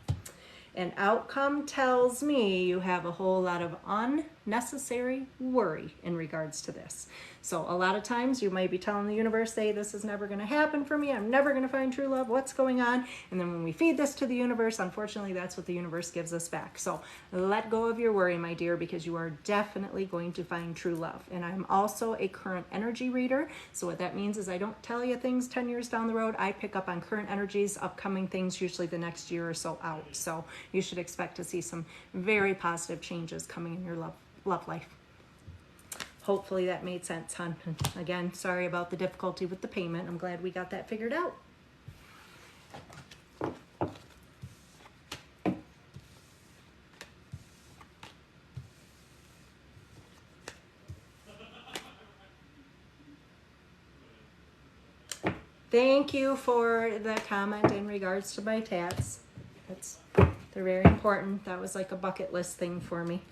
And outcome tells me you have a whole lot of unnecessary worry in regards to this. So a lot of times you might be telling the universe, hey, this is never going to happen for me. I'm never going to find true love. What's going on? And then when we feed this to the universe, unfortunately, that's what the universe gives us back. So let go of your worry, my dear, because you are definitely going to find true love. And I'm also a current energy reader. So what that means is I don't tell you things 10 years down the road. I pick up on current energies, upcoming things, usually the next year or so out. So you should expect to see some very positive changes coming in your love life. Hopefully that made sense, hon. Again, sorry about the difficulty with the payment. I'm glad we got that figured out. Thank you for the comment in regards to my tats. They're very important. That was like a bucket list thing for me.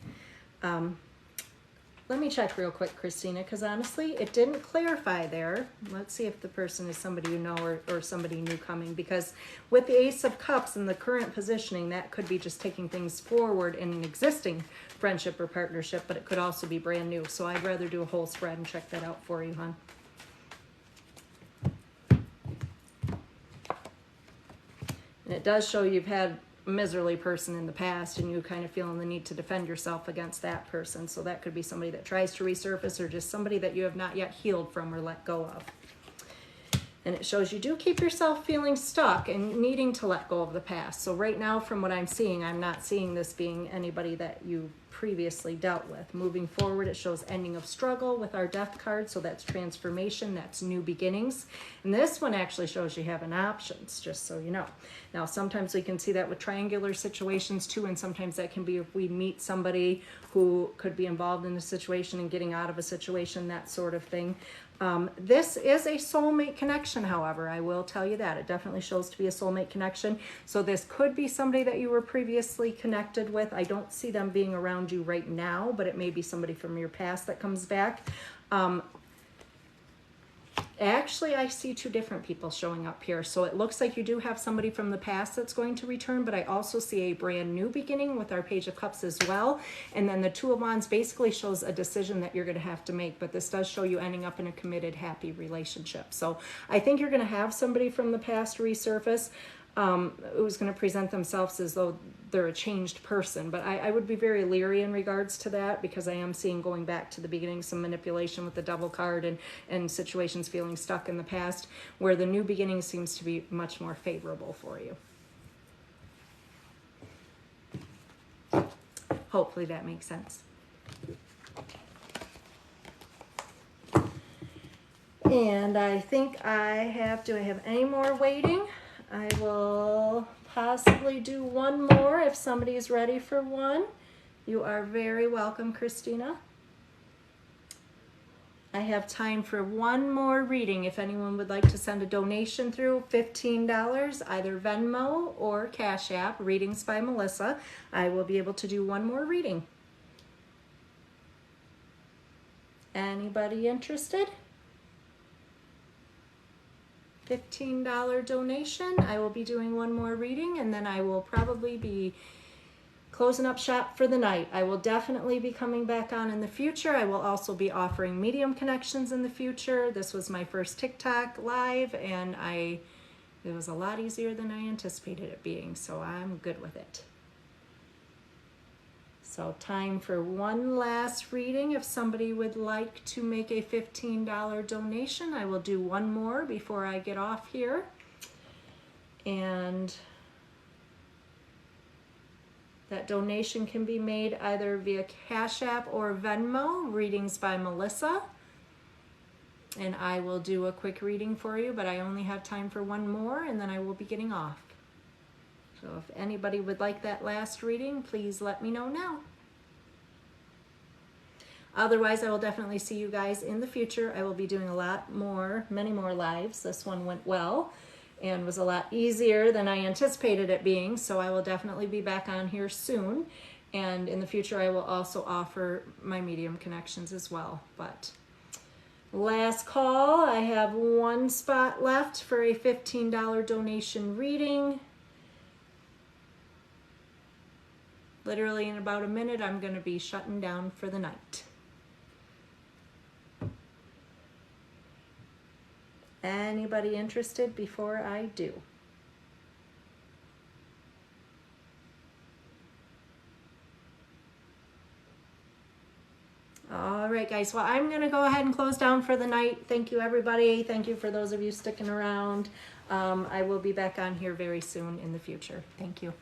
Let me check real quick, Christina, because honestly, it didn't clarify there. Let's see if the person is somebody you know or somebody new coming, because with the Ace of Cups and the current positioning, that could be just taking things forward in an existing friendship or partnership, but it could also be brand new. So I'd rather do a whole spread and check that out for you, hon. And it does show you've had miserly person in the past and you kind of feeling the need to defend yourself against that person. So that could be somebody that tries to resurface or just somebody that you have not yet healed from or let go of. And it shows you do keep yourself feeling stuck and needing to let go of the past. So right now, from what I'm seeing, I'm not seeing this being anybody that you previously dealt with. Moving forward, it shows ending of struggle with our Death card. So that's transformation, that's new beginnings. And this one actually shows you having options, just so you know. Now, sometimes we can see that with triangular situations too, and sometimes that can be if we meet somebody who could be involved in a situation and getting out of a situation, that sort of thing. This is a soulmate connection, however, I will tell you that. It definitely shows to be a soulmate connection. So this could be somebody that you were previously connected with. I don't see them being around you right now, but it may be somebody from your past that comes back. Actually, I see two different people showing up here. So it looks like you do have somebody from the past that's going to return, but I also see a brand new beginning with our Page of Cups as well. And then the Two of Wands basically shows a decision that you're going to have to make, but this does show you ending up in a committed, happy relationship. So I think you're going to have somebody from the past resurface who's going to present themselves as though they're a changed person. But I would be very leery in regards to that, because I am seeing, going back to the beginning, some manipulation with the Devil card and situations feeling stuck in the past, where the new beginning seems to be much more favorable for you. Hopefully that makes sense. And I think I have, do I have any more waiting? I will possibly do one more if somebody is ready for one. You are very welcome, Christina. I have time for one more reading. If anyone would like to send a donation through, $15, either Venmo or Cash App, Readings by Melissa. I will be able to do one more reading. Anybody interested? $15 donation. I will be doing one more reading, and then I will probably be closing up shop for the night. I will definitely be coming back on in the future. I will also be offering medium connections in the future. This was my first TikTok live, and it was a lot easier than I anticipated it being, so I'm good with it. So time for one last reading. If somebody would like to make a $15 donation, I will do one more before I get off here. And that donation can be made either via Cash App or Venmo, Readings by Melissa. And I will do a quick reading for you, but I only have time for one more, and then I will be getting off. So if anybody would like that last reading, please let me know now. Otherwise, I will definitely see you guys in the future. I will be doing a lot more, many more lives. This one went well and was a lot easier than I anticipated it being, so I will definitely be back on here soon. And in the future, I will also offer my medium connections as well. But last call, I have one spot left for a $15 donation reading. Literally in about a minute, I'm going to be shutting down for the night. Anybody interested before I do? All right, guys. Well, I'm going to go ahead and close down for the night. Thank you, everybody. Thank you for those of you sticking around. I will be back on here very soon in the future. Thank you.